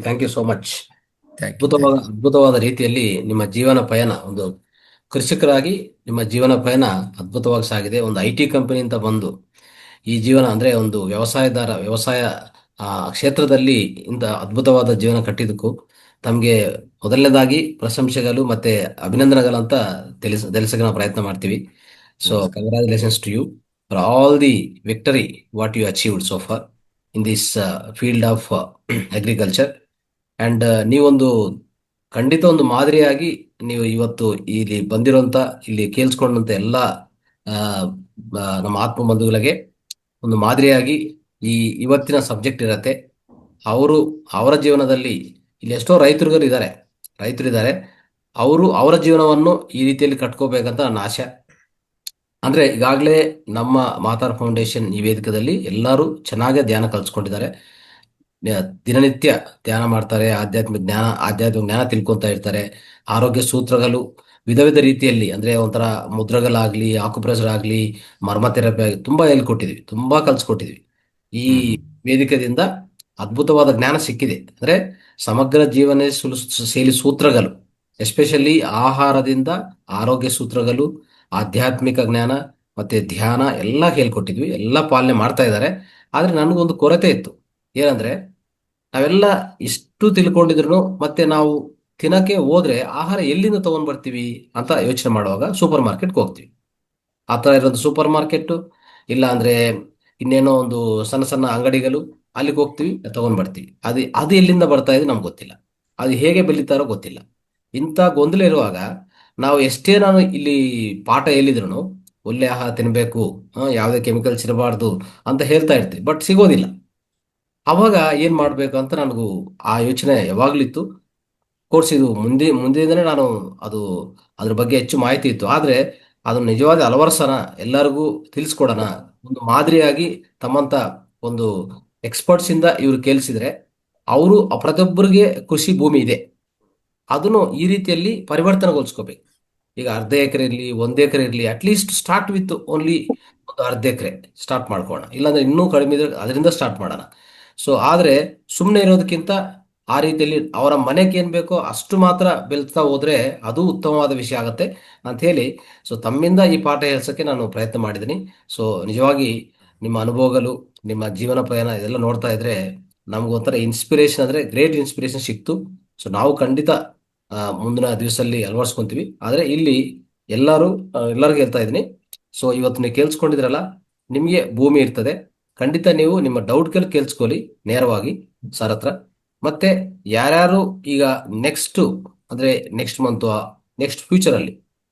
Thank you so much. Thank you ಅದ್ಭುತವಾದ thank you. ಅದ್ಭುತವಾದ ರೀತಿಯಲ್ಲಿ ನಿಮ್ಮ ಜೀವನ ಪಯಣ ಒಂದು ಕೃಷಿಕರಾಗಿ ನಿಮ್ಮ ಜೀವನ ಪಯಣ ಅದ್ಭುತವಾಗಿ ಸಾಗಿದೆ. ಒಂದು IT ಕಂಪನಿಯಿಂದ ಬಂದು ಈ ಜೀವನ ಅಂದ್ರೆ ಒಂದು ವ್ಯವಸಾಯ ಕ್ಷೇತ್ರದಲ್ಲಿ ಇಂಥ ಅದ್ಭುತವಾದ ಜೀವನ ಕಟ್ಟಿದ್ದಕ್ಕೂ ತಮಗೆ ಮೊದಲನೇದಾಗಿ ಪ್ರಶಂಸೆಗಳು ಮತ್ತೆ ಅಭಿನಂದನೆಗಳಂತ ತಿಳಿಸಕ್ಕೆ ನಾವು ಪ್ರಯತ್ನ ಮಾಡ್ತೀವಿ. ಸೊ ನಮಸ್ಕಾರ. Congratulations to you for all the victory what you achieved so far in this field of agriculture. And ನೀವೊಂದು ಖಂಡಿತ ಒಂದು ಮಾದರಿಯಾಗಿ ನೀವು ಇವತ್ತು ಇಲ್ಲಿ ಬಂದಿರೋಂಥ ಇಲ್ಲಿ ಕೇಳಿಸ್ಕೊಂಡಂತ ಎಲ್ಲ ಆ, ನಮ್ಮ ಆತ್ಮ ಬಂಧುಗಳಿಗೆ ಒಂದು ಮಾದರಿಯಾಗಿ ಈ ಇವತ್ತಿನ ಸಬ್ಜೆಕ್ಟ್ ಇರತ್ತೆ. ಅವರು ಅವರ ಜೀವನದಲ್ಲಿ ಇಲ್ಲಿ ಎಷ್ಟೋ ರೈತರಿದ್ದಾರೆ. ಅವರು ಅವರ ಜೀವನವನ್ನು ಈ ರೀತಿಯಲ್ಲಿ ಕಟ್ಕೋಬೇಕಂತ ನನ್ನ ಆಶೆ. ಅಂದ್ರೆ ಈಗಾಗಲೇ ನಮ್ಮ ಮಾತಾರ್ ಫೌಂಡೇಶನ್ ಈ ವೇದಿಕೆಯಲ್ಲಿ ಎಲ್ಲರೂ ಚೆನ್ನಾಗೇ ಧ್ಯಾನ ಕಲ್ಸ್ಕೊಂಡಿದ್ದಾರೆ. ದಿನನಿತ್ಯ ಧ್ಯಾನ ಮಾಡ್ತಾರೆ, ಆಧ್ಯಾತ್ಮಿಕ ಜ್ಞಾನ ತಿಳ್ಕೊಂತ ಇರ್ತಾರೆ. ಆರೋಗ್ಯ ಸೂತ್ರಗಳು ವಿಧ ವಿಧ ರೀತಿಯಲ್ಲಿ ಅಂದ್ರೆ ಒಂಥರ ಮುದ್ರಗಳಾಗ್ಲಿ, ಆಕುಪ್ರೆಷರ್ ಆಗ್ಲಿ, ಮರ್ಮ ಥೆರಪಿ ಆಗಲಿ ತುಂಬಾ ಹೇಳ್ಕೊಟ್ಟಿದ್ವಿ, ತುಂಬಾ ಕಲ್ಸ್ಕೊಟ್ಟಿದ್ವಿ. ಈ ಹ್ಮ್ ವೇದಿಕೆಯಿಂದ ಅದ್ಭುತವಾದ ಜ್ಞಾನ ಸಿಕ್ಕಿದೆ. ಅಂದ್ರೆ ಸಮಗ್ರ ಜೀವನ ಶೈಲಿ ಸೂತ್ರಗಳು, ಎಸ್ಪೆಷಲಿ ಆಹಾರದಿಂದ ಆರೋಗ್ಯ ಸೂತ್ರಗಳು, ಆಧ್ಯಾತ್ಮಿಕ ಜ್ಞಾನ ಮತ್ತೆ ಧ್ಯಾನ ಎಲ್ಲ ಹೇಳ್ಕೊಟ್ಟಿದ್ವಿ, ಎಲ್ಲ ಪಾಲನೆ ಮಾಡ್ತಾ ಇದ್ದಾರೆ. ಆದ್ರೆ ನನಗೊಂದು ಕೊರತೆ ಇತ್ತು. ಏನಂದ್ರೆ ನಾವೆಲ್ಲ ಇಷ್ಟು ತಿಳ್ಕೊಂಡಿದ್ರು ಮತ್ತೆ ನಾವು ತಿನ್ನಕ್ಕೆ ಹೋದ್ರೆ ಆಹಾರ ಎಲ್ಲಿಂದ ತಗೊಂಡ್ ಬರ್ತೀವಿ ಅಂತ ಯೋಚನೆ ಮಾಡುವಾಗ ಸೂಪರ್ ಮಾರ್ಕೆಟ್ಗೆ ಹೋಗ್ತೀವಿ. ಆ ಥರ ಇರೋದು ಸೂಪರ್ ಮಾರ್ಕೆಟ್, ಇಲ್ಲ ಅಂದ್ರೆ ಇನ್ನೇನೋ ಒಂದು ಸಣ್ಣ ಸಣ್ಣ ಅಂಗಡಿಗಳು, ಅಲ್ಲಿಗೆ ಹೋಗ್ತೀವಿ ತಗೊಂಡ್ ಬರ್ತೀವಿ. ಅದು ಎಲ್ಲಿಂದ ಬರ್ತಾ ಇದೆ ನಮ್ಗೆ ಗೊತ್ತಿಲ್ಲ, ಅದು ಹೇಗೆ ಬೆಳೀತಾರೋ ಗೊತ್ತಿಲ್ಲ. ಇಂಥ ಗೊಂದಲ ಇರುವಾಗ ನಾವು ಎಷ್ಟೇ ನಾನು ಇಲ್ಲಿ ಪಾಠ ಹೇಳಿದ್ರು ಒಳ್ಳೆ ಆಹಾರ ತಿನ್ನಬೇಕು, ಯಾವುದೇ ಕೆಮಿಕಲ್ಸ್ ಇರಬಾರ್ದು ಅಂತ ಹೇಳ್ತಾ ಇರ್ತೀವಿ, ಬಟ್ ಸಿಗೋದಿಲ್ಲ. ಅವಾಗ ಏನ್ ಮಾಡ್ಬೇಕು ಅಂತ ನನಗೂ ಆ ಯೋಚನೆ ಯಾವಾಗ್ಲಿತ್ತು. ಕೋರ್ಸ್ ಇದು ಮುಂದೆಯಿಂದನೇ ನಾನು ಅದು ಅದ್ರ ಬಗ್ಗೆ ಹೆಚ್ಚು ಮಾಹಿತಿ ಇತ್ತು. ಆದ್ರೆ ಅದನ್ನು ನಿಜವಾದ ಅಳವಡಿಸೋಣ, ಎಲ್ಲರಿಗೂ ತಿಳಿಸ್ಕೊಡೋಣ, ಒಂದು ಮಾದರಿಯಾಗಿ ತಮ್ಮಂತ ಒಂದು ಎಕ್ಸ್ಪರ್ಟ್ಸ್ ಇಂದ ಇವ್ರು ಕೇಳಿಸಿದ್ರೆ ಅವರು ಪ್ರತಿಯೊಬ್ಬರಿಗೆ ಕೃಷಿ ಭೂಮಿ ಇದೆ, ಅದನ್ನು ಈ ರೀತಿಯಲ್ಲಿ ಪರಿವರ್ತನೆಗೊಳಿಸ್ಕೋಬೇಕು. ಈಗ ಅರ್ಧ ಎಕರೆ ಇರಲಿ, 1 ಎಕರೆ ಇರಲಿ, ಅಟ್ಲೀಸ್ಟ್ ಸ್ಟಾರ್ಟ್ ವಿತ್ ಓನ್ಲಿ ಒಂದು ಅರ್ಧ ಎಕರೆ ಸ್ಟಾರ್ಟ್ ಮಾಡ್ಕೋಣ. ಇಲ್ಲಾಂದ್ರೆ ಇನ್ನೂ ಕಡಿಮೆ ಇದ್ರೆ ಅದರಿಂದ ಸ್ಟಾರ್ಟ್ ಮಾಡೋಣ. ಸೊ ಆದ್ರೆ ಸುಮ್ಮನೆ ಇರೋದಕ್ಕಿಂತ ಆ ರೀತಿಯಲ್ಲಿ ಅವರ ಮನೆಗೆ ಏನ್ ಬೇಕೋ ಅಷ್ಟು ಮಾತ್ರ ಬೆಳೆಸ್ತಾ ಹೋದ್ರೆ ಅದು ಉತ್ತಮವಾದ ವಿಷಯ ಆಗತ್ತೆ ಅಂತ ಹೇಳಿ, ಸೊ ತಮ್ಮಿಂದ ಈ ಪಾಠ ಹೇಳ್ಸಕ್ಕೆ ನಾನು ಪ್ರಯತ್ನ ಮಾಡಿದ್ದೀನಿ. ಸೊ ನಿಜವಾಗಿ ನಿಮ್ಮ ಅನುಭವಗಳು, ನಿಮ್ಮ ಜೀವನ ಪ್ರಯಾಣ ಇದೆಲ್ಲ ನೋಡ್ತಾ ಇದ್ರೆ ನಮ್ಗೊಂಥರ ಇನ್ಸ್ಪಿರೇಷನ್, ಅಂದ್ರೆ ಗ್ರೇಟ್ ಇನ್ಸ್ಪಿರೇಷನ್ ಸಿಕ್ತು. ಸೊ ನಾವು ಖಂಡಿತ ಮುಂದಿನ ದಿವಸದಲ್ಲಿ ಅಳವಡಿಸ್ಕೊಂತೀವಿ. ಆದ್ರೆ ಇಲ್ಲಿ ಎಲ್ಲರೂ ಎಲ್ಲರಿಗೂ ಹೇಳ್ತಾ ಇದ್ದೀನಿ. ಸೊ ಇವತ್ತು ನೀವು ಕೇಳಿಸ್ಕೊಂಡಿದ್ರಲ್ಲ, ನಿಮಗೆ ಭೂಮಿ ಇರ್ತದೆ, ಖಂಡಿತ ನೀವು ನಿಮ್ಮ ಡೌಟ್ಗಳು ಕೇಳಿಸ್ಕೊಳ್ಳಿ ನೇರವಾಗಿ ಸರ್ ಹತ್ರ. ಮತ್ತೆ ಯಾರ್ಯಾರು ಈಗ ನೆಕ್ಸ್ಟ್ ಅಂದ್ರೆ ನೆಕ್ಸ್ಟ್ ಮಂತ್, ನೆಕ್ಸ್ಟ್ ಫ್ಯೂಚರ್ ಅಲ್ಲಿ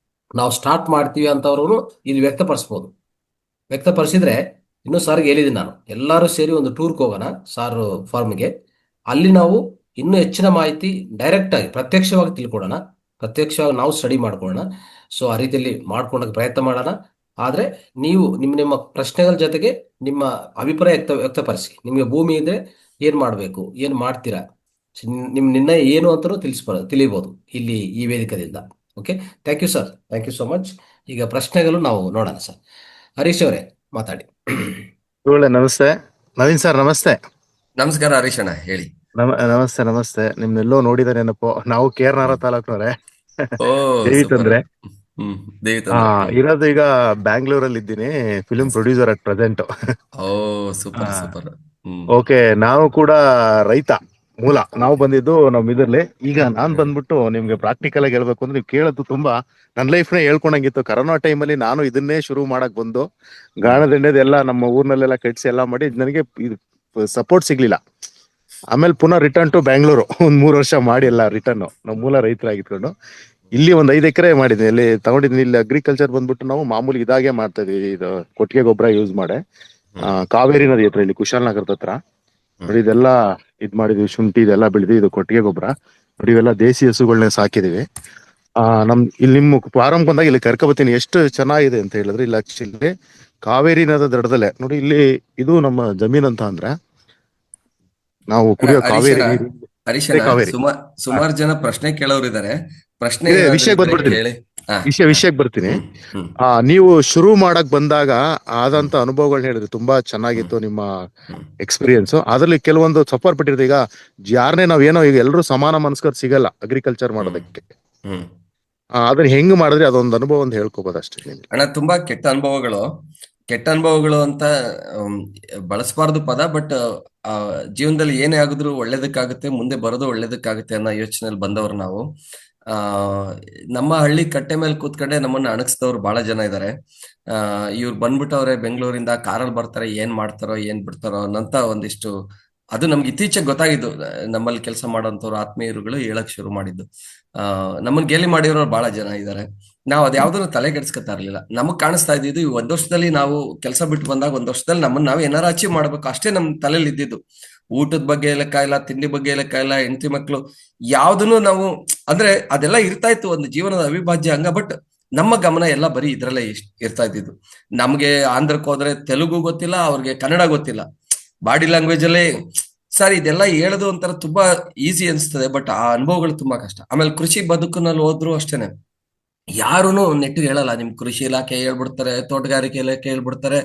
ನಾವು ಸ್ಟಾರ್ಟ್ ಮಾಡ್ತೀವಿ ಅಂತವ್ರು ಇಲ್ಲಿ ವ್ಯಕ್ತಪಡಿಸಿದ್ರೆ ಇನ್ನು ಸರ್ಗೆ ಹೇಳಿದ್ದೀನಿ ನಾನು, ಎಲ್ಲರೂ ಸೇರಿ ಒಂದು ಟೂರ್ಗೆ ಹೋಗೋಣ ಸಾರ್ ಫಾರ್ಮ್ಗೆ. ಅಲ್ಲಿ ನಾವು ಇನ್ನೂ ಹೆಚ್ಚಿನ ಮಾಹಿತಿ ಡೈರೆಕ್ಟ್ ಆಗಿ ಪ್ರತ್ಯಕ್ಷವಾಗಿ ತಿಳ್ಕೊಳ್ಳೋಣ, ಪ್ರತ್ಯಕ್ಷವಾಗಿ ನಾವು ಸ್ಟಡಿ ಮಾಡ್ಕೊಳ್ಳೋಣ. ಸೊ ಆ ರೀತಿಯಲ್ಲಿ ಮಾಡ್ಕೊಳಕ್ಕೆ ಪ್ರಯತ್ನ ಮಾಡೋಣ. ಆದ್ರೆ ನೀವು ನಿಮ್ಮ ಪ್ರಶ್ನೆಗಳ ಜೊತೆಗೆ ನಿಮ್ಮ ಅಭಿಪ್ರಾಯ ವ್ಯಕ್ತಪಡಿಸಿ. ನಿಮಗೆ ಭೂಮಿ ಇದ್ರೆ ಏನ್ ಮಾಡ್ಬೇಕು, ಏನ್ ಮಾಡ್ತೀರಾ, ನಿಮ್ ನಿರ್ಣಯ ಏನು ಅಂತಲೂ ತಿಳಿಬಹುದು ಇಲ್ಲಿ ಈ ವೇದಿಕೆಯಿಂದ. Okay, thank you sir, thank you so much. ಈಗ ಪ್ರಶ್ನೆಗಳು ನಾವು ನೋಡೋಣ ಸರ್. ಹರೀಶ್ ಅವರೇ ಮಾತಾಡಿ. ಒಳ್ಳೆ ನಮಸ್ತೆ. ನವೀನ್ ಸರ್ ನಮಸ್ತೆ. ನಮಸ್ಕಾರ ಹರೀಶ್ ಅಣ್ಣ, ಹೇಳಿ. ನಮಸ್ತೆ ನಮಸ್ತೆ. ನಿಮ್ನೆಲ್ಲೋ ನೋಡಿದ ನೆನಪು. ನಾವು ಕೇರ್ನಾರ ಹ್ಮ್. ತಾಲೂಕ್ನವ್ರೆ. ಓ, ದೇವಿ ಸೂಪರ್. ತಂದ್ರೆ. ದೇವಿ ಹಾ, ತೊಂದ್ರೆ. ಇರೋದು ಈಗ ಬ್ಯಾಂಗ್ಳೂರಲ್ಲಿ ಇದ್ದೀನಿ, film producer at present. Oh, super super. Hmm okay, ನಾವು ಕೂಡ ರೈತ ಮೂಲ. ನಾವು ಬಂದಿದ್ದು ನಮ್ ಇದ್ರಲ್ಲಿ. ಈಗ ನಾನ್ ಬಂದ್ಬಿಟ್ಟು ನಿಮ್ಗೆ ಪ್ರಾಕ್ಟಿಕಲ್ ಆಗಿ ಹೇಳ್ಬೇಕು ಅಂದ್ರೆ, ನೀವು ಕೇಳೋದು ತುಂಬಾ ನನ್ನ ಲೈಫ್ನೇ ಹೇಳ್ಕೊಂಡಂಗಿತ್ತು. ಕರೋನಾ ಟೈಮಲ್ಲಿ ನಾನು ಇದನ್ನೇ ಶುರು ಮಾಡಕ್ ಬಂದು ಹ್ಮ್ ಗಾಣದಂಡೆದೆಲ್ಲ ನಮ್ಮ ಊರ್ನಲ್ಲೆಲ್ಲ ಕಟ್ಸಿ ಎಲ್ಲ ಮಾಡಿ ನನಗೆ ಇದು ಸಪೋರ್ಟ್ ಸಿಗ್ಲಿಲ್ಲ. ಆಮೇಲೆ ಪುನಃ ರಿಟರ್ನ್ ಟು ಬ್ಯಾಂಗ್ಳೂರು ಒಂದ್ 3 ವರ್ಷ ಮಾಡಿ ಎಲ್ಲ ರಿಟರ್ನ್ ನಾವು ಮೂಲ ರೈತರಾಗಿತ್ಕೊಂಡು ಇಲ್ಲಿ ಒಂದ್ 5 ಎಕರೆ ಮಾಡಿದ್ವಿ. ಇಲ್ಲಿ ತಗೊಂಡಿದ್ದೀನಿ. ಇಲ್ಲಿ ಅಗ್ರಿಕಲ್ಚರ್ ಬಂದ್ಬಿಟ್ಟು ನಾವು ಮಾಮೂಲಿ ಇದಾಗೆ ಮಾಡ್ತಾ ಇದೀವಿ, ಇದು ಕೊಟ್ಟಿಗೆ ಗೊಬ್ಬರ ಯೂಸ್ ಮಾಡಿ. ಹ್ಮ್ ಕಾವೇರಿ ನದಿ ಹತ್ರ, ಇಲ್ಲಿ ಕುಶಾಲನಗರದ ಹತ್ರ ಹ್ಮ್ ನೋಡಿ, ಇದೆಲ್ಲ ಮಾಡಿದ್ವಿ. ಶುಂಠಿ ಇದೆಲ್ಲ ಬೆಳೆದಿ, ಇದು ಕೊಟ್ಟಿಗೆ ಗೊಬ್ಬರ ನೋಡಿ. ಇವೆಲ್ಲ ದೇಸಿ ಹಸುಗಳನ್ನ ಸಾಕಿದೀವಿ. ಇಲ್ಲಿ ನಿಮ್ಮ ಫಾರಂ ಬಂದಾಗ ಇಲ್ಲಿ ಕರ್ಕೊಬತ್ತೀನಿ. ಎಷ್ಟು ಚೆನ್ನಾಗಿದೆ ಅಂತ ಹೇಳಿದ್ರೆ, ಇಲ್ಲಿ ಆಕ್ಚುಲಿ ಕಾವೇರಿ ನದಿ ದಡದಲ್ಲೇ ನೋಡಿ, ಇಲ್ಲಿ ಇದು ನಮ್ಮ ಜಮೀನ್ ಅಂತ ಅಂದ್ರೆ ನಾವು ಕುಡಿಯೋ ಕಾವೇರಿ ಹರೀಶಣ್ಣ, ನೀರು. ಹರೀಶಣ್ಣ, ಕಾವೇರಿ ಸುಮಾರು ಜನ ಪ್ರಶ್ನೆ ಕೇಳೋರು ಇದಾರೆ. ಪ್ರಶ್ನೆ ಇದೆ ಏನಾದ್ರು ವಿಷಯ ಇದ್ರೆ ಬಂದ್ಬಿಡ್ತೀನಿ. ಕೇಳಿ. ಹಾ ವಿಷಯಕ್ಕೆ ಬರ್ತೀನಿ. ಹ್ಮ್ ಹ್ಮ್ ನೀವು ಶುರು ಮಾಡಕ್ ಬಂದಾಗ ಆದಂತ ಅನುಭವಗಳನ್ನ ಹೇಳಿದ್ರಿ, ತುಂಬಾ ಚೆನ್ನಾಗಿತ್ತು ನಿಮ್ಮ ಹ್ಮ್ ಎಕ್ಸ್ಪೀರಿಯನ್ಸ್. ಅದ್ರಲ್ಲಿ ಕೆಲವೊಂದು ಸಫರ್ ಪಟ್ಟಿರುತ್ತೆ. ಈಗ ಯಾರನ್ನೇ ನಾವೇನೋ ಈಗ ಎಲ್ಲರೂ ಸಮಾನ ಮನಸ್ಕರ್ ಸಿಗಲ್ಲ ಅಗ್ರಿಕಲ್ಚರ್ ಹ್ಮ್ ಮಾಡೋದಕ್ಕೆ. ಹ್ಮ್ ಅದನ್ನ ಹೆಂಗ್ ಮಾಡಿದ್ರಿ, ಅದೊಂದು ಅನುಭವ ಒಂದು ಹೇಳ್ಕೋಬಹುದು ಅಷ್ಟೇ ನಿಮ್ಗೆ. ಅಣ್ಣ, ತುಂಬಾ ಕೆಟ್ಟ ಅನುಭವಗಳು ಅಂತ ಆಮ್, ಬಳಸಬಾರ್ದು ಪದ, ಬಟ್ ಜೀವನದಲ್ಲಿ ಏನೇ ಆಗಿದ್ರು ಒಳ್ಳೇದಕ್ಕಾಗುತ್ತೆ, ಮುಂದೆ ಬರೋದು ಒಳ್ಳೇದಕ್ಕಾಗುತ್ತೆ ಅನ್ನೋ ಯೋಚನೆಯಲ್ಲಿ ಬಂದವರು ನಾವು. ಆ ನಮ್ಮ ಹಳ್ಳಿ ಕಟ್ಟೆ ಮೇಲೆ ಕೂತ್ಕೊಂಡೆ ನಮ್ಮನ್ನ ಅಣಗಿಸಿದವ್ರು ಬಹಳ ಜನ ಇದ್ದಾರೆ. ಇವ್ರು ಬಂದ್ಬಿಟ್ಟವ್ರೆ ಬೆಂಗಳೂರಿಂದ, ಕಾರಲ್ಲಿ ಬರ್ತಾರೆ, ಏನ್ ಮಾಡ್ತಾರೋ ಏನ್ ಬಿಡ್ತಾರೋ ಅನ್ನಂತ ಒಂದಿಷ್ಟು, ಅದು ನಮ್ಗೆ ಇತ್ತೀಚೆಗೆ ಗೊತ್ತಾಗಿದ್ದು. ನಮ್ಮಲ್ಲಿ ಕೆಲಸ ಮಾಡೋಂಥವ್ರು ಆತ್ಮೀಯರುಗಳು ಹೇಳಕ್ ಶುರು ಮಾಡಿದ್ದು. ನಮ್ಮನ್ನ ಗೇಲಿ ಮಾಡಿರೋರು ಬಹಳ ಜನ ಇದ್ದಾರೆ. ನಾವು ಅದ್ಯಾವ್ದನ್ನು ತಲೆ ಕೆಡ್ಸ್ಕೊತಾ ಇರ್ಲಿಲ್ಲ. ನಮಗ್ ಕಾಣಿಸ್ತಾ ಇದ್ದಿದ್ದು ಈ ಒಂದ್ ವರ್ಷದಲ್ಲಿ ನಾವು ಕೆಲಸ ಬಿಟ್ಟು ಬಂದಾಗ ಒಂದ್ ವರ್ಷದಲ್ಲಿ ನಮ್ಮನ್ನ ನಾವು ಏನಾರ ಅಚೀವ್ ಮಾಡ್ಬೇಕು ಅಷ್ಟೇ ನಮ್ ತಲೆಯಲ್ಲಿ ಇದ್ದಿದ್ದು. ಊಟದ ಬಗ್ಗೆ ಲೆಕ್ಕ ಇಲ್ಲ, ತಿಂಡಿ ಬಗ್ಗೆ ಲೆಕ್ಕ ಇಲ್ಲ, ಹೆಂಡತಿ ಮಕ್ಳು ಯಾವ್ದನ್ನು ನಾವು, ಅಂದ್ರೆ ಅದೆಲ್ಲ ಇರ್ತಾ ಇತ್ತು ಒಂದು ಜೀವನದ ಅವಿಭಾಜ್ಯ ಅಂಗ. ಬಟ್ ನಮ್ಮ ಗಮನ ಎಲ್ಲ ಬರೀ ಇದ್ರಲ್ಲೇ ಇರ್ತಾ ಇದ್ದಿದ್ದು. ನಮ್ಗೆ ಆಂಧ್ರಕ್ಕೆ ಹೋದ್ರೆ ತೆಲುಗು ಗೊತ್ತಿಲ್ಲ, ಅವ್ರಿಗೆ ಕನ್ನಡ ಗೊತ್ತಿಲ್ಲ, ಬಾಡಿ ಲ್ಯಾಂಗ್ವೇಜ್ ಅಲ್ಲೇ. ಸರ್, ಇದೆಲ್ಲ ಹೇಳೋದು ಒಂಥರ ತುಂಬಾ ಈಸಿ ಅನ್ಸ್ತದೆ, ಬಟ್ ಆ ಅನುಭವಗಳು ತುಂಬಾ ಕಷ್ಟ. ಆಮೇಲೆ ಕೃಷಿ ಬದುಕಿನಲ್ಲಿ ಹೋದ್ರು ಅಷ್ಟೇನೆ, ಯಾರುನು ನೆಟ್ಟಿಗೆ ಹೇಳಲ್ಲ. ನಿಮ್ ಕೃಷಿ ಇಲಾಖೆ ಹೇಳ್ಬಿಡ್ತಾರೆ, ತೋಟಗಾರಿಕೆ ಇಲಾಖೆ ಹೇಳ್ಬಿಡ್ತಾರೆ.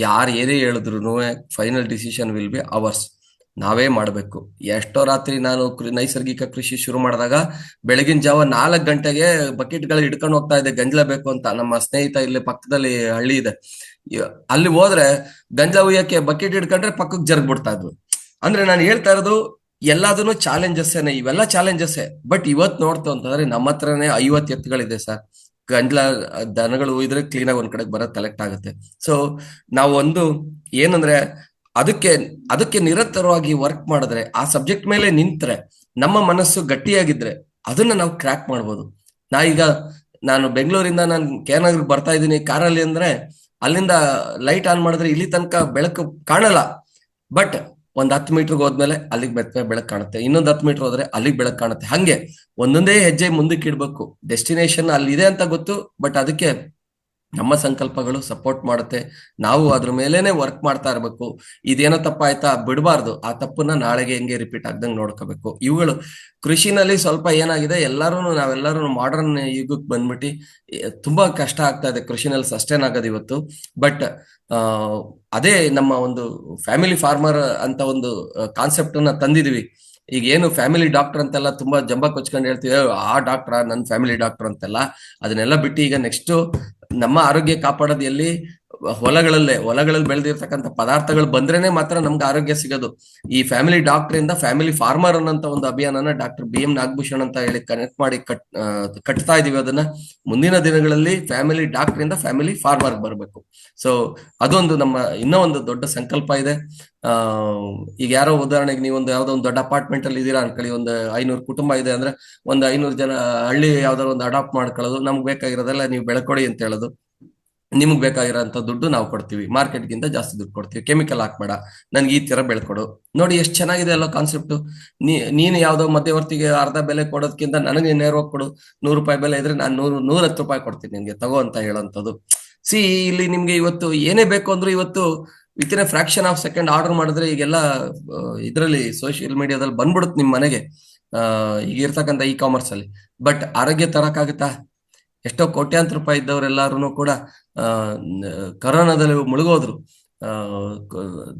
ಯಾರು ಏನೇ ಹೇಳಿದ್ರು final decision will be hours. ನಾವೇ ಮಾಡ್ಬೇಕು. ಎಷ್ಟೋ ರಾತ್ರಿ ನಾನು ನೈಸರ್ಗಿಕ ಕೃಷಿ ಶುರು ಮಾಡಿದಾಗ ಬೆಳಗಿನ ಜಾವ 4 ಗಂಟೆಗೆ ಬಕೆಟ್ಗಳು ಹಿಡ್ಕೊಂಡು ಹೋಗ್ತಾ ಇದ್ದೆ, ಗಂಜಲ ಬೇಕು ಅಂತ. ನಮ್ಮ ಸ್ನೇಹಿತ ಇಲ್ಲಿ ಪಕ್ಕದಲ್ಲಿ ಹಳ್ಳಿ ಇದೆ, ಅಲ್ಲಿ ಹೋದ್ರೆ ಗಂಜಲ ಉಯ್ಯಕ್ಕೆ ಬಕೆಟ್ ಹಿಡ್ಕೊಂಡ್ರೆ ಪಕ್ಕಕ್ಕೆ ಜರ್ಗ್ ಬಿಡ್ತಾ ಇದ್ವು. ಅಂದ್ರೆ ನಾನು ಹೇಳ್ತಾ ಇರೋದು ಎಲ್ಲದನ್ನು ಚಾಲೆಂಜಸ್ಸೇನೆ, ಇವೆಲ್ಲ ಚಾಲೆಂಜಸ್ಸೇ. ಬಟ್ ಇವತ್ ನೋಡ್ತು ಅಂತಂದ್ರೆ ನಮ್ಮ ಹತ್ರನೇ 50 ಎತ್ತುಗಳಿದೆ ಸರ್. ಗಂಡ್ಲ ದನಗಳು ಒಯ್ದ್ರೆ ಕ್ಲೀನ್ ಆಗಿ ಒಂದ್ ಕಡೆಗೆ ಬರೋದು ಕಲೆಕ್ಟ್ ಆಗುತ್ತೆ. ಸೊ ನಾವು ಒಂದು ಏನಂದ್ರೆ ಅದಕ್ಕೆ ಅದಕ್ಕೆ ನಿರಂತರವಾಗಿ ವರ್ಕ್ ಮಾಡಿದ್ರೆ, ಆ ಸಬ್ಜೆಕ್ಟ್ ಮೇಲೆ ನಿಂತ್ರೆ, ನಮ್ಮ ಮನಸ್ಸು ಗಟ್ಟಿಯಾಗಿದ್ರೆ ಅದನ್ನ ನಾವು ಕ್ರ್ಯಾಕ್ ಮಾಡ್ಬೋದು. ನಾನು ಬೆಂಗಳೂರಿಂದ ನಾನು ಕೆ.ನಗರ್ಗೆ ಬರ್ತಾ ಇದ್ದೀನಿ ಕಾರಲ್ಲಿ ಅಂದ್ರೆ, ಅಲ್ಲಿಂದ ಲೈಟ್ ಆನ್ ಮಾಡಿದ್ರೆ ಇಲ್ಲಿ ತನಕ ಬೆಳಕು ಕಾಣಲ್ಲ. ಬಟ್ ಒಂದ್ 10 ಮೀಟರ್ಗೆ ಹೋದ್ಮೇಲೆ ಅಲ್ಲಿಗೆ ಬೆಳಕು ಕಾಣುತ್ತೆ, ಇನ್ನೊಂದ್ 10 ಮೀಟರ್ ಹೋದ್ರೆ ಅಲ್ಲಿಗೆ ಬೆಳಕು ಕಾಣುತ್ತೆ. ಹಂಗೆ ಒಂದೊಂದೇ ಹೆಜ್ಜೆ ಮುಂದಕ್ಕೆ ಇಡ್ಬೇಕು. ಡೆಸ್ಟಿನೇಷನ್ ಅಲ್ಲಿದೆ ಅಂತ ಗೊತ್ತು, ಬಟ್ ಅದಕ್ಕೆ ನಮ್ಮ ಸಂಕಲ್ಪಗಳು ಸಪೋರ್ಟ್ ಮಾಡುತ್ತೆ. ನಾವು ಅದ್ರ ಮೇಲೇನೆ ವರ್ಕ್ ಮಾಡ್ತಾ ಇರ್ಬೇಕು. ಇದೇನೋ ತಪ್ಪಾಯ್ತಾ ಬಿಡಬಾರ್ದು, ಆ ತಪ್ಪನ್ನ ನಾಳೆಗೆ ಹೆಂಗೆ ರಿಪೀಟ್ ಆಗ್ದಂಗೆ ನೋಡ್ಕೋಬೇಕು. ಇವುಗಳು ಕೃಷಿನಲ್ಲಿ ಸ್ವಲ್ಪ ಏನಾಗಿದೆ, ನಾವೆಲ್ಲರೂ ಮಾಡರ್ನ್ ಯುಗಕ್ಕೆ ಬಂದ್ಬಿಟ್ಟು ತುಂಬಾ ಕಷ್ಟ ಆಗ್ತಾ ಇದೆ ಕೃಷಿನಲ್ಲಿ ಸಸ್ಟೈನ್ ಆಗೋದು ಇವತ್ತು. ಬಟ್ ಅದೇ ನಮ್ಮ ಒಂದು ಫ್ಯಾಮಿಲಿ ಫಾರ್ಮರ್ ಅಂತ ಒಂದು ಕಾನ್ಸೆಪ್ಟ್ ಅನ್ನ ತಂದಿದೀವಿ. ಈಗ ಏನು ಫ್ಯಾಮಿಲಿ ಡಾಕ್ಟರ್ ಅಂತೆಲ್ಲ ತುಂಬಾ ಜಂಬ ಕೊಚ್ಕೊಂಡು ಹೇಳ್ತೀವಿ, ಆ ಡಾಕ್ಟರ್ ನನ್ನ ಫ್ಯಾಮಿಲಿ ಡಾಕ್ಟರ್ ಅಂತೆಲ್ಲ. ಅದನ್ನೆಲ್ಲ ಬಿಟ್ಟು ಈಗ ನೆಕ್ಸ್ಟ್ ನಮ್ಮ ಆರೋಗ್ಯ ಕಾಪಾಡೋದು ಎಲ್ಲಿ? ಹೊಲಗಳಲ್ಲಿ ಬೆಳೆದಿರ್ತಕ್ಕಂಥ ಪದಾರ್ಥಗಳು ಬಂದ್ರೇನೆ ಮಾತ್ರ ನಮ್ಗೆ ಆರೋಗ್ಯ ಸಿಗೋದು. ಈ ಫ್ಯಾಮಿಲಿ ಡಾಕ್ಟರ್ ಇಂದ ಫ್ಯಾಮಿಲಿ ಫಾರ್ಮರ್ ಅನ್ನೋಂತ ಒಂದು ಅಭಿಯಾನನ ಡಾಕ್ಟರ್ ಬಿ.ಎಂ. ನಾಗಭೂಷಣ್ ಅಂತ ಹೇಳಿ ಕನೆಕ್ಟ್ ಮಾಡಿ ಕಟ್ತಾ ಇದೀವಿ. ಅದನ್ನ ಮುಂದಿನ ದಿನಗಳಲ್ಲಿ ಫ್ಯಾಮಿಲಿ ಡಾಕ್ಟರ್ ಇಂದ ಫ್ಯಾಮಿಲಿ ಫಾರ್ಮರ್ ಬರಬೇಕು. ಸೊ ಅದೊಂದು ನಮ್ಮ ಇನ್ನೂ ಒಂದು ದೊಡ್ಡ ಸಂಕಲ್ಪ ಇದೆ. ಈಗ ಯಾರೋ ಉದಾಹರಣೆಗೆ ನೀವೊಂದು ಯಾವ್ದೋ ಒಂದು ದೊಡ್ಡ ಅಪಾರ್ಟ್ಮೆಂಟ್ ಅಲ್ಲಿ ಇದೀರಾ ಅನ್ಕೊಳ್ಳಿ, ಒಂದು 500 ಕುಟುಂಬ ಇದೆ ಅಂದ್ರೆ, ಒಂದು 500 ಜನ ಹಳ್ಳಿ ಯಾವ್ದಾದ್ರು ಒಂದು ಅಡಾಪ್ಟ್ ಮಾಡ್ಕೊಳ್ಳೋದು, ನಮ್ಗೆ ಬೇಕಾಗಿರೋದೆಲ್ಲ ನೀವು ಬೆಳ್ಕೊಡಿ ಅಂತ ಹೇಳೋದು. ನಿಮ್ಗೆ ಬೇಕಾಗಿರೋಂಥ ದುಡ್ಡು ನಾವು ಕೊಡ್ತೀವಿ, ಮಾರ್ಕೆಟ್ಗಿಂತ ಜಾಸ್ತಿ ದುಡ್ಡು ಕೊಡ್ತೀವಿ, ಕೆಮಿಕಲ್ ಹಾಕ್ಬೇಡ, ನನ್ಗೆ ಈ ತರ ಬೆಳ್ಕೊಡು. ನೋಡಿ ಎಷ್ಟು ಚೆನ್ನಾಗಿದೆ ಅಲ್ಲ ಕಾನ್ಸೆಪ್ಟ್. ನೀನು ಯಾವ್ದೋ ಮಧ್ಯವರ್ತಿಗೆ ಅರ್ಧ ಬೆಲೆ ಕೊಡೋದಕ್ಕಿಂತ ನನಗೆ ನೇರವಾಗಿ ಕೊಡು. 100 ರೂಪಾಯಿ ಬೆಲೆ ಇದ್ರೆ ನಾನು 110 ರೂಪಾಯಿ ಕೊಡ್ತೀನಿ ನಿನ್ಗೆ, ತಗೋ ಅಂತ ಹೇಳೋಂಥದ್ದು. ಇಲ್ಲಿ ನಿಮ್ಗೆ ಇವತ್ತು ಏನೇ ಬೇಕು ಅಂದ್ರೂ ಇವತ್ತು with in a fraction of second order ಮಾಡಿದ್ರೆ ಈಗೆಲ್ಲ ಇದರಲ್ಲಿ ಸೋಷಿಯಲ್ ಮೀಡಿಯಾದಲ್ಲಿ ಬಂದ್ಬಿಡುತ್ತೆ ನಿಮ್ ಮನೆಗೆ, ಈಗ ಇರ್ತಕ್ಕಂಥ ಇ-ಕಾಮರ್ಸ್ ಅಲ್ಲಿ. ಬಟ್ ಆರೋಗ್ಯ ತರಕಾಗುತ್ತಾ? ಎಷ್ಟೋ ಕೋಟ್ಯಾಂತರ ರೂಪಾಯಿ ಇದ್ದವರೆಲ್ಲಾರು ಕೂಡ ಕರೋನಾದಲ್ಲಿ ಮುಳುಗೋದ್ರು,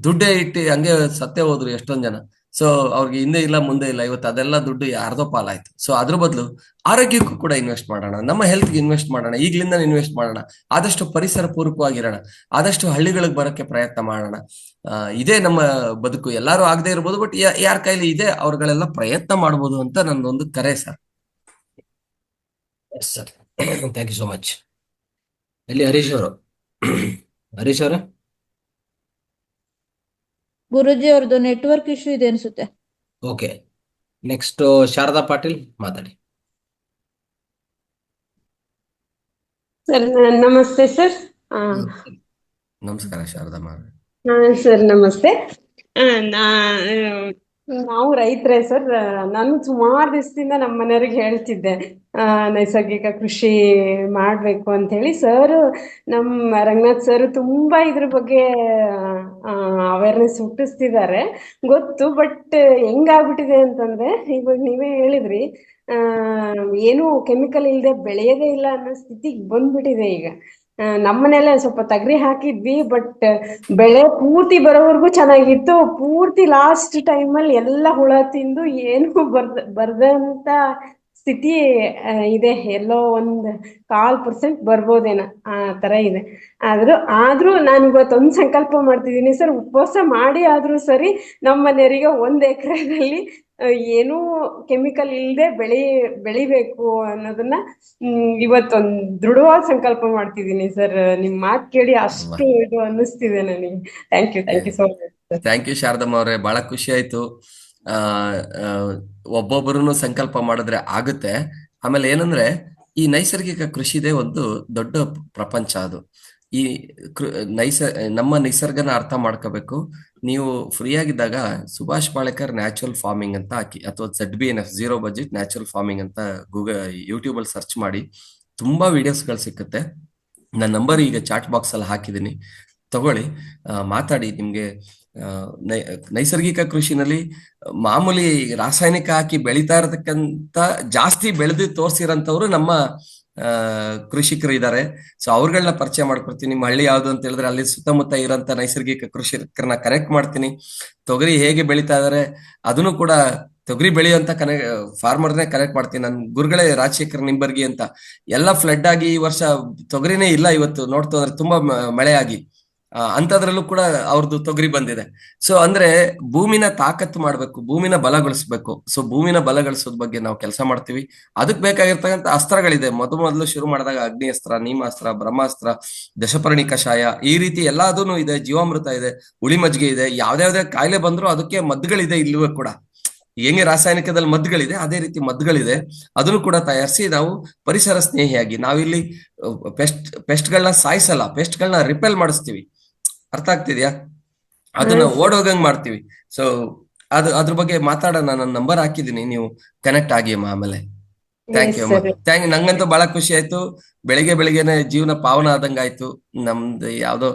ದುಡ್ಡೇ ಇಟ್ಟು ಹಂಗೆ ಸತ್ತೇ ಹೋದ್ರು ಎಷ್ಟೊಂದ್ ಜನ. ಸೊ ಅವ್ರಿಗೆ ಹಿಂದೆ ಇಲ್ಲ ಮುಂದೆ ಇಲ್ಲ, ಇವತ್ತು ಅದೆಲ್ಲ ದುಡ್ಡು ಯಾರ್ದೋ ಪಾಲಾಯ್ತು. ಸೊ ಅದ್ರ ಬದಲು ಆರೋಗ್ಯಕ್ಕೂ ಕೂಡ ಇನ್ವೆಸ್ಟ್ ಮಾಡೋಣ, ನಮ್ಮ ಹೆಲ್ತ್ಗೆ ಇನ್ವೆಸ್ಟ್ ಮಾಡೋಣ, ಈಗ್ಲಿಂದ ಇನ್ವೆಸ್ಟ್ ಮಾಡೋಣ. ಆದಷ್ಟು ಪರಿಸರ ಪೂರಕವಾಗಿರೋಣ, ಆದಷ್ಟು ಹಳ್ಳಿಗಳಿಗೆ ಬರೋಕ್ಕೆ ಪ್ರಯತ್ನ ಮಾಡೋಣ. ಇದೇ ನಮ್ಮ ಬದುಕು. ಎಲ್ಲಾರು ಆಗದೆ ಇರ್ಬೋದು, ಬಟ್ ಯಾರ ಕೈಲಿ ಇದೆ ಅವ್ರಗಳೆಲ್ಲ ಪ್ರಯತ್ನ ಮಾಡ್ಬೋದು ಅಂತ ನನ್ನೊಂದು ಕರೆ sir. Yes sir, thank you so much. ಎಲ್ಲಿ ಹರೀಶ್ ಅವರು? ಹರೀಶ್ ಅವರೇ? ಗುರುಜಿ ಅವ್ರದ್ದು ನೆಟ್ವರ್ಕ್ ಇಶ್ಯೂ ಇದೆ ಅನ್ಸುತ್ತೆ. ಓಕೆ, ನೆಕ್ಸ್ಟ್ ಶಾರದಾ ಪಾಟೀಲ್ ಮಾತಾಡಿ. ಸರ್ ನಮಸ್ತೆ ಸರ್. ನಮಸ್ಕಾರ ಶಾರದಮ್ಮ. ಸರ್ ನಮಸ್ತೆ. ನಾವು ರೈತರೇ ಸರ್. ನಾನು ಸುಮಾರು ದಿವಸದಿಂದ ನಮ್ಮ ಮನೆಯವ್ರಿಗೆ ಹೇಳ್ತಿದ್ದೆ ನೈಸರ್ಗಿಕ ಕೃಷಿ ಮಾಡಬೇಕು ಅಂತ ಹೇಳಿ. ಸರ್, ನಮ್ಮ ರಂಗನಾಥ್ ಸರ್ ತುಂಬಾ ಇದ್ರ ಬಗ್ಗೆ ಅವೇರ್ನೆಸ್ ಹುಟ್ಟಿಸ್ತಿದ್ದಾರೆ, ಗೊತ್ತು. ಬಟ್ ಹೆಂಗಾಗ್ಬಿಟ್ಟಿದೆ ಅಂತಂದ್ರೆ, ಇವಾಗ ನೀವೇ ಹೇಳಿದ್ರಿ, ಆ ಏನು ಕೆಮಿಕಲ್ ಇಲ್ಲದೆ ಬೆಳೆಯೋದೇ ಇಲ್ಲ ಅನ್ನೋ ಸ್ಥಿತಿಗೆ ಬಂದ್ಬಿಟ್ಟಿದೆ ಈಗ. ನಮ್ಮನೆಲ್ಲ ಸ್ವಲ್ಪ ತಗರಿ ಹಾಕಿದ್ವಿ, ಬಟ್ ಬೆಳೆ ಪೂರ್ತಿ ಬರೋವರೆಗೂ ಚೆನ್ನಾಗಿತ್ತು. ಪೂರ್ತಿ ಲಾಸ್ಟ್ ಟೈಮಲ್ಲಿ ಎಲ್ಲ ಹುಳ ತಿಂದು ಏನು ಬರ್ದಂತ ಸ್ಥಿತಿ ಇದೆ. ಎಲ್ಲೋ ಒಂದ್ 1/4% ಬರ್ಬೋದೇನೋ ಆ ತರ ಇದೆ. ಆದ್ರೂ ನಾನು ಇವತ್ತೊಂದ್ ಸಂಕಲ್ಪ ಮಾಡ್ತಿದ್ದೀನಿ ಸರ್, ಉಪವಾಸ ಮಾಡಿ ಆದ್ರೂ ಸರಿ ನಮ್ಮ ಮನೆಯವರಿಗೆ 1 ಎಕರೆದಲ್ಲಿ ಏನೂ ಕೆಮಿಕಲ್ ಇಲ್ಲದೆ ಬೆಳಿಬೇಕು ಅನ್ನೋದನ್ನ ಇವತ್ತೊಂದ್ ದೃಢವಾದ ಸಂಕಲ್ಪ ಮಾಡ್ತಿದ್ದೀನಿ ಸರ್. ನಿಮ್ ಮಾತು ಕೇಳಿ ಅಷ್ಟು ಇದು ಅನ್ನಿಸ್ತಿದೆ ನನಗೆ. Thank you so much sir. Thank you Sharadamma ಅವರೇ, ಬಹಳ ಖುಷಿ ಆಯ್ತು. ಆ ಒಬ್ಬೊಬ್ಬರೂ ಸಂಕಲ್ಪ ಮಾಡಿದ್ರೆ ಆಗುತ್ತೆ. ಆಮೇಲೆ ಏನಂದ್ರೆ, ಈ ನೈಸರ್ಗಿಕ ಕೃಷಿದೇ ಒಂದು ದೊಡ್ಡ ಪ್ರಪಂಚ. ಅದು ಈ ನಮ್ಮ ನಿಸರ್ಗನ ಅರ್ಥ ಮಾಡ್ಕೋಬೇಕು. ನೀವು ಫ್ರೀ ಆಗಿದ್ದಾಗ ಸುಭಾಷ್ ಪಾಳೇಕರ್ ನ್ಯಾಚುರಲ್ ಫಾರ್ಮಿಂಗ್ ಅಂತ ಹಾಕಿ, ಅಥವಾ ZBNF, zero budget natural farming ಅಂತ ಯೂಟ್ಯೂಬ್ ಅಲ್ಲಿ ಸರ್ಚ್ ಮಾಡಿ, ತುಂಬಾ ವಿಡಿಯೋಸ್ಗಳು ಸಿಕ್ಕುತ್ತೆ. ನನ್ನ ನಂಬರ್ ಈಗ ಚಾಟ್ ಬಾಕ್ಸ್ ಅಲ್ಲಿ ಹಾಕಿದ್ದೀನಿ, ತಗೊಳ್ಳಿ, ಮಾತಾಡಿ. ನಿಮ್ಗೆ ನೈಸರ್ಗಿಕ ಕೃಷಿನಲ್ಲಿ ಮಾಮೂಲಿ ರಾಸಾಯನಿಕ ಹಾಕಿ ಬೆಳೀತಾ ಇರತಕ್ಕಂತ ಜಾಸ್ತಿ ಬೆಳೆದು ತೋರಿಸಿರೋಂಥವ್ರು ನಮ್ಮ ಕೃಷಿಕರು ಇದ್ದಾರೆ. ಸೊ ಅವ್ರಗಳನ್ನ ಪರಿಚಯ ಮಾಡ್ಕೊಡ್ತೀನಿ. ನಿಮ್ಮ ಹಳ್ಳಿ ಯಾವ್ದು ಅಂತ ಹೇಳಿದ್ರೆ ಅಲ್ಲಿ ಸುತ್ತಮುತ್ತ ಇರೋಂಥ ನೈಸರ್ಗಿಕ ಕೃಷಿಕರನ್ನ ಕನೆಕ್ಟ್ ಮಾಡ್ತೀನಿ. ತೊಗರಿ ಹೇಗೆ ಬೆಳೀತಾ ಇದಾರೆ ಅದನ್ನು ಕೂಡ, ತೊಗರಿ ಬೆಳೆಯುವಂತ ಫಾರ್ಮರ್ನೇ ಕನೆಕ್ಟ್ ಮಾಡ್ತೀನಿ. ನನ್ ಗುರುಗಳೇ ರಾಜಶೇಖರ್ ನಿಂಬರ್ಗಿ ಅಂತ. ಎಲ್ಲ ಫ್ಲಡ್ ಆಗಿ ಈ ವರ್ಷ ತೊಗರಿನೇ ಇಲ್ಲ. ಇವತ್ತು ನೋಡ್ತಾ ಹೋದ್ರೆ ತುಂಬಾ ಮಳೆ ಆಗಿ ಅಂತದ್ರಲ್ಲೂ ಕೂಡ ಅವ್ರದ್ದು ತೊಗರಿ ಬಂದಿದೆ. ಸೊ ಅಂದ್ರೆ ಭೂಮಿನ ತಾಕತ್ತು ಮಾಡ್ಬೇಕು, ಭೂಮಿನ ಬಲಗೊಳಿಸ್ಬೇಕು. ಸೊ ಭೂಮಿನ ಬಲಗೊಳಿಸೋದ್ ಬಗ್ಗೆ ನಾವು ಕೆಲಸ ಮಾಡ್ತೀವಿ. ಅದಕ್ ಬೇಕಾಗಿರ್ತಕ್ಕಂಥ ಅಸ್ತ್ರಗಳಿದೆ. ಮೊದಲು ಶುರು ಮಾಡಿದಾಗ ಅಗ್ನಿ ಅಸ್ತ್ರ, ನೀಮಾಸ್ತ್ರ, ಬ್ರಹ್ಮಾಸ್ತ್ರ, ದಶಪರ್ಣಿ ಕಷಾಯ, ಈ ರೀತಿ ಎಲ್ಲದೂ ಇದೆ. ಜೀವಾಮೃತ ಇದೆ, ಉಳಿ ಮಜ್ಜಿಗೆ ಇದೆ. ಯಾವ್ದಾವ್ದೇ ಕಾಯಿಲೆ ಬಂದ್ರು ಅದಕ್ಕೆ ಮದ್ದುಗಳಿದೆ. ಇಲ್ಲೂ ಕೂಡ ಹೆಂಗೆ ರಾಸಾಯನಿಕದಲ್ಲಿ ಮದ್ದುಗಳಿದೆ, ಅದೇ ರೀತಿ ಮದ್ದುಗಳಿದೆ. ಅದನ್ನು ಕೂಡ ತಯಾರಿಸಿ ನಾವು ಪರಿಸರ ಸ್ನೇಹಿಯಾಗಿ, ನಾವಿಲ್ಲಿ ಪೆಸ್ಟ್ಗಳನ್ನ ಸಾಯಿಸಲ್ಲ, ಪೆಸ್ಟ್ಗಳನ್ನ ರಿಪೆಲ್ ಮಾಡಿಸ್ತೀವಿ. ಅರ್ಥ ಆಗ್ತಿದ್ಯಾ? ಅದನ್ನ ಓಡೋಗಂಗ್ ಮಾಡ್ತೀವಿ. ಸೊ ಅದ್ರ ಬಗ್ಗೆ ಮಾತಾಡೋಣ. ನನ್ನ ನಂಬರ್ ಹಾಕಿದೀನಿ, ನೀವು ಕನೆಕ್ಟ್ ಆಗಿ ಅಮ್ಮ. ಆಮೇಲೆ ಥ್ಯಾಂಕ್ ಯು ಅಮ್ಮ. ನಂಗಂತೂ ಬಹಳ ಖುಷಿ ಆಯ್ತು. ಬೆಳಿಗ್ಗೆನೆ ಜೀವನ ಪಾವನ ಆದಂಗ ಆಯ್ತು. ನಮ್ದು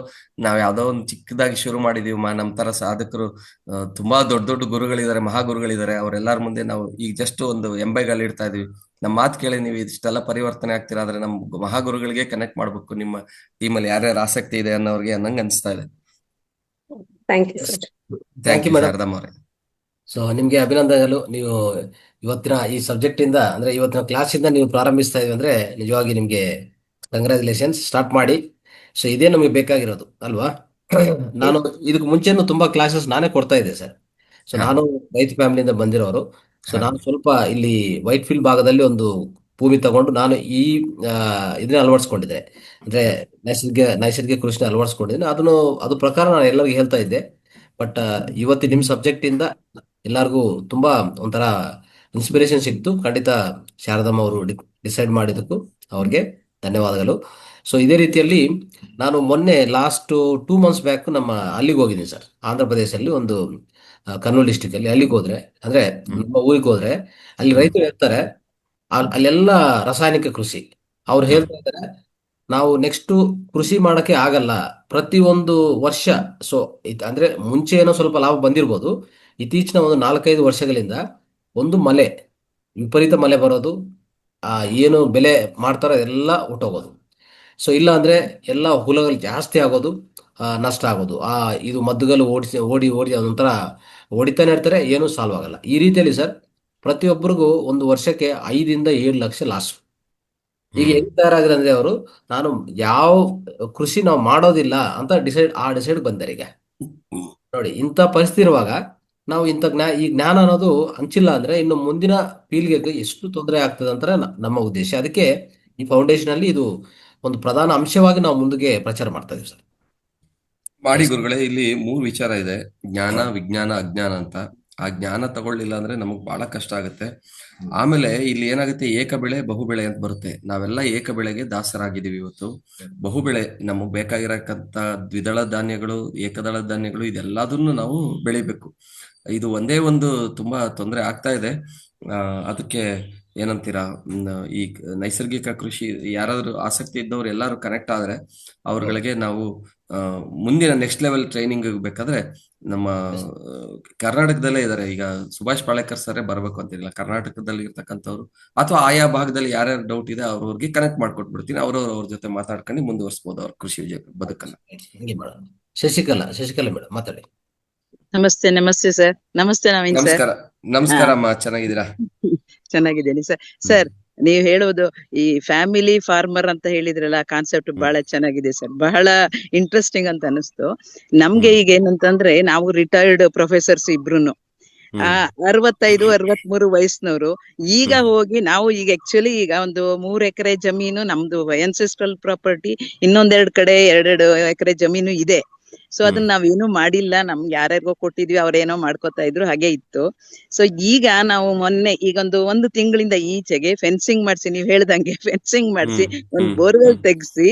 ನಾವ್ ಯಾವ್ದೋ ಒಂದು ಚಿಕ್ಕದಾಗಿ ಶುರು ಮಾಡಿದೀವಮ್ಮ. ನಮ್ ತರ ಸಾಧಕರು ತುಂಬಾ ದೊಡ್ಡ ದೊಡ್ಡ ಗುರುಗಳಿದ್ದಾರೆ, ಮಹಾಗುರುಗಳಿದ್ದಾರೆ. ಅವರೆಲ್ಲರ ಮುಂದೆ ನಾವು ಈಗ ಜಸ್ಟ್ ಒಂದು ಎಂಬೆಗಾಲು ಇಡ್ತಾ ಇದೀವಿ. ನಮ್ಮ ಮಾತು ಕೇಳಿ ನೀವು ಇಷ್ಟೆಲ್ಲ ಪರಿವರ್ತನೆ ಆಗ್ತೀರಾ ಆದ್ರೆ ನಮ್ ಮಹಾಗುರುಗಳಿಗೆ ಕನೆಕ್ಟ್ ಮಾಡ್ಬೇಕು. ನಿಮ್ಮ ಟೀಮಲ್ಲಿ ಯಾರ್ಯಾರು ಆಸಕ್ತಿ ಇದೆ ಅನ್ನೋರಿಗೆ ಅನ್ನಂಗ್ ಅನ್ಸ್ತಾ ಇದೆ. Thank you sir. Thank you Sharadamma ಅವರೇ. ಸೊ ನಿಮ್ಗೆ ಅಭಿನಂದನೆಗಳು. ನೀವು ಇವತ್ತಿನ ಈ ಸಬ್ಜೆಕ್ಟ್ ಇಂದ, ಅಂದ್ರೆ ಇವತ್ತಿನ ಕ್ಲಾಸ್ ಇಂದ ನೀವು ಪ್ರಾರಂಭಿಸ್ತಾ ಇದೀವಿ ಅಂದ್ರೆ ನಿಜವಾಗಿ ನಿಮ್ಗೆ ಕಂಗ್ರ್ಯಾಚುಲೇಷನ್ಸ್. ಸ್ಟಾರ್ಟ್ ಮಾಡಿ. ಸೊ ಇದೇ ನಮಗೆ ಬೇಕಾಗಿರೋದು ಅಲ್ವಾ? ನಾನು ಇದಕ್ಕೆ ಮುಂಚೆನೂ ತುಂಬಾ ಕ್ಲಾಸಸ್ ನಾನೇ ಕೊಡ್ತಾ ಇದ್ದೆ ಸರ್. ಸೊ ನಾನು ರೈತ ಫ್ಯಾಮಿಲಿಯಿಂದ ಬಂದಿರೋರು. ಸೊ ನಾನು ಸ್ವಲ್ಪ ಇಲ್ಲಿ ವೈಟ್ ಫೀಲ್ಡ್ ಭಾಗದಲ್ಲಿ ಒಂದು ಭೂಮಿ ತಗೊಂಡು ನಾನು ಈ ಇದನ್ನ ಅಳವಡಿಸ್ಕೊಂಡಿದ್ದೆ. ಅಂದ್ರೆ ನೈಸರ್ಗಿಕ ಕೃಷಿನ ಅಳವಡಿಸ್ಕೊಂಡಿದ್ದೀನಿ. ಅದು ಪ್ರಕಾರ ನಾನು ಎಲ್ಲರಿಗೂ ಹೇಳ್ತಾ ಇದ್ದೆ. ಬಟ್ ಇವತ್ತು ನಿಮ್ ಸಬ್ಜೆಕ್ಟ್ ಇಂದ ಎಲ್ಲರಿಗೂ ತುಂಬಾ ಒಂಥರ ಇನ್ಸ್ಪಿರೇಷನ್ ಸಿಕ್ತು. ಖಂಡಿತ ಶಾರದಮ್ಮ ಅವರು ಡಿಸೈಡ್ ಮಾಡಿದ್ದಕ್ಕೂ ಅವ್ರಿಗೆ ಧನ್ಯವಾದಗಳು. ಸೊ ಇದೇ ರೀತಿಯಲ್ಲಿ ನಾನು ಮೊನ್ನೆ ಲಾಸ್ಟ್ 2 months ಬ್ಯಾಕ್ ನಮ್ಮ ಅಲ್ಲಿಗೆ ಹೋಗಿದ್ದೀನಿ ಸರ್. ಆಂಧ್ರ ಪ್ರದೇಶದಲ್ಲಿ ಒಂದು ಕರ್ನೂಲ್ ಡಿಸ್ಟಿಕ್ ಅಲ್ಲಿ ಅಲ್ಲಿಗೆ ಹೋದ್ರೆ, ಅಂದ್ರೆ ನಮ್ಮ ಊರಿಗೆ ಹೋದ್ರೆ ಅಲ್ಲಿ ರೈತರು ಹೇಳ್ತಾರೆ ಅಲ್ಲೆಲ್ಲ ರಾಸಾಯನಿಕ ಕೃಷಿ. ಅವ್ರು ಹೇಳ್ತಾ ಇದ್ದಾರೆ ನಾವು ನೆಕ್ಸ್ಟ್ ಕೃಷಿ ಮಾಡಕ್ಕೆ ಆಗಲ್ಲ. ಪ್ರತಿಯೊಂದು ವರ್ಷ, ಸೊ ಅಂದ್ರೆ ಮುಂಚೆ ಏನೋ ಸ್ವಲ್ಪ ಲಾಭ ಬಂದಿರ್ಬೋದು, ಇತ್ತೀಚಿನ ಒಂದು 4-5 ವರ್ಷಗಳಿಂದ ಒಂದು ವಿಪರೀತ ಮಳೆ ಬರೋದು, ಏನು ಬೆಲೆ ಮಾಡ್ತಾರೋ ಎಲ್ಲ ಹೊಟ್ಟೋಗೋದು. ಸೊ ಇಲ್ಲ ಅಂದ್ರೆ ಎಲ್ಲ ಹುಳಗಳು ಜಾಸ್ತಿ ಆಗೋದು, ನಷ್ಟ ಆಗೋದು. ಇದು ಮದ್ದುಗಳು ಓಡಿ ಅದೊಂಥರ ಹೊಡಿತಾನೆ ಇರ್ತಾರೆ, ಏನೂ ಸಾಲ್ವ್ ಆಗಲ್ಲ. ಈ ರೀತಿಯಲ್ಲಿ ಸರ್ ಪ್ರತಿಯೊಬ್ಬರಿಗೂ ಒಂದು ವರ್ಷಕ್ಕೆ 5-7 ಲಕ್ಷ ಲಾಸ್. ಈಗ ಹೆಂಗ್ ತಯಾರಾಗಿದೆ ಅಂದ್ರೆ ಅವರು, ನಾನು ಯಾವ ಕೃಷಿ ನಾವು ಮಾಡೋದಿಲ್ಲ ಅಂತ ಡಿಸೈಡ್ ಬಂದಾರೆ. ಈಗ ನೋಡಿ, ಇಂಥ ಪರಿಸ್ಥಿತಿ ಇರುವಾಗ ನಾವು ಈ ಜ್ಞಾನ ಅನ್ನೋದು ಹಂಚಿಲ್ಲ ಅಂದ್ರೆ ಇನ್ನು ಮುಂದಿನ ಪೀಳಿಗೆಗೆ ಎಷ್ಟು ತೊಂದರೆ ಆಗ್ತದೆ ಅಂತ ನಮ್ಮ ಉದ್ದೇಶ. ಅದಕ್ಕೆ ಈ ಫೌಂಡೇಶನ್ ಅಲ್ಲಿ ಇದು ಒಂದು ಪ್ರಧಾನ ಅಂಶವಾಗಿ ನಾವು ಮುಂದಕ್ಕೆ ಪ್ರಚಾರ ಮಾಡ್ತಾ ಇದೀವಿ ಸರ್. ಮಾಡಿ ಗುರುಗಳೇ. ಇಲ್ಲಿ 3 ವಿಚಾರ ಇದೆ: ಜ್ಞಾನ, ವಿಜ್ಞಾನ, ಅಜ್ಞಾನ ಅಂತ. ಆ ಜ್ಞಾನ ತಗೊಳ್ಳಿಲ್ಲ ಅಂದ್ರೆ ನಮಗ್ ಬಹಳ ಕಷ್ಟ ಆಗುತ್ತೆ. ಆಮೇಲೆ ಇಲ್ಲಿ ಏನಾಗುತ್ತೆ, ಏಕ ಬೆಳೆ ಬಹುಬೆಳೆ ಅಂತ ಬರುತ್ತೆ. ನಾವೆಲ್ಲ ಏಕ ಬೆಳೆಗೆ ದಾಸರಾಗಿದ್ದೀವಿ ಇವತ್ತು. ಬಹುಬೆಳೆ ನಮಗ್ ಬೇಕಾಗಿರಕ್ಕಂತ ದ್ವಿದಳ ಧಾನ್ಯಗಳು, ಏಕದಳ ಧಾನ್ಯಗಳು, ಇದೆಲ್ಲದನ್ನು ನಾವು ಬೆಳಿಬೇಕು. ಇದು ಒಂದೇ ಒಂದು ತುಂಬಾ ತೊಂದರೆ ಆಗ್ತಾ ಇದೆ. ಅದಕ್ಕೆ ಏನಂತೀರಾ, ಈ ನೈಸರ್ಗಿಕ ಕೃಷಿ ಯಾರಾದ್ರೂ ಆಸಕ್ತಿ ಇದ್ದವ್ರು ಎಲ್ಲರೂ ಕನೆಕ್ಟ್ ಆದ್ರೆ ಅವ್ರಗಳಿಗೆ ನಾವು ಮುಂದಿನ ನೆಕ್ಸ್ಟ್ ಲೆವೆಲ್ ಟ್ರೈನಿಂಗ್ ಬೇಕಾದ್ರೆ ನಮ್ಮ ಕರ್ನಾಟಕದಲ್ಲೇ ಇದ್ದಾರೆ. ಈಗ ಸುಭಾಷ್ ಪಾಳೇಕರ್ ಸರೇ ಬರ್ಬೇಕು ಅಂತಿಲ್ಲ, ಕರ್ನಾಟಕದಲ್ಲಿ ಇರ್ತಕ್ಕಂಥವ್ರು ಅಥವಾ ಆಯಾ ಭಾಗದಲ್ಲಿ ಯಾರ್ಯಾರು ಡೌಟ್ ಇದೆ ಅವ್ರವ್ರಿಗೆ ಕನೆಕ್ಟ್ ಮಾಡ್ಕೊಟ್ಬಿಡ್ತೀನಿ. ಅವ್ರ ಜೊತೆ ಮಾತಾಡ್ಕೊಂಡು ಮುಂದುವರಿಸಬಹುದು ಅವ್ರ ಕೃಷಿ ಬದುಕನ್ನ. ಹಂಗೆ ಮಾಡೋಣ. ಶಶಿಕಲಾ ಮೇಡಮ್ ಮಾತಾಡಿ. ನಮಸ್ತೆ ಸರ್. ನಮಸ್ತೆ ನವೀನ್ ಸರ್. ನಮಸ್ಕಾರ. ನಮಸ್ಕಾರ ಅಮ್ಮ, ಚೆನ್ನಾಗಿದ್ದೀರಾ? ಚೆನ್ನಾಗಿದ್ದೀನಿ ಸರ್. ಸರ್, ನೀವ್ ಹೇಳೋದು ಈ ಫ್ಯಾಮಿಲಿ ಫಾರ್ಮರ್ ಅಂತ ಹೇಳಿದ್ರಲ್ಲ, ಕಾನ್ಸೆಪ್ಟ್ ಬಹಳ ಚೆನ್ನಾಗಿದೆ ಸರ್, ಬಹಳ ಇಂಟ್ರೆಸ್ಟಿಂಗ್ ಅಂತ ಅನಿಸ್ತು ನಮ್ಗೆ. ಈಗ ಏನಂತಂದ್ರೆ ನಾವು ರಿಟೈರ್ಡ್ ಪ್ರೊಫೆಸರ್ಸ್ ಇಬ್ರುನು 65-63 ವಯಸ್ಸಿನವರು ಈಗ ಹೋಗಿ ನಾವು ಈಗ ಆಕ್ಚುಲಿ ಈಗ ಒಂದು 3 ಎಕರೆ ಜಮೀನು ನಮ್ದು ಅನ್ಸೆಸ್ಟ್ರಲ್ ಪ್ರಾಪರ್ಟಿ, ಇನ್ನೊಂದೆರಡು ಕಡೆ 2 ಎಕರೆ ಜಮೀನು ಇದೆ. ಸೊ ಅದನ್ನ ನಾವೇನು ಮಾಡಿಲ್ಲ, ನಮ್ಗೆ ಯಾರ್ಯಾರಿಗೋ ಕೊಟ್ಟಿದ್ವಿ, ಅವ್ರೇನೋ ಮಾಡ್ಕೋತಾ ಇದ್ರು, ಹಾಗೆ ಇತ್ತು. ಸೊ ಈಗ ನಾವು ಮೊನ್ನೆ ಈಗ ಒಂದು ತಿಂಗಳಿಂದ ಈಚೆಗೆ ಫೆನ್ಸಿಂಗ್ ಮಾಡ್ಸಿ, ನೀವ್ ಹೇಳ್ದಂಗೆ ಫೆನ್ಸಿಂಗ್ ಮಾಡ್ಸಿ ಒಂದು ಬೋರ್ವೆಲ್ ತೆಗ್ಸಿ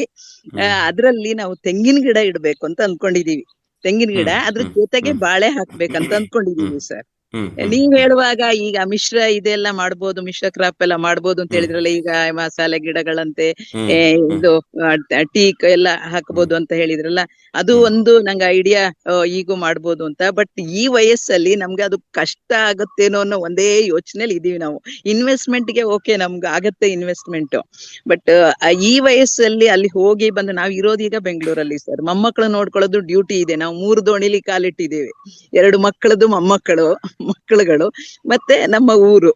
ಅದ್ರಲ್ಲಿ ನಾವು ತೆಂಗಿನ ಗಿಡ ಇಡ್ಬೇಕು ಅಂತ ಅನ್ಕೊಂಡಿದೀವಿ. ತೆಂಗಿನ ಗಿಡ ಅದ್ರ ಜೊತೆಗೆ ಬಾಳೆ ಹಾಕ್ಬೇಕಂತ ಅನ್ಕೊಂಡಿದೀವಿ ಸರ್. ನೀವ್ ಹೇಳುವಾಗ ಈಗ ಮಿಶ್ರ ಇದೆಲ್ಲ ಮಾಡ್ಬೋದು, ಮಿಶ್ರ ಕ್ರಾಪ್ ಎಲ್ಲ ಮಾಡ್ಬೋದು ಅಂತ ಹೇಳಿದ್ರಲ್ಲ, ಈಗ ಮಸಾಲೆ ಗಿಡಗಳಂತೆ ಇದು ಟೀಕ್ ಎಲ್ಲ ಹಾಕ್ಬೋದು ಅಂತ ಹೇಳಿದ್ರಲ್ಲ, ಅದು ಒಂದು ನಂಗೆ ಐಡಿಯಾ ಈಗೂ ಮಾಡ್ಬೋದು ಅಂತ. ಬಟ್ ಈ ವಯಸ್ಸಲ್ಲಿ ನಮ್ಗೆ ಅದು ಕಷ್ಟ ಆಗತ್ತೇನೋ ಅನ್ನೋ ಒಂದೇ ಯೋಚನೆಯಲ್ಲಿ ಇದೀವಿ ನಾವು. ಇನ್ವೆಸ್ಟ್ಮೆಂಟ್ಗೆ ಓಕೆ, ನಮ್ಗೆ ಆಗತ್ತೆ ಇನ್ವೆಸ್ಟ್ಮೆಂಟ್, ಬಟ್ ಈ ವಯಸ್ಸಲ್ಲಿ ಅಲ್ಲಿ ಹೋಗಿ ಬಂದು ನಾವ್ ಇರೋದೀಗ ಬೆಂಗಳೂರಲ್ಲಿ ಸರ್. ಮೊಮ್ಮಕ್ಕಳು ನೋಡ್ಕೊಳ್ಳೋದು ಡ್ಯೂಟಿ ಇದೆ. ನಾವು 3 ದೋಣಿಲಿ ಕಾಲಿಟ್ಟಿದ್ದೇವೆ, 2 ಮಕ್ಕಳದು ಮಕ್ಕಳುಗಳು ಮತ್ತೆ ನಮ್ಮ ಊರು.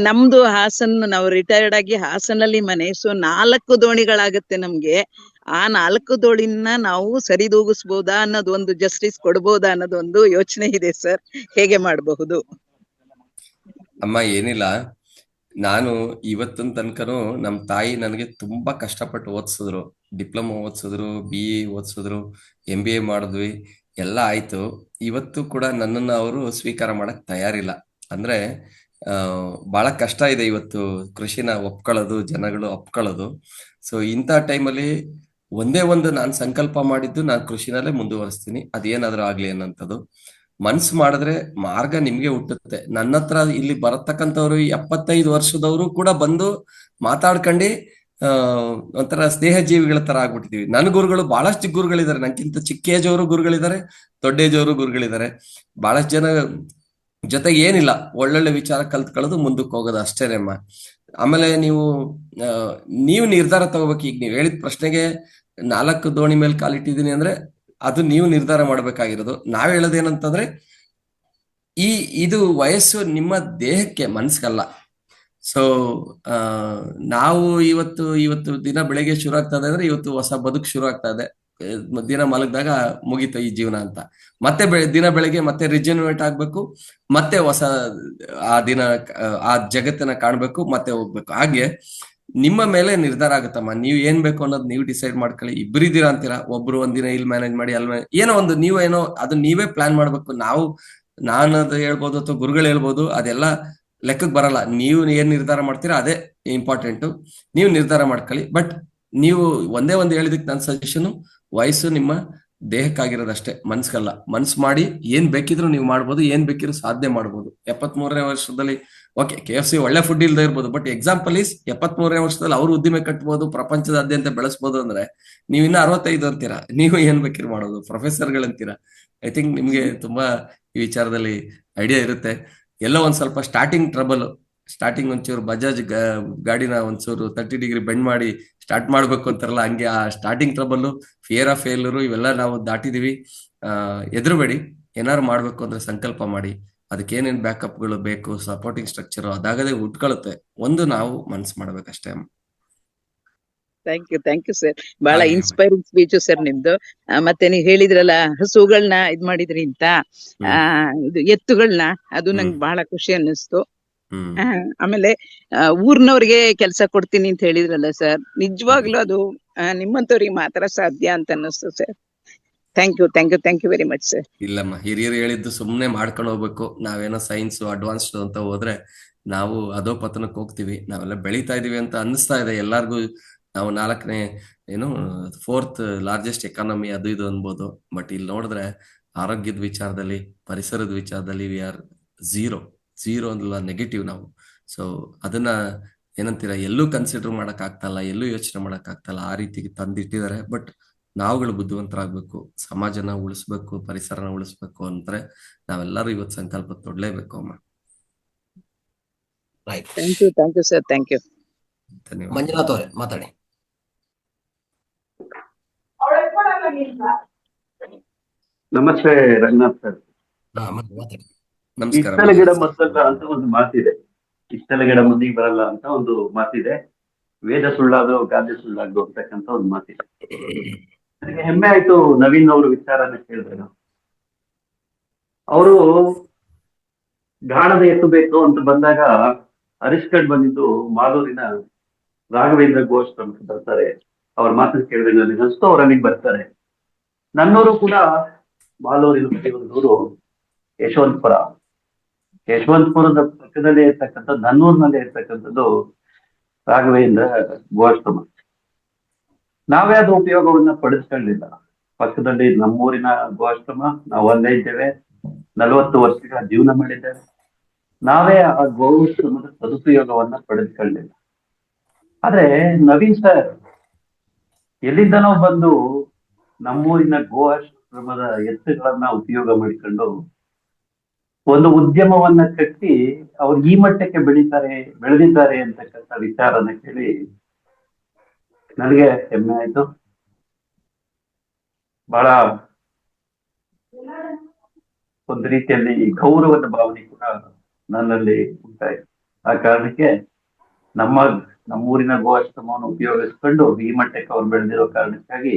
ನಮ್ದು ಹಾಸನ್, ನಾವು ರಿಟೈರ್ಡ್ ಆಗಿ ಹಾಸನಲ್ಲಿ ಮನೆ. ಸೊ 4 ದೋಣಿಗಳಾಗತ್ತೆ ನಮ್ಗೆ. ಆ 4 ದೋಣಿನ ನಾವು ಸರಿದೂಗಿಸ್ಬೋದಾ ಅನ್ನೋದು ಒಂದು, ಜಸ್ಟಿಸ್ ಕೊಡ್ಬೋದಾ ಅನ್ನೋದು ಒಂದು ಯೋಚನೆ ಇದೆ ಸರ್. ಹೇಗೆ ಮಾಡಬಹುದು? ಅಮ್ಮ ಏನಿಲ್ಲ, ನಾನು ಇವತ್ತಿನ ತನಕನೂ ನಮ್ಮ ತಾಯಿ ನನಗೆ ತುಂಬಾ ಕಷ್ಟಪಟ್ಟು ಓದಿಸಿದ್ರು. ಡಿಪ್ಲೊಮಾ ಓದಿಸಿದ್ರು, BE ಓದಿಸಿದ್ರು, MBA ಮಾಡಿದ್ವಿ, ಎಲ್ಲ ಆಯ್ತು. ಇವತ್ತು ಕೂಡ ನನ್ನನ್ನು ಅವರು ಸ್ವೀಕಾರ ಮಾಡಕ್ ತಯಾರಿಲ್ಲ. ಅಂದ್ರೆ ಬಹಳ ಕಷ್ಟ ಇದೆ ಇವತ್ತು ಕೃಷಿನ ಒಪ್ಕೊಳ್ಳೋದು, ಜನಗಳು ಒಪ್ಕೊಳ್ಳೋದು. ಸೊ ಇಂಥ ಟೈಮಲ್ಲಿ ಒಂದೇ ಒಂದು ನಾನು ಸಂಕಲ್ಪ ಮಾಡಿದ್ದು, ನಾನು ಕೃಷಿನಲ್ಲೇ ಮುಂದುವರಿಸ್ತೀನಿ, ಅದೇನಾದ್ರೂ ಆಗ್ಲಿ ಅನ್ನೋಂಥದ್ದು. ಮನ್ಸು ಮಾಡಿದ್ರೆ ಮಾರ್ಗ ನಿಮ್ಗೆ ಹುಟ್ಟುತ್ತೆ. ನನ್ನ ಹತ್ರ ಇಲ್ಲಿ ಬರತಕ್ಕಂಥವ್ರು 75 ವರ್ಷದವರು ಕೂಡ ಬಂದು ಮಾತಾಡ್ಕೊಂಡು ಒಂಥರ ಸ್ನೇಹ ಜೀವಿಗಳ ತರ ಆಗ್ಬಿಟ್ಟಿದೀವಿ. ನನ್ನ ಗುರುಗಳು ಬಹಳಷ್ಟು ಗುರುಗಳಿದ್ದಾರೆ, ನಂಗಿಂತ ಚಿಕ್ಕ ಏಜ್ ಅವರು ಗುರುಗಳಿದ್ದಾರೆ, ದೊಡ್ಡ ಏಜ್ ಅವರು ಗುರುಗಳಿದ್ದಾರೆ. ಬಹಳಷ್ಟು ಜನ ಜೊತೆಗೆ ಏನಿಲ್ಲ, ಒಳ್ಳೊಳ್ಳೆ ವಿಚಾರ ಕಲ್ತ್ಕೊಳ್ಳೋದು, ಮುಂದಕ್ಕೆ ಹೋಗೋದು ಅಷ್ಟೇನಮ್ಮ. ಆಮೇಲೆ ನೀವು ನಿರ್ಧಾರ ತಗೋಬೇಕು. ಈಗ ನೀವು ಹೇಳಿದ ಪ್ರಶ್ನೆಗೆ 4 ದೋಣಿ ಮೇಲೆ ಕಾಲಿಟ್ಟಿದ್ದೀನಿ ಅಂದ್ರೆ ಅದು ನೀವು ನಿರ್ಧಾರ ಮಾಡ್ಬೇಕಾಗಿರೋದು. ನಾವ್ ಹೇಳೋದೇನಂತಂದ್ರೆ, ಇದು ವಯಸ್ಸು ನಿಮ್ಮ ದೇಹಕ್ಕೆ, ಮನ್ಸ್ಗಲ್ಲ. ಸೊ ನಾವು ಇವತ್ತು ದಿನ ಬೆಳಗ್ಗೆ ಶುರು ಆಗ್ತಾ ಇದೆ ಅಂದ್ರೆ ಇವತ್ತು ಹೊಸ ಬದುಕು ಶುರು ಆಗ್ತಾ ಇದೆ. ದಿನ ಮಲಗಿದಾಗ ಮುಗೀತು ಈ ಜೀವನ ಅಂತ. ಮತ್ತೆ ದಿನ ಬೆಳಗ್ಗೆ ಮತ್ತೆ ರಿಜನ್ಯೂವೇಟ್ ಆಗ್ಬೇಕು, ಮತ್ತೆ ಹೊಸ ಆ ಜಗತ್ತನ್ನ ಕಾಣ್ಬೇಕು, ಮತ್ತೆ ಹೋಗ್ಬೇಕು. ಹಾಗೆ ನಿಮ್ಮ ಮೇಲೆ ನಿರ್ಧಾರ ಆಗುತ್ತಮ್ಮ. ನೀವು ಏನ್ ಬೇಕು ಅನ್ನೋದು ನೀವು ಡಿಸೈಡ್ ಮಾಡ್ಕೊಳ್ಳಿ. ಇಬ್ಬರಿದ್ದೀರಾ ಅಂತೀರಾ, ಒಬ್ರು ಒಂದಿನ ಇಲ್ಲಿ ಮ್ಯಾನೇಜ್ ಮಾಡಿ, ಏನೋ ಒಂದು ನೀವೇನೋ ಅದು ನೀವೇ ಪ್ಲಾನ್ ಮಾಡ್ಬೇಕು. ನಾನು ಅದು ಹೇಳ್ಬೋದು ಅಥವಾ ಗುರುಗಳು ಹೇಳ್ಬೋದು, ಅದೆಲ್ಲ ಲೆಕ್ಕಕ್ಕೆ ಬರಲ್ಲ. ನೀವು ಏನ್ ನಿರ್ಧಾರ ಮಾಡ್ತೀರಾ ಅದೇ ಇಂಪಾರ್ಟೆಂಟು. ನೀವು ನಿರ್ಧಾರ ಮಾಡ್ಕೊಳ್ಳಿ. ಬಟ್ ನೀವು ಒಂದೇ ಒಂದು ಹೇಳಿದಕ್ಕೆ ನನ್ನ ಸಜೆಷನ್, ವಯಸ್ಸು ನಿಮ್ಮ ದೇಹಕ್ಕಾಗಿರೋದಷ್ಟೇ, ಮನ್ಸ್ಗಲ್ಲ. ಮನ್ಸ್ ಮಾಡಿ ಏನ್ ಬೇಕಿದ್ರು ನೀವು ಮಾಡ್ಬೋದು, ಏನ್ ಬೇಕಿದ್ರು ಸಾಧನೆ ಮಾಡ್ಬೋದು. 73ನೇ ವರ್ಷದಲ್ಲಿ ಓಕೆ, KFC ಒಳ್ಳೆ ಫುಡ್ ಇಲ್ದೇ ಇರ್ಬೋದು, ಬಟ್ ಎಕ್ಸಾಂಪಲ್ ಈಸ್ 73ನೇ ವರ್ಷದಲ್ಲಿ ಅವ್ರು ಉದ್ದಿಮೆ ಕಟ್ಬೋದು, ಪ್ರಪಂಚದಾದ್ಯಂತ ಬೆಳೆಸ್ಬೋದು. ಅಂದ್ರೆ ನೀವು ಇನ್ನ 65 ಅಂತೀರಾ, ನೀವು ಏನ್ ಬೇಕಿರು ಮಾಡೋದು, ಪ್ರೊಫೆಸರ್ಗಳಂತೀರಾ. ಐ ಥಿಂಕ್ ನಿಮ್ಗೆ ತುಂಬಾ ಈ ವಿಚಾರದಲ್ಲಿ ಐಡಿಯಾ ಇರುತ್ತೆ. ಎಲ್ಲೋ ಒಂದ್ ಸ್ವಲ್ಪ ಸ್ಟಾರ್ಟಿಂಗ್ ಒಂಚೂರು ಬಜಾಜ್ ಗಾಡಿನ ಒಂಚೂರು 30 ಡಿಗ್ರಿ ಬೆಂಡ್ ಮಾಡಿ ಸ್ಟಾರ್ಟ್ ಮಾಡ್ಬೇಕು ಅಂತಾರಲ್ಲ, ಹಂಗೆ ಆ starting trouble, fear of failure ಇವೆಲ್ಲ ನಾವು ದಾಟಿದೀವಿ. ಎದುರುಬೇಡಿ. ಏನಾದ್ರು ಮಾಡ್ಬೇಕು ಅಂದ್ರೆ ಸಂಕಲ್ಪ ಮಾಡಿ, ಅದಕ್ಕೆ ಏನೇನ್ ಬ್ಯಾಕಪ್ಗಳು ಬೇಕು, ಸಪೋರ್ಟಿಂಗ್ ಸ್ಟ್ರಕ್ಚರ್ ಅದಾಗದೆ ಉಟ್ಕೊಳ್ಳುತ್ತೆ. ಒಂದು ನಾವು ಮನ್ಸು ಮಾಡ್ಬೇಕಷ್ಟೇ. Thank you sir. ಬಹಳ ಇನ್ಸ್ಪೈರಿಂಗ್ ಸ್ಪೀಚ್ ಸರ್ ನಿಮ್ದು. ಮತ್ತೆ ನೀವ್ ಹೇಳಿದ್ರಲ್ಲ ಹಸುಗಳನ್ನ ಇದ್ ಮಾಡಿದ್ರಿ ಅಂತ, ಇದು ಎತ್ತುಗಳನ್ನ, ಅದು ನಂಗೆ ಬಹಳ ಖುಷಿ ಅನ್ನಿಸ್ತು. ಆಮೇಲೆ ಊರ್ನವ್ರಿಗೆ ಕೆಲ್ಸ ಕೊಡ್ತೀನಿ ಅಂತ ಹೇಳಿದ್ರಲ್ಲ ಸರ್, ನಿಜವಾಗ್ಲೂ ಅದು ನಿಮ್ಮಂತವ್ರಿಗೆ ಮಾತ್ರ ಸಾಧ್ಯ ಅಂತ ಅನ್ನಿಸ್ತು sir. Thank you very much sir. ಇಲ್ಲಮ್ಮ, ಹಿರಿಯರು ಹೇಳಿದ್ದು ಸುಮ್ನೆ ಮಾಡ್ಕೊಂಡು ಹೋಗ್ಬೇಕು. ನಾವೇನೋ ಸೈನ್ಸ್ ಅಡ್ವಾನ್ಸ್ಡ್ ಅಂತ ಹೋದ್ರೆ ನಾವು ಅದೋ ಪತನಕ್ಕೆ ಹೋಗ್ತೀವಿ. ನಾವೆಲ್ಲ ಬೆಳೀತಾ ಇದೀವಿ ಅಂತ ಅನ್ನಿಸ್ತಾ ಇದೆ ಎಲ್ಲಾರ್ಗು. ನಾವು 4ನೇ 4th ಲಾರ್ಜೆಸ್ಟ್ ಎಕಾನಮಿ ಅದು ಇದು ಅನ್ಬೋದು, ಬಟ್ ಇಲ್ಲಿ ನೋಡಿದ್ರೆ ಆರೋಗ್ಯದ ವಿಚಾರದಲ್ಲಿ, ಪರಿಸರದ ವಿಚಾರದಲ್ಲಿ ವಿ ಆರ್ ಝೀರೋ ಅಲ್ಲ, ನೆಗೆಟಿವ್ ನಾವು. ಸೊ ಅದನ್ನ ಏನಂತೀರ, ಎಲ್ಲೂ ಕನ್ಸಿಡರ್ ಮಾಡಕ್ ಆಗ್ತಲ್ಲ, ಎಲ್ಲೂ ಯೋಚನೆ ಮಾಡಕ್ ಆಗ್ತಲ್ಲ, ಆ ರೀತಿಗೆ ತಂದಿಟ್ಟಿದ್ದಾರೆ. ಬಟ್ ನಾವುಗಳು ಬುದ್ಧಿವಂತರಾಗ್ಬೇಕು, ಸಮಾಜನ ಉಳಿಸ್ಬೇಕು, ಪರಿಸರನ ಉಳಿಸ್ಬೇಕು ಅಂದ್ರೆ ನಾವೆಲ್ಲರೂ ಇವತ್ತು ಸಂಕಲ್ಪ ತೊಡ್ಲೇಬೇಕು ಅಮ್ಮ. Right. Thank you sir, thank you. ಧನ್ಯವಾದ. ಮಂಜುನಾಥ್ ಅವರೇ ಮಾತಾಡಿ. ನಮಸ್ತೆ ರಂಗನಾಥ್ ಸರ್. ಮಾತಾಡಿ. ನಮಸ್ಕಾರ. ಇಷ್ಟಲ ಗಿಡ ಮದ್ದಲ್ಲ ಅಂತ ಒಂದು ಮಾತಿದೆ. ಇಷ್ಟಲ ಗಿಡ ಮದ್ದಿಗೆ ಬರಲ್ಲ ಅಂತ ಒಂದು ಮಾತಿದೆ. ವೇದ ಸುಳ್ಳಾದ್ರು ಗಾದೆ ಸುಳ್ಳಾದ್ರು ಅಂತಕ್ಕಂಥ ಒಂದು ಮಾತಿದೆ. ನನಗೆ ಹೆಮ್ಮೆ ಆಯ್ತು ನವೀನ್ ಅವರು ವಿಚಾರನ ಕೇಳಿದಾಗ. ಅವರು ಗಾಣದ ಎತ್ತಬೇಕು ಅಂತ ಬಂದಾಗ ಅರಿಸ್ಕೊಂಡ್ ಬಂದಿದ್ದು ಮಾಲೂರಿನ ರಾಘವೇಂದ್ರ ಘೋಷ್ ಅಂತ ಬರ್ತಾರೆ. ಅವ್ರ ಮಾತನ್ನ ಕೇಳಿದಾಗ ನನಗೆ ಅನಿಸ್ತು ಅವ್ರು ಅಲ್ಲಿಗೆ ಬರ್ತಾರೆ. ನನ್ನೂರು ಕೂಡ ಮಾಲೂರಿನ ಬಳಿ ಒಂದು ಊರು ಯಶವಂತಪುರದ ಪಕ್ಕದಲ್ಲೇ ಇರ್ತಕ್ಕಂಥ ನನ್ನೂರಿನಲ್ಲೇ ಇರ್ತಕ್ಕಂಥದ್ದು ರಾಘವೇಂದ್ರ ಗೋಆಶ್ರಮ. ನಾವೇ ಅದು ಉಪಯೋಗವನ್ನ ಪಡಿಸ್ಕೊಳ್ಳಿಲ್ಲ. ಪಕ್ಕದಲ್ಲಿ ನಮ್ಮೂರಿನ ಗೋಆಶ್ರಮ, ನಾವು ಅಲ್ಲೇ ಇದ್ದೇವೆ, 40 ವರ್ಷಗಳ ಜೀವನ ಮಾಡಿದ್ದೇವೆ. ನಾವೇ ಆ ಗೋಆಶ್ರಮದ ಸದುಪಯೋಗವನ್ನ ಪಡೆದುಕೊಳ್ಳಲಿಲ್ಲ. ಆದ್ರೆ ನವೀನ್ ಸರ್ ಎಲ್ಲಿಂದನೋ ಬಂದು ನಮ್ಮೂರಿನ ಗೋಆಶ್ರಮದ ಎತ್ತುಗಳನ್ನ ಉಪಯೋಗ ಮಾಡಿಕೊಂಡು ಒಂದು ಉದ್ಯಮವನ್ನ ಕಟ್ಟಿ ಅವ್ರು ಈ ಮಟ್ಟಕ್ಕೆ ಬೆಳೆದಿದ್ದಾರೆ ಅಂತಕ್ಕಂಥ ವಿಚಾರನ ಕೇಳಿ ನನಗೆ ಹೆಮ್ಮೆ ಆಯ್ತು. ಬಹಳ ಒಂದು ರೀತಿಯಲ್ಲಿ ಗೌರವದ ಭಾವನೆ ಕೂಡ ನನ್ನಲ್ಲಿ ಉಂಟಾಯ್ತು. ಆ ಕಾರಣಕ್ಕೆ ನಮ್ಮೂರಿನ ಗೋಆಶ್ರಮವನ್ನು ಉಪಯೋಗಿಸ್ಕೊಂಡು ಈ ಮಟ್ಟಕ್ಕೆ ಅವ್ರು ಬೆಳೆದಿರೋ ಕಾರಣಕ್ಕಾಗಿ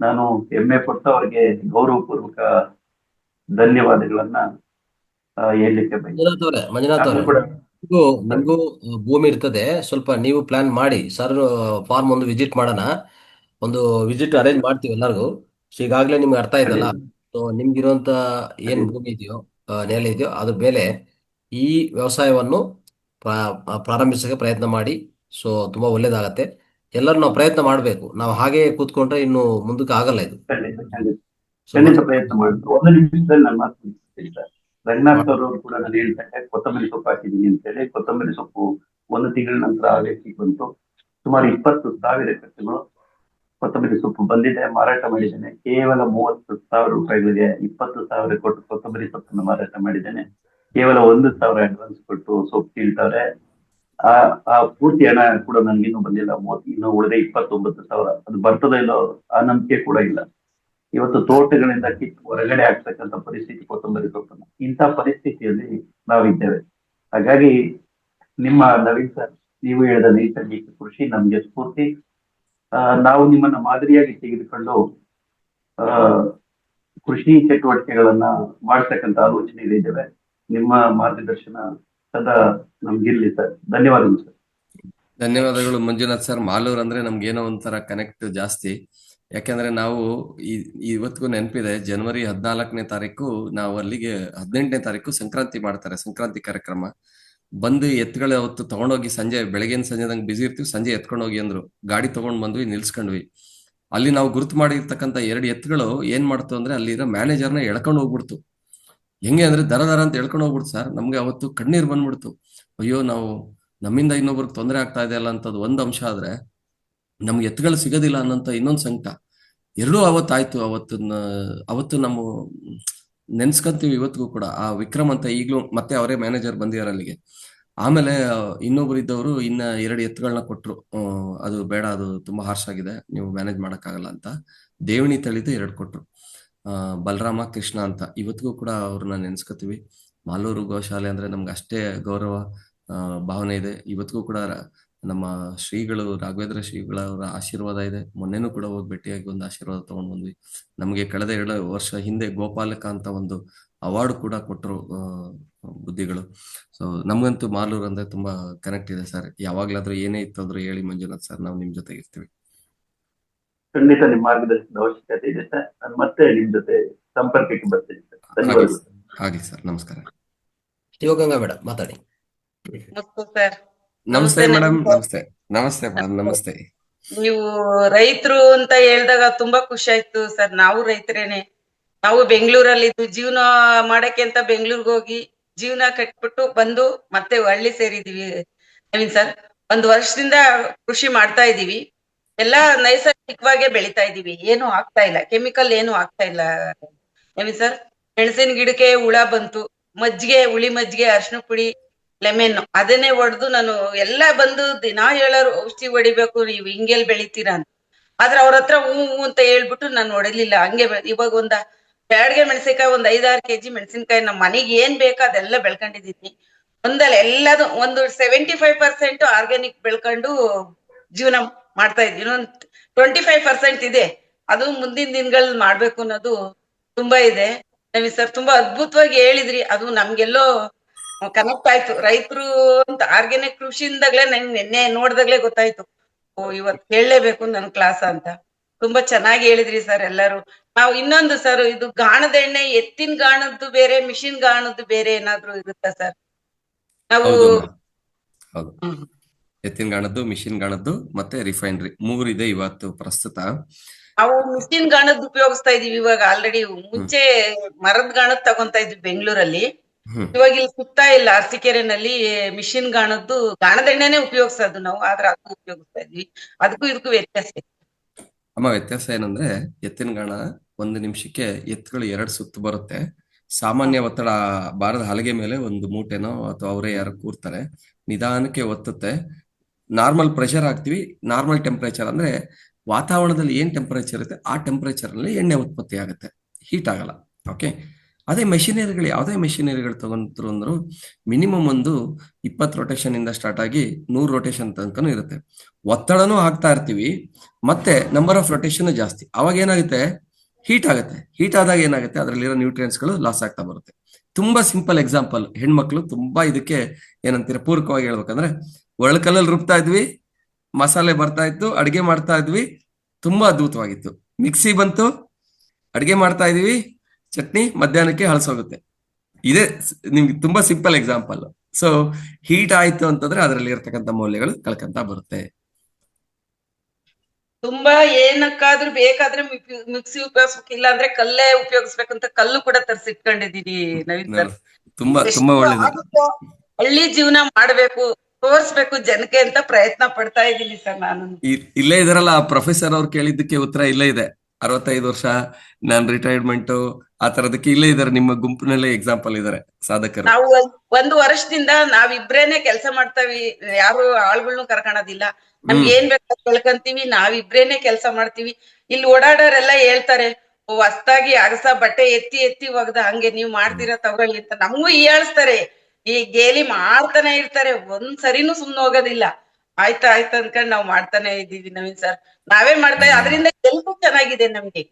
ನಾನು ಹೆಮ್ಮೆ ಪಟ್ಟು ಅವರಿಗೆ ಗೌರವಪೂರ್ವಕ ಧನ್ಯವಾದಗಳನ್ನ ಹೇಳಲಿಕ್ಕೆ ಮಂಜುನಾಥ್ ಅವರೇ, ನಿಮಗೂ ಭೂಮಿ ಇರ್ತದೆ, ಸ್ವಲ್ಪ ನೀವು ಪ್ಲಾನ್ ಮಾಡಿ ಸರ್, ಫಾರ್ಮ್ ಒಂದು ವಿಸಿಟ್ ಮಾಡೋಣ, ಒಂದು ವಿಸಿಟ್ ಅರೇಂಜ್ ಮಾಡ್ತೀವಿ ಎಲ್ಲರಿಗೂ. ಈಗಾಗಲೇ ನಿಮ್ಗೆ ಅರ್ಥ ಆಯ್ತಲ್ಲ, ಸೊ ನಿಮ್ಗಿರುವಂತ ಏನ್ ಭೂಮಿ ಇದೆಯೋ, ನೆಲೆ ಇದೆಯೋ ಅದ್ರ ಮೇಲೆ ಈ ವ್ಯವಸಾಯವನ್ನು ಪ್ರಾರಂಭಿಸಕ್ಕೆ ಪ್ರಯತ್ನ ಮಾಡಿ. ಸೊ ತುಂಬಾ ಒಳ್ಳೇದಾಗತ್ತೆ. ಎಲ್ಲರೂ ನಾವು ಪ್ರಯತ್ನ ಮಾಡಬೇಕು. ನಾವು ಹಾಗೆ ಕೂತ್ಕೊಂಡ್ರೆ ಇನ್ನು ಮುಂದಕ್ಕೆ ಆಗಲ್ಲ ಇದು. ಖಂಡಿತ ಪ್ರಯತ್ನ ಮಾಡಿದ್ರು. ಒಂದು ನಿಮಿಷದಲ್ಲಿ ನಾನು ಮಾತು ಮುಗಿಸ್ತೀನಿ. ರಂಗನಾಥ್ ಅವರು ಕೂಡ ನಾನು ಹೇಳ್ತಕ್ಕ ಕೊತ್ತಂಬರಿ ಸೊಪ್ಪು ಹಾಕಿದ್ದೀನಿ ಅಂತ ಹೇಳಿ. ಕೊತ್ತಂಬರಿ ಸೊಪ್ಪು 1 ತಿಂಗಳ ನಂತರ ಆಗಲಿಕ್ಕೆ ಬಂತು. ಸುಮಾರು 20,000 ಕಟ್ಟುಗಳು ಕೊತ್ತಂಬರಿ ಸೊಪ್ಪು ಬಂದಿದೆ, ಮಾರಾಟ ಮಾಡಿದ್ದೇನೆ. ಕೇವಲ 30,000 ರೂಪಾಯಿಗಳಿಗೆ 20,000 ಕೊಟ್ಟು ಕೊತ್ತಂಬರಿ ಸೊಪ್ಪನ್ನು ಮಾರಾಟ ಮಾಡಿದ್ದೇನೆ. ಕೇವಲ 1,000 ಅಡ್ವಾನ್ಸ್ ಕೊಟ್ಟು ಸೊಪ್ಪು ಕೀಳ್ತಾರೆ. ಆ ಪೂರ್ತಿ ಹಣ ಕೂಡ ನನ್ಗಿನ್ನೂ ಬಂದಿಲ್ಲ. ಇನ್ನು ಉಳಿದ 29,000 ಅದು ಬರ್ತದೋ ಇಲ್ಲೋ ಆ ನಂಬಿಕೆ ಕೂಡ ಇಲ್ಲ. ಇವತ್ತು ತೋಟಗಳಿಂದ ಕಿತ್ತು ಹೊರಗಡೆ ಆಗ್ತಕ್ಕಂಥ ಪರಿಸ್ಥಿತಿ ಕೊತ್ತಂಬರಿ ಸೊಪ್ಪನ್ನು. ಇಂಥ ಪರಿಸ್ಥಿತಿಯಲ್ಲಿ ನಾವಿದ್ದೇವೆ. ಹಾಗಾಗಿ ನಿಮ್ಮ ನವೀನ್ ಸರ್, ನೀವು ಹೇಳಿದ ನೈಸರ್ಗಿಕ ಕೃಷಿ ನಮ್ಗೆ ಸ್ಫೂರ್ತಿ. ನಾವು ನಿಮ್ಮನ್ನ ಮಾದರಿಯಾಗಿ ತೆಗೆದುಕೊಂಡು ಕೃಷಿ ಚಟುವಟಿಕೆಗಳನ್ನ ಮಾಡ್ತಕ್ಕಂಥ ಆಲೋಚನೆಯಲ್ಲಿ ಇದ್ದೇವೆ. ನಿಮ್ಮ ಮಾರ್ಗದರ್ಶನ ಸದಾ ನಮ್ಗಿರ್ಲಿ ಸರ್. ಧನ್ಯವಾದಗಳು ಸರ್. ಧನ್ಯವಾದಗಳು ಮಂಜುನಾಥ್ ಸರ್. ಮಾಲೂರ್ ಅಂದ್ರೆ ನಮ್ಗೇನೋ ಒಂಥರ ಕನೆಕ್ಟ್ ಜಾಸ್ತಿ. ಯಾಕೆಂದ್ರೆ ನಾವು ಇವತ್ತಿಗೂ ನೆನಪಿದೆ, ಜನವರಿ 14ನೇ ತಾರೀಕು ನಾವು ಅಲ್ಲಿಗೆ 18ನೇ ತಾರೀಕು ಸಂಕ್ರಾಂತಿ ಮಾಡ್ತಾರೆ, ಸಂಕ್ರಾಂತಿ ಕಾರ್ಯಕ್ರಮ. ಬಂದು ಎತ್ತುಗಳು ಅವತ್ತು ತಗೊಂಡೋಗಿ ಬೆಳಗಿನ ಸಂಜೆದಂಗೆ ಬಿಸಿ ಇರ್ತೀವಿ, ಸಂಜೆ ಎತ್ಕೊಂಡು ಹೋಗಿ ಅಂದ್ರು. ಗಾಡಿ ತಗೊಂಡ್ ಬಂದ್ವಿ, ನಿಲ್ಸ್ಕೊಂಡ್ವಿ. ಅಲ್ಲಿ ನಾವು ಗುರುತು ಮಾಡಿರ್ತಕ್ಕಂಥ 2 ಎತ್ತುಗಳು ಏನ್ ಮಾಡ್ತು ಅಂದ್ರೆ ಅಲ್ಲಿರೋ ಮ್ಯಾನೇಜರ್ನ ಎಳ್ಕೊಂಡು ಹೋಗ್ಬಿಡ್ತು. ಹೆಂಗೆ ಅಂದ್ರೆ ದರ ಅಂತ ಎಳ್ಕೊಂಡು ಹೋಗ್ಬಿಡ್ತು ಸರ್. ನಮ್ಗೆ ಅವತ್ತು ಕಣ್ಣೀರ್ ಬಂದ್ಬಿಡ್ತು. ಅಯ್ಯೋ, ನಾವು ನಮ್ಮಿಂದ ಇನ್ನೊಬ್ರಿಗೆ ತೊಂದರೆ ಆಗ್ತಾ ಇದೆ ಅಲ್ಲ ಅಂತದ್ದು ಒಂದ್ ಅಂಶ ಆದ್ರೆ, ನಮ್ಗೆ ಎತ್ತುಗಳು ಸಿಗೋದಿಲ್ಲ ಅನ್ನೋಂಥ ಇನ್ನೊಂದು ಸಂಕಟ. ಎರಡೂ ಅವತ್ತಾಯ್ತು. ಅವತ್ತು ನಮ್ಮ ನೆನ್ಸ್ಕೊಂತೀವಿ ಇವತ್ತಿಗೂ ಕೂಡ. ಆ ವಿಕ್ರಮ್ ಅಂತ ಈಗಲೂ ಮತ್ತೆ ಅವರೇ ಮ್ಯಾನೇಜರ್ ಬಂದಿದ್ದಾರೆ ಅಲ್ಲಿಗೆ. ಆಮೇಲೆ ಇನ್ನೊಬ್ರು ಇದ್ದವರು ಇನ್ನ 2 ಎತ್ತುಗಳನ್ನ ಕೊಟ್ರು. ಅದು ಬೇಡ, ಅದು ತುಂಬಾ ಹಾರ್ಶ್ ಆಗಿದೆ, ನೀವು ಮ್ಯಾನೇಜ್ ಮಾಡಕ್ಕಾಗಲ್ಲ ಅಂತ ದೇವಣಿ ತಳಿದು 2 ಕೊಟ್ರು. ಬಲರಾಮ, ಕೃಷ್ಣ ಅಂತ. ಇವತ್ತಿಗೂ ಕೂಡ ಅವ್ರನ್ನ ನೆನ್ಸ್ಕೊತೀವಿ. ಮಾಲೂರು ಗೋಶಾಲೆ ಅಂದ್ರೆ ನಮ್ಗೆ ಅಷ್ಟೇ ಗೌರವ ಭಾವನೆ ಇದೆ. ಇವತ್ತಿಗೂ ಕೂಡ ನಮ್ಮ ಶ್ರೀಗಳು, ರಾಘವೇಂದ್ರ ಶ್ರೀಗಳವರ ಆಶೀರ್ವಾದ ಇದೆ. ಮೊನ್ನೆನೂ ಕೂಡ ಹೋಗಿ ಭೇಟಿಯಾಗಿ ಒಂದು ಆಶೀರ್ವಾದ ತಗೊಂಡ್ ಬಂದ್ವಿ. ನಮಗೆ ಕಳೆದ 2 ವರ್ಷ ಹಿಂದೆ ಗೋಪಾಲಕ ಅಂತ ಒಂದು ಅವಾರ್ಡ್ ಕೂಡ ಕೊಟ್ಟರು ಬುದ್ಧಿಗಳು. ಸೊ ನಮ್ಗಂತೂ ಮಾಲೂರು ಅಂದ್ರೆ ತುಂಬಾ ಕನೆಕ್ಟ್ ಇದೆ ಸರ್. ಯಾವಾಗ್ಲಾದ್ರೂ ಏನೇ ಇತ್ತಂದ್ರೂ ಹೇಳಿ ಮಂಜುನಾಥ್ ಸರ್, ನಾವು ನಿಮ್ ಜೊತೆ ಇರ್ತೀವಿ. ಖಂಡಿತ ನಿಮ್ಮ ಮಾರ್ಗದರ್ಶನದ ಅವಶ್ಯಕತೆ ಇದೆ ಸರ್. ನಾನು ಮತ್ತೆ ನಿಮ್ ಜೊತೆ ಸಂಪರ್ಕಕ್ಕೆ ಬರ್ತೀನಿ ಸರ್. ಧನ್ಯವಾದಗಳು. ಹಾಗೆ ಸರ್, ನಮಸ್ಕಾರ. ಶಿವಗಂಗಾ ಮೇಡಮ್ ಮಾತಾಡಿ. ನಮಸ್ತೆ ಮೇಡಮ್. ನಮಸ್ತೆ ಮೇಡಮ್. ನಮಸ್ತೆ. ನೀವು ರೈತರು ಅಂತ ಹೇಳಿದಾಗ ತುಂಬಾ ಖುಷಿ ಆಯ್ತು ಸರ್. ನಾವು ರೈತರೇನೆ. ನಾವು ಬೆಂಗಳೂರಲ್ಲಿದ್ದು ಜೀವನ ಮಾಡಕ್ಕೆ ಅಂತ ಬೆಂಗಳೂರಿಗೆ ಹೋಗಿ ಜೀವನ ಕಟ್ಬಿಟ್ಟು ಬಂದು ಮತ್ತೆ ಹಳ್ಳಿ ಸೇರಿದೀವಿ ನವೀನ್ ಸರ್. 1 ವರ್ಷದಿಂದ ಕೃಷಿ ಮಾಡ್ತಾ ಇದೀವಿ. ಎಲ್ಲ ನೈಸರ್ಗಿಕವಾಗೇ ಬೆಳಿತಾ ಇದೀವಿ, ಏನು ಆಗ್ತಾ ಇಲ್ಲ, ಕೆಮಿಕಲ್ ಏನು ಆಗ್ತಾ ಇಲ್ಲ ನವೀನ್ ಸರ್. ಮೆಣಸಿನ ಗಿಡಕ್ಕೆ ಹುಳ ಬಂತು, ಹುಳಿ ಮಜ್ಜಿಗೆ, ಅರಿಶಿನ ಪುಡಿ, ಲೆಮನ್ ಅದನ್ನೇ ಹೊಡೆದು ನಾನು ಎಲ್ಲ ಬಂದು ದಿನಾ ಹೇಳೋರು ಔಷಧಿ ಹೊಡಿಬೇಕು, ನೀವು ಹಿಂಗೆಲ್ ಬೆಳಿತೀರಾ ಅಂತ. ಆದ್ರೆ ಅವ್ರ ಹತ್ರ ಹೂ ಹೂ ಅಂತ ಹೇಳ್ಬಿಟ್ಟು ನಾನು ಹೊಡಿಲಿಲ್ಲ. ಹಂಗೆ ಇವಾಗ ಬ್ಯಾಡ್ಗೆ ಮೆಣಸಿನ್ಕಾಯಿ 5-6 ಕೆಜಿ ಮೆಣಸಿನ್ಕಾಯಿ ನಮ್ಮ ಮನೆಗೆ ಏನ್ ಬೇಕೋ ಅದೆಲ್ಲ ಬೆಳ್ಕೊಂಡಿದೀನಿ. ಎಲ್ಲದು 75% ಆರ್ಗ್ಯಾನಿಕ್ ಬೆಳ್ಕೊಂಡು ಜೀವನ ಮಾಡ್ತಾ ಇದ್ವಿ. ಇನ್ನೊಂದು 25% ಇದೆ, ಅದು ಮುಂದಿನ ದಿನಗಳಲ್ಲಿ ಮಾಡ್ಬೇಕು ಅನ್ನೋದು ತುಂಬಾ ಇದೆ ನವೀನ್ ಸರ್. ತುಂಬಾ ಅದ್ಭುತವಾಗಿ ಹೇಳಿದ್ರಿ, ಅದು ನಮ್ಗೆಲ್ಲೋ ಕನೆಕ್ಟ್ ಆಯ್ತು. ರೈತರು ಅಂತ ಆರ್ಗ್ಯಾನಿಕ್ ಕೃಷಿಯಿಂದಾಗ್ಲೇ ನಂಗೆ ನಿನ್ನೆ ನೋಡ್ದಾಗ್ಲೇ ಗೊತ್ತಾಯ್ತು, ಓ ಇವತ್ತು ಹೇಳಲೇಬೇಕು ನನ್ ಕ್ಲಾಸ್ ಅಂತ. ತುಂಬಾ ಚೆನ್ನಾಗಿ ಹೇಳಿದ್ರಿ ಸರ್ ಎಲ್ಲರೂ. ನಾವು ಇನ್ನೊಂದು ಸರ್, ಇದು ಗಾಣದ ಎಣ್ಣೆ, ಎತ್ತಿನ ಗಾಣದ್ದು ಬೇರೆ, ಮಿಷಿನ್ ಗಾಣದ್ದು ಬೇರೆ ಏನಾದ್ರು ಇರುತ್ತಾ ಸರ್? ನಾವು ಹೌದಮ್ಮ, ಹೌದು. ಎತ್ತಿನ ಗಾಣದ್ದು, ಮಿಷಿನ್ ಗಾಣದ್ದು ಮತ್ತೆ ರಿಫೈನರಿ 3 ಇದೆ ಇವತ್ತು ಪ್ರಸ್ತುತ. ನಾವು ಮಿಷಿನ್ ಗಾಣದ್ದು ಉಪಯೋಗಿಸ್ತಾ ಇದೀವಿ ಇವಾಗ ಆಲ್ರೆಡಿ. ಮುಂಚೆ ಮರದ ಗಾಣದ್ ತಗೊಂತಾ ಇದ್ವಿ ಬೆಂಗಳೂರಲ್ಲಿ. ಇವಾಗ ಇಲ್ಲಿ ಸಿಗ್ತಾ ಇಲ್ಲ ಅರಸೀಕೆರೆನಲ್ಲಿ. ಮಿಷಿನ್ ಗಾಣದ ಎಣ್ಣೆನೆ ಉಪಯೋಗಿಸೋದು ನಾವು, ಆದ್ರೆ ಅದು ಉಪಯೋಗಿಸ್ತಾ ಇದ್ವಿ. ಅದಕ್ಕೂ ಇದಕ್ಕೂ ವ್ಯತ್ಯಾಸ ಇದೆ. ಅಮ್ಮ, ವ್ಯತ್ಯಾಸ ಏನಂದ್ರೆ ಎತ್ತಿನ ಗಾಣ 1 ನಿಮಿಷಕ್ಕೆ ಎತ್ತುಗಳು 2 ಸುತ್ತು ಬರುತ್ತೆ. ಸಾಮಾನ್ಯ ಒತ್ತಡ ಬಾರದ ಹಲಗೆ ಮೇಲೆ ಒಂದು ಮೂಟೆನೋ ಅಥವಾ ಅವರೇ ಯಾರು ಕೂರ್ತಾರೆ, ನಿಧಾನಕ್ಕೆ ಒತ್ತುತ್ತೆ. ನಾರ್ಮಲ್ ಪ್ರೆಷರ್ ಹಾಕ್ತಿವಿ. ನಾರ್ಮಲ್ ಟೆಂಪರೇಚರ್ ಅಂದ್ರೆ ವಾತಾವರಣದಲ್ಲಿ ಏನ್ ಟೆಂಪರೇಚರ್ ಇರುತ್ತೆ ಆ ಟೆಂಪರೇಚರ್ ಅಲ್ಲಿ ಎಣ್ಣೆ ಉತ್ಪತ್ತಿ ಆಗುತ್ತೆ, ಹೀಟ್ ಆಗಲ್ಲ. ಓಕೆ. ಅದೇ ಮೆಷಿನರಿಗಳು, ಯಾವುದೇ ಮೆಷಿನರಿಗಳು ತಗೊಂಡ್ರು ಅಂದ್ರು ಮಿನಿಮಮ್ ಒಂದು 20 ರೊಟೇಷನ್ ಇಂದ ಸ್ಟಾರ್ಟ್ ಆಗಿ 100 ರೊಟೇಷನ್ ತನಕನೂ ಇರುತ್ತೆ. ಒತ್ತಡನೂ ಹಾಕ್ತಾ ಇರ್ತೀವಿ, ಮತ್ತೆ ನಂಬರ್ ಆಫ್ ರೊಟೇಷನ್ ಜಾಸ್ತಿ. ಅವಾಗ ಏನಾಗುತ್ತೆ, ಹೀಟ್ ಆಗುತ್ತೆ. ಹೀಟ್ ಆದಾಗ ಏನಾಗುತ್ತೆ, ಅದರಲ್ಲಿರೋ ನ್ಯೂಟ್ರಿಯೆಂಟ್ಸ್ ಗಳು ಲಾಸ್ ಆಗ್ತಾ ಬರುತ್ತೆ. ತುಂಬಾ ಸಿಂಪಲ್ ಎಕ್ಸಾಂಪಲ್, ಹೆಣ್ಮಕ್ಳು ತುಂಬಾ ಇದಕ್ಕೆ ಏನಂತೀರ ಪೂರಕವಾಗಿ ಹೇಳ್ಬೇಕಂದ್ರೆ, ಒರಳುಕಲ್ಲಲ್ಲಿ ರುಬ್ತಾ ಇದ್ವಿ, ಮಸಾಲೆ ಬರ್ತಾ ಇತ್ತು, ಅಡಿಗೆ ಮಾಡ್ತಾ ಇದ್ವಿ, ತುಂಬಾ ಅದ್ಭುತವಾಗಿತ್ತು. ಮಿಕ್ಸಿ ಬಂತು, ಅಡಿಗೆ ಮಾಡ್ತಾ ಇದೀವಿ, ಚಟ್ನಿ ಮಧ್ಯಾಹ್ನಕ್ಕೆ ಹಳಸೋಗುತ್ತೆ. ಇದೇ ನಿಮ್ಗೆ ತುಂಬಾ ಸಿಂಪಲ್ ಎಕ್ಸಾಂಪಲ್. ಸೊ ಹೀಟ್ ಆಯ್ತು ಅಂತಂದ್ರೆ ಅದರಲ್ಲಿ ಇರ್ತಕ್ಕಂಥ ಮೌಲ್ಯಗಳು ಕಳ್ಕೊಂತ ಬರುತ್ತೆ. ತುಂಬಾ ಏನಕ್ಕಾದ್ರೂ ಬೇಕಾದ್ರೆ ಮಿಕ್ಸಿ ಉಪಯೋಗಿಸ್ಬೇಕಿಲ್ಲ ಅಂದ್ರೆ ಕಲ್ಲೇ ಉಪಯೋಗಿಸ್ಬೇಕಂತ ಕಲ್ಲು ಕೂಡ ತರಿಸಿಟ್ಕೊಂಡಿದೀನಿ ನವೀನ್ ಸರ್. ತುಂಬಾ ತುಂಬಾ ಒಳ್ಳೇದು. ಹಳ್ಳಿ ಜೀವನ ಮಾಡ್ಬೇಕು, ತೋರ್ಸ್ಬೇಕು ಜನಕ್ಕೆ ಅಂತ ಪ್ರಯತ್ನ ಪಡ್ತಾ ಇದ್ದೀನಿ ಸರ್ ನಾನು. ಇಲ್ಲೇ ಇದಾರಲ್ಲ ಪ್ರೊಫೆಸರ್ ಅವ್ರು ಕೇಳಿದ್ದಕ್ಕೆ ಉತ್ತರ ಇಲ್ಲೇ ಇದೆ. 65 ವರ್ಷ, ನಾನ್ ರಿಟೈರ್ಮೆಂಟ್, ಆ ತರದಕ್ಕೆ ಇಲ್ಲೇ ಇದಾರೆ. ನಿಮ್ಮ ಗುಂಪಿನಲ್ಲೇ ಎಕ್ಸಾಂಪಲ್ ಇದಾರೆ ಸಾಧಕರು. ನಾವು 1 ವರ್ಷದಿಂದ ನಾವಿಬ್ರೇನೆ ಕೆಲಸ ಮಾಡ್ತಾವಿ, ಯಾರು ಆಳ್ಗಳ್ನು ಕರ್ಕೊಳೋದಿಲ್ಲ. ನಮ್ಗೆ ಏನ್ ಬೇಕು ಬೆಳ್ಕಂತೀವಿ, ನಾವಿಬ್ರೇನೆ ಕೆಲಸ ಮಾಡ್ತೀವಿ. ಇಲ್ಲಿ ಓಡಾಡೋರೆಲ್ಲ ಹೇಳ್ತಾರೆ, ಹೊಸ್ದಾಗಿ ಅಗಸ ಬಟ್ಟೆ ಎತ್ತಿ ಎತ್ತಿ ಒಗ್ದ ಹಂಗೆ ನೀವ್ ಮಾಡ್ತೀರಾ ತಗೊಳ್ಳಿ ಅಂತ ನಮಗೂ ಹೀಯಾಳಿಸ್ತಾರೆ. ಈ ಗೇಲಿ ಮಾಡ್ತಾನೆ ಇರ್ತಾರೆ, ಒಂದ್ ಸರಿನೂ ಸುಮ್ನೆ ಹೋಗೋದಿಲ್ಲ. ಆಯ್ತಾ ಅನ್ಕೊಂಡ್ ನಾವ್ ಮಾಡ್ತಾನೆ ಇದೀವಿ ನವೀನ್ ಸರ್. ನಾವೇ ಮಾಡ್ತಾ ಅದರಿಂದ ಕೆಲ್ಸ ಚೆನ್ನಾಗಿದೆ ನಮ್ಗೆ.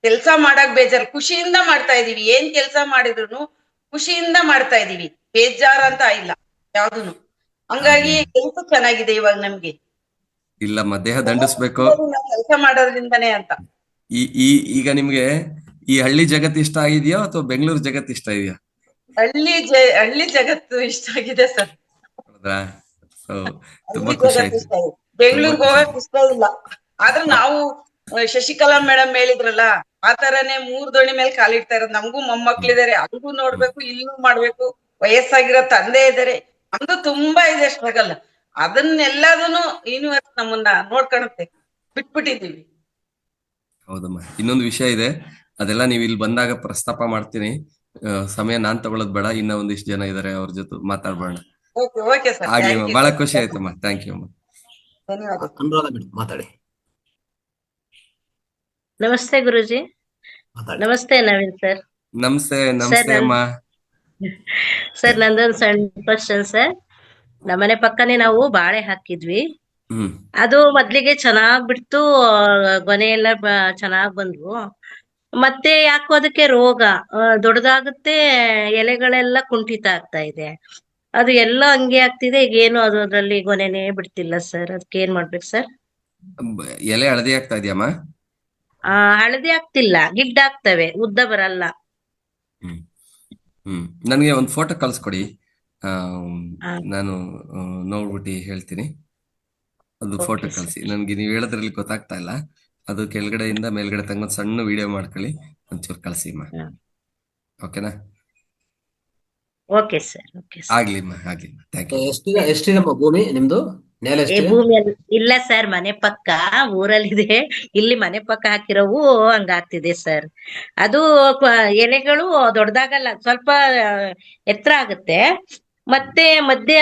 ಕೆಲ್ಸ ಮಾಡಕ್ ಬೇಜಾರು, ಖುಷಿಯಿಂದ ಮಾಡ್ತಾ ಇದೀವಿ. ಏನ್ ಕೆಲ್ಸ ಮಾಡಿದ್ರು ಖುಷಿಯಿಂದ ಮಾಡ್ತಾ ಇದೀವಿ, ಬೇಜಾರ್ ಅಂತ ಇಲ್ಲ ಯಾವ್ದೂನು. ಹಂಗಾಗಿ ಕೆಲ್ಸ ಚೆನ್ನಾಗಿದೆ ಇವಾಗ ನಮ್ಗೆ. ಇಲ್ಲ ದೇಹ ದಂಡಿಸ್ಬೇಕು ಕೆಲಸ ಮಾಡೋದ್ರಿಂದಾನೇ ಅಂತ. ಈಗ ನಿಮ್ಗೆ ಈ ಹಳ್ಳಿ ಜಗತ್ತು ಇಷ್ಟ ಆಗಿದೆಯೋ ಅಥವಾ ಬೆಂಗಳೂರು ಜಗತ್ತು ಇಷ್ಟ ಇದೆಯಾ? ಹಳ್ಳಿ ಜಗತ್ತು ಇಷ್ಟ ಆಗಿದೆ ಸರ್. ಹೌದಾ? ತುಂಬಾ ಖುಷಿ ಆಯ್ತು. ಬೆಂಗಳೂರಿಗೆ ಹೋಗಕ್ ಇಷ್ಟ ಇಲ್ಲ. ಆದ್ರೆ ನಾವು ಶಶಿಕಲಾ ಮೇಡಮ್ ಹೇಳಿದ್ರಲ್ಲ, ಆ ತರಾನೇ 3 ದೋಣಿ ಮೇಲೆ ಕಾಲಿಡ್ತಾ ಇರೋದು. ನಮಗೂ ಮೊಮ್ಮಕ್ಳಿದಾರೆ, ಅಲ್ಗೂ ನೋಡ್ಬೇಕು, ಇಲ್ಲೂ ಮಾಡ್ಬೇಕು. ವಯಸ್ಸಾಗಿರೋ ತಂದೆ ಇದಾರೆ, ನಮ್ದು ತುಂಬಾ ಇದೆ ಸ್ಟ್ರಗಲ್. ಅದನ್ನೆಲ್ಲದನ್ನು ಯೂನಿವರ್ಸ್ ನಮ್ಮನ್ನ ನೋಡ್ಕೊಳುತ್ತೆ, ಬಿಟ್ಬಿಟ್ಟಿದೀವಿ. ಹೌದಮ್ಮ. ಇನ್ನೊಂದು ವಿಷಯ ಇದೆ, ಅದೆಲ್ಲ ನೀವು ಇಲ್ಲಿ ಬಂದಾಗ ಪ್ರಸ್ತಾಪ ಮಾಡ್ತೀನಿ. ಸಮಯ ನಾನ್ ತಗೊಳ್ಳೋದ್ ಬೇಡ, ಇನ್ನ ಒಂದಿಷ್ಟು ಜನ ಇದಾರೆ, ಅವ್ರ ಜೊತೆ ಮಾತಾಡ್ಬೋಣ. Okay sir. ಆಗ್ಲಿ ಅಮ್ಮ, ಬಹಳ ಖುಷಿ ಆಯ್ತಮ್ಮ. ಥ್ಯಾಂಕ್ ಯು ಅಮ್ಮ. ಧನ್ಯವಾದ. ಅನುರಾಧ ಮೇಡಮ್ ಮಾತಾಡಿ. ನಮಸ್ತೆ ಗುರುಜಿ. ನಮಸ್ತೆ ನವೀನ್ ಸರ್. ನಮಸ್ತೆ. ನಮಸ್ತೆ ಅಮ್ಮ. ಸರ್ ನಂದೊಂದು ಸಣ್ಣ ಕ್ವಶನ್ ಸರ್. ನಮ್ಮನೆ ಪಕ್ಕನೆ ನಾವು ಬಾಳೆ ಹಾಕಿದ್ವಿ. ಅದು ಮೊದ್ಲಿಗೆ ಚೆನ್ನಾಗ್ ಬಿಡ್ತು, ಗೊನೆ ಎಲ್ಲ ಚೆನ್ನಾಗ್ ಬಂದ್ವು. ಮತ್ತೆ ಯಾಕೋ ಅದಕ್ಕೆ ರೋಗ ದೊಡ್ಡದಾಗುತ್ತೆ, ಎಲೆಗಳೆಲ್ಲ ಕುಂಠಿತ ಆಗ್ತಾ ಇದೆ. ಅದು ಎಲ್ಲ ಹಂಗೆ ಆಗ್ತಿದೆ. ಈಗ ಏನು ಅದು ಅದ್ರಲ್ಲಿ ಗೊನೆನೇ ಬಿಡ್ತಿಲ್ಲ ಸರ್. ಅದಕ್ಕೆ ಏನ್ ಮಾಡ್ಬೇಕು ಸರ್? ಎಲೆ ಹಳದಿ ಆಗ್ತಾ ಇದೆಯಮ್ಮ? ಹಳದಿ ಆಗ್ತಿಲ್ಲ, ಗಿಡ್ಡ ಆಗ್ತವೆ, ಉದ್ದ ಬರಲ್ಲ. ನನ್ಗೆ ಒಂದು ಫೋಟೋ ಕಳ್ಸ್ಕೊಡಿ, ನಾನು ನೋಡ್ಬಿಟ್ಟು ಹೇಳ್ತೀನಿ. ಅದು ಫೋಟೋ ಕಳ್ಸಿ ನನ್ಗೆ. ನೀವು ಹೇಳೋದ್ರಲ್ಲಿ ಗೊತ್ತಾಗ್ತಾ ಇಲ್ಲ. ಅದು ಕೆಳಗಡೆಯಿಂದ ಮೇಲ್ಗಡೆ ತಗೊಂಡ್ ಸಣ್ಣ ವಿಡಿಯೋ ಮಾಡ್ಕೊಳ್ಳಿ, ಒಂಚೂರು ಕಳಿಸಿಮ್ಮ. ಹ್ಮ್. ಓಕೆನಾ? Okay sir, okay sir. ಆಗ್ಲಿಮ್ಮ. Thank you. ಎಷ್ಟಿದಮ್ಮ ಭೂಮಿ ನಿಮ್ದು? ನೆಲ ಎಷ್ಟಿದೆ? ಭೂಮಿ ಇಲ್ಲ ಸರ್, ಮನೆ ಪಕ್ಕ ಊರಲ್ಲಿದೆ. ಇಲ್ಲಿ ಮನೆ ಪಕ್ಕ ಹಾಕಿರೋವು ಹಂಗಾಗ್ತಿದೆ ಸರ್. ಅದು ಎಲೆಗಳು ದೊಡ್ಡದಾಗಲ್ಲ, ಸ್ವಲ್ಪ ಎತ್ತರ ಆಗುತ್ತೆ. ಮತ್ತೆ ಮಧ್ಯ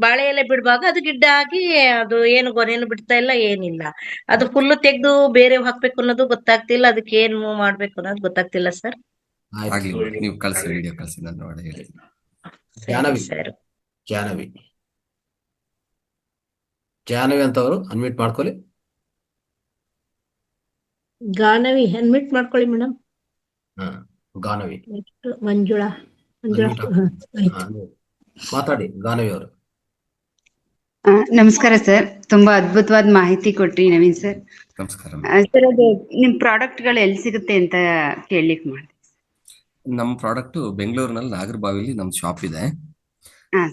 ಬಾಳೆ ಎಲೆ ಬಿಡುವಾಗ ಅದು ಗಿಡ್ಡ ಆಗಿ ಅದು ಏನು ಗೊನೆನು ಬಿಡ್ತಾ ಇಲ್ಲ, ಏನಿಲ್ಲ. ಅದು ಫುಲ್ಲು ತೆಗ್ದು ಬೇರೆ ಹಾಕ್ಬೇಕು ಅನ್ನೋದು ಗೊತ್ತಾಗ್ತಿಲ್ಲ. ಅದಕ್ಕೆ ಏನ್ ಮಾಡ್ಬೇಕು ಅನ್ನೋದು ಗೊತ್ತಾಗ್ತಿಲ್ಲ ಸರ್. ಆಯ್ತು. ಆಗ್ಲಿಮ್ಮ, ನೀವು ಕಳಿಸಿ, ವಿಡಿಯೋ ಕಳಿಸಿ, ನಾನು ನೋಡಿ ಹೇಳ್ತೀನಿ. ಸರಿ ಜಾಹ್ನವಿ ಸರ್. ಜಾಹ್ನವಿ ಅಂತವರು ಅನ್ಮ್ಯೂಟ್ ಮಾಡ್ಕೊಳ್ಳಿ. ಗಾನವಿ ಅನ್ಮಿಟ್ ಮಾಡ್ಕೊಳ್ಳಿ ಮೇಡಮ್. ಗಾನವಿ ಮಂಜುಳಾ unmute ಹಾ, ಆಯ್ತು. ಮಾತಾಡಿ ಗಾನವಿ ಅವರು. ನಮಸ್ಕಾರ ಸರ್, ತುಂಬಾ ಅದ್ಭುತವಾದ ಮಾಹಿತಿ ಕೊಟ್ರಿ ನವೀನ್ ಸರ್. ನಮಸ್ಕಾರ. ಸರ್, ಅದು ನಿಮ್ ಪ್ರಾಡಕ್ಟ್ಗಳು ಎಲ್ಲಿ ಸಿಗುತ್ತೆ ಅಂತ ಕೇಳಲಿಕ್ಕೆ ಮಾಡಿ. ನಮ್ಮ ಪ್ರಾಡಕ್ಟ್ ಬೆಂಗಳೂರಿನಲ್ಲಿ ನಾಗರಬಾವಿಲಿ ನಮ್ ಶಾಪ್ ಇದೆ, ಹಾ.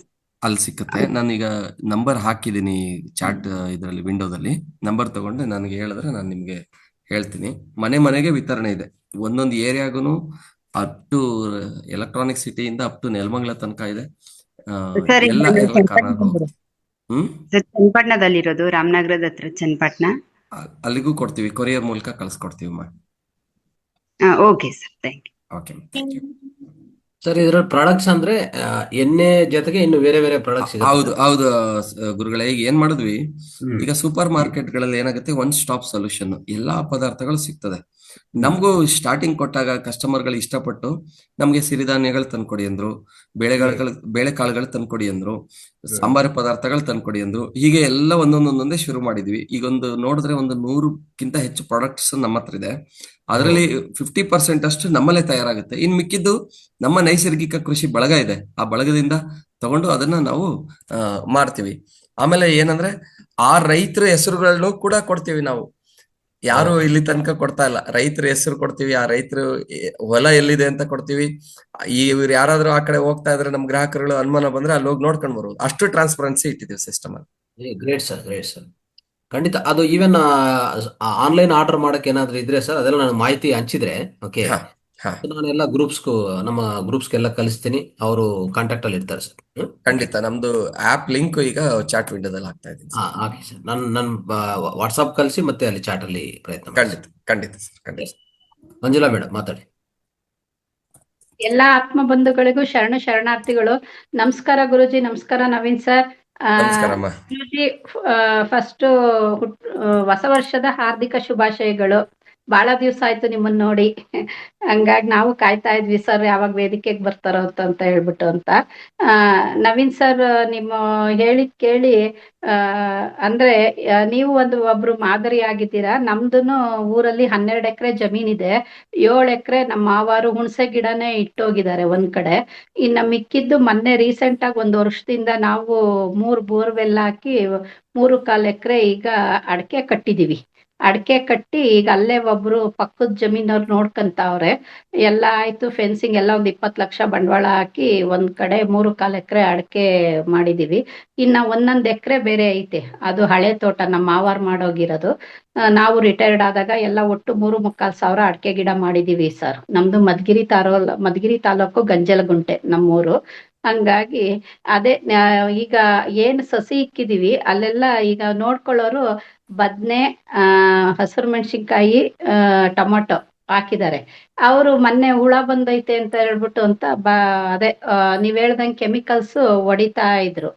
ಅಲ್ಲಿ ಸಿಕ್ಕುತ್ತೆ. ನಾನೀಗ ನಂಬರ್ ಹಾಕಿದ್ದೀನಿ ಚಾಟ್ ಇದರಲ್ಲಿ, ವಿಂಡೋದಲ್ಲಿ ನಂಬರ್ ತಗೊಂಡು ನನಗೆ ಹೇಳಿದ್ರೆ ನಾನು ನಿಮ್ಗೆ ಹೇಳ್ತೀನಿ. ಮನೆ ಮನೆಗೆ ವಿತರಣೆ ಇದೆ, ಒಂದೊಂದು ಏರಿಯಾಗೂ ಅಪ್ ಟು ಎಲೆಕ್ಟ್ರಾನಿಕ್ ಸಿಟಿಯಿಂದ ಅಪ್ ಟು ನೆಲಮಂಗಲ ತನಕ ಇದೆ. ಸರ್, ಎಲ್ಲ ಕಾರ್ನರ್ ಹೋಗುತ್ತೆ. ಸರ್, ಚನ್ನಪಟ್ಟಣದಲ್ಲಿರೋದು, ರಾಮನಗರದ ಹತ್ರ ಚನ್ನಪಟ್ಟಣ. ಅಲ್ಲಿಗೂ ಕೊಡ್ತೀವಿ, ಕೊರಿಯರ್ ಮೂಲಕ ಕಳ್ಸಿಕೊಡ್ತೀವಮ್ಮ. Okay sir, thank you. Okay, thank you. Sir, ಇದ್ರಲ್ಲಿ ಪ್ರಾಡಕ್ಟ್ಸ್ ಅಂದ್ರೆ ಎಣ್ಣೆ ಜೊತೆಗೆ ಇನ್ನು ಬೇರೆ ಬೇರೆ ಪ್ರಾಡಕ್ಟ್ಸ್ ಹೌದು ಹೌದು ಗುರುಗಳೇ, ಈಗ ಏನ್ ಮಾಡಿದ್ವಿ, ಈಗ ಸೂಪರ್ ಮಾರ್ಕೆಟ್ ಗಳಲ್ಲಿ ಏನಾಗುತ್ತೆ, ಒನ್ ಸ್ಟಾಪ್ ಸೊಲ್ಯೂಷನ್, ಎಲ್ಲಾ ಪದಾರ್ಥಗಳು ಸಿಗ್ತದೆ. ನಮಗೂ ಸ್ಟಾರ್ಟಿಂಗ್ ಕೊಟ್ಟಾಗ ಕಸ್ಟಮರ್ಗಳು ಇಷ್ಟಪಟ್ಟು ನಮ್ಗೆ ಸಿರಿಧಾನ್ಯಗಳು ತಂದ್ಕೊಡಿ ಅಂದ್ರು, ಬೇಳೆಕಾಳುಗಳು ತಂದ್ಕೊಡಿ ಅಂದ್ರು, ಸಾಂಬಾರು ಪದಾರ್ಥಗಳು ತಂದ್ಕೊಡಿ ಅಂದ್ರು. ಹೀಗೆ ಎಲ್ಲ ಒಂದೊಂದೊಂದೊಂದೇ ಶುರು ಮಾಡಿದ್ವಿ. ಈಗ ಒಂದು ನೋಡಿದ್ರೆ ಒಂದು 100ಕ್ಕಿಂತ ಹೆಚ್ಚು ಪ್ರಾಡಕ್ಟ್ಸ್ ನಮ್ಮ ಹತ್ರ ಇದೆ. ಅದರಲ್ಲಿ 50% ಅಷ್ಟು ನಮ್ಮಲ್ಲೇ ತಯಾರಾಗುತ್ತೆ. ಇನ್ ಮಿಕ್ಕಿದ್ದು ನಮ್ಮ ನೈಸರ್ಗಿಕ ಕೃಷಿ ಬಳಗ ಇದೆ, ಆ ಬಳಗದಿಂದ ತಗೊಂಡು ಅದನ್ನ ನಾವು ಮಾಡ್ತೀವಿ. ಆಮೇಲೆ ಏನಂದ್ರೆ ಆ ರೈತರ ಹೆಸರುಗಳನ್ನು ಕೂಡ ಕೊಡ್ತೀವಿ ನಾವು. ಯಾರು ಇಲ್ಲಿ ತನಕ ಕೊಡ್ತಾ ಇಲ್ಲ, ರೈತರ ಹೆಸರು ಕೊಡ್ತೀವಿ, ಆ ರೈತರು ಹೊಲ ಎಲ್ಲಿದೆ ಅಂತ ಕೊಡ್ತೀವಿ. ಇವ್ರು ಯಾರಾದ್ರೂ ಆ ಕಡೆ ಹೋಗ್ತಾ ಇದ್ರೆ ನಮ್ ಗ್ರಾಹಕರುಗಳು ಅನುಮಾನ ಬಂದ್ರೆ ಅಲ್ಲಿ ಹೋಗಿ ನೋಡ್ಕೊಂಡು ಬರುವುದು, ಅಷ್ಟು ಟ್ರಾನ್ಸ್ಪರೆನ್ಸಿ ಇಟ್ಟಿದ್ದೀವಿ ಸಿಸ್ಟಮ್ ಅಲ್ಲಿ. ಗ್ರೇಟ್ ಸರ್, ಖಂಡಿತ. ಅದು ಈವನ್ ಆನ್ಲೈನ್ ಆರ್ಡರ್ ಮಾಡಕ್ಕೆ ಏನಾದ್ರು ಇದ್ರೆ ಸರ್, ಅದೆಲ್ಲ ನಾನು ಮಾಹಿತಿ ಹಂಚಿದ್ರೆ ಓಕೆ, ನಾನೆಲ್ಲ ನಮ್ಮ ಗ್ರೂಪ್ಸ್ಗೆಲ್ಲ ಕಳಿಸ್ತೀನಿ, ಅವರು ಕಾಂಟ್ಯಾಕ್ಟ್ ಅಲ್ಲಿ ಇರ್ತಾರೆ ಸರ್. ಖಂಡಿತ, ನಮ್ದು ಆಪ್ ಲಿಂಕ್ ಈಗ ಚಾಟ್ ವಿಂಡೋದಲ್ಲಿ ಹಾಕ್ತಾ ಇದ್ದೀನಿ. ಹಾಕಿ ಸರ್, ನನ್ನ ವಾಟ್ಸಾಪ್ ಕಳಿಸಿ, ಮತ್ತೆ ಅಲ್ಲಿ ಚಾಟ್ ಅಲ್ಲಿ ಪ್ರಯತ್ನ ಮಾಡಿ. ಖಂಡಿತ ಸರ್, ಖಂಡಿತ. ಮಂಜುಳಾ ಮೇಡಮ್ ಮಾತಾಡಿ. ಎಲ್ಲಾ ಆತ್ಮ ಬಂಧುಗಳಿಗೂ ಶರಣಾರ್ಥಿಗಳು. ನಮಸ್ಕಾರ ಗುರುಜಿ. ನಮಸ್ಕಾರ ನವೀನ್ ಸರ್. ಗುರುಜಿ, ಫಸ್ಟ್ ಹೊಸ ವರ್ಷದ ಹಾರ್ದಿಕ ಶುಭಾಶಯಗಳು. ಬಹಳ ದಿವಸ ಆಯ್ತು ನಿಮ್ಮನ್ನ ನೋಡಿ, ಹಂಗಾಗಿ ನಾವು ಕಾಯ್ತಾ ಇದ್ವಿ ಸರ್ ಯಾವಾಗ ವೇದಿಕೆಗೆ ಬರ್ತಾರೋ ಅಂತ ಹೇಳ್ಬಿಟ್ಟು ಅಂತ. ನವೀನ್ ಸರ್, ನಿಮ್ಮ ಹೇಳಿದ್ ಕೇಳಿ ಅಂದ್ರೆ ನೀವು ಒಬ್ರು ಮಾದರಿ ಆಗಿದ್ದೀರಾ. ನಮ್ದುನು ಊರಲ್ಲಿ 12 ಎಕರೆ ಜಮೀನಿದೆ. 7 ಎಕರೆ ನಮ್ಮ ಮಾವಾರು ಹುಣಸೆ ಗಿಡನೇ ಇಟ್ಟೋಗಿದ್ದಾರೆ ಒಂದ್ ಕಡೆ. ಇನ್ನು ಮಿಕ್ಕಿದ್ದು ಮೊನ್ನೆ ರೀಸೆಂಟ್ ಆಗಿ 1 ವರ್ಷದಿಂದ ನಾವು 3 ಬೋರ್ವೆಲ್ ಹಾಕಿ 3.25 ಎಕರೆ ಈಗ ಅಡಕೆ ಕಟ್ಟಿದೀವಿ. ಅಡಕೆ ಕಟ್ಟಿ ಈಗ ಅಲ್ಲೇ ಒಬ್ರು ಪಕ್ಕದ ಜಮೀನವ್ರು ನೋಡ್ಕಂತಾವ್ರೆ. ಎಲ್ಲ ಆಯ್ತು, ಫೆನ್ಸಿಂಗ್ ಎಲ್ಲ 20 ಲಕ್ಷ ಬಂಡವಾಳ ಹಾಕಿ ಒಂದ್ ಕಡೆ 3.25 ಎಕರೆ ಅಡಕೆ ಮಾಡಿದೀವಿ. ಇನ್ನ 1 ಎಕರೆ ಬೇರೆ ಐತೆ, ಅದು ಹಳೆ ತೋಟ ನಮ್ಮ ಮಾವಾರ್ ಮಾಡೋಗಿರೋದು. ನಾವು ರಿಟೈರ್ಡ್ ಆದಾಗ ಎಲ್ಲ ಒಟ್ಟು 3.25 ಸಾವಿರ ಅಡಕೆ ಗಿಡ ಮಾಡಿದೀವಿ ಸರ್. ನಮ್ದು ಮಧುಗಿರಿ ತಾಲೂಕು ಗಂಜಲಗುಂಟೆ ನಮ್ಮೂರು. ಹಂಗಾಗಿ ಅದೇ ಈಗ ಏನ್ ಸಸಿ ಇಕ್ಕಿದೀವಿ ಅಲ್ಲೆಲ್ಲ ಈಗ ನೋಡ್ಕೊಳ್ಳೋರು ಬದ್ನೆ, ಹಸಿರು ಮೆಣಸಿನ್ಕಾಯಿ, ಟೊಮೊಟೊ ಹಾಕಿದ್ದಾರೆ. ಅವರು ಮೊನ್ನೆ ಹುಳ ಬಂದೈತೆ ಅಂತ ಹೇಳ್ಬಿಟ್ಟು ಅಂತ ಅದೇ ನೀವ್ ಹೇಳ್ದಂಗೆ ಕೆಮಿಕಲ್ಸ್ ಹೊಡಿತಾ ಇದ್ರು.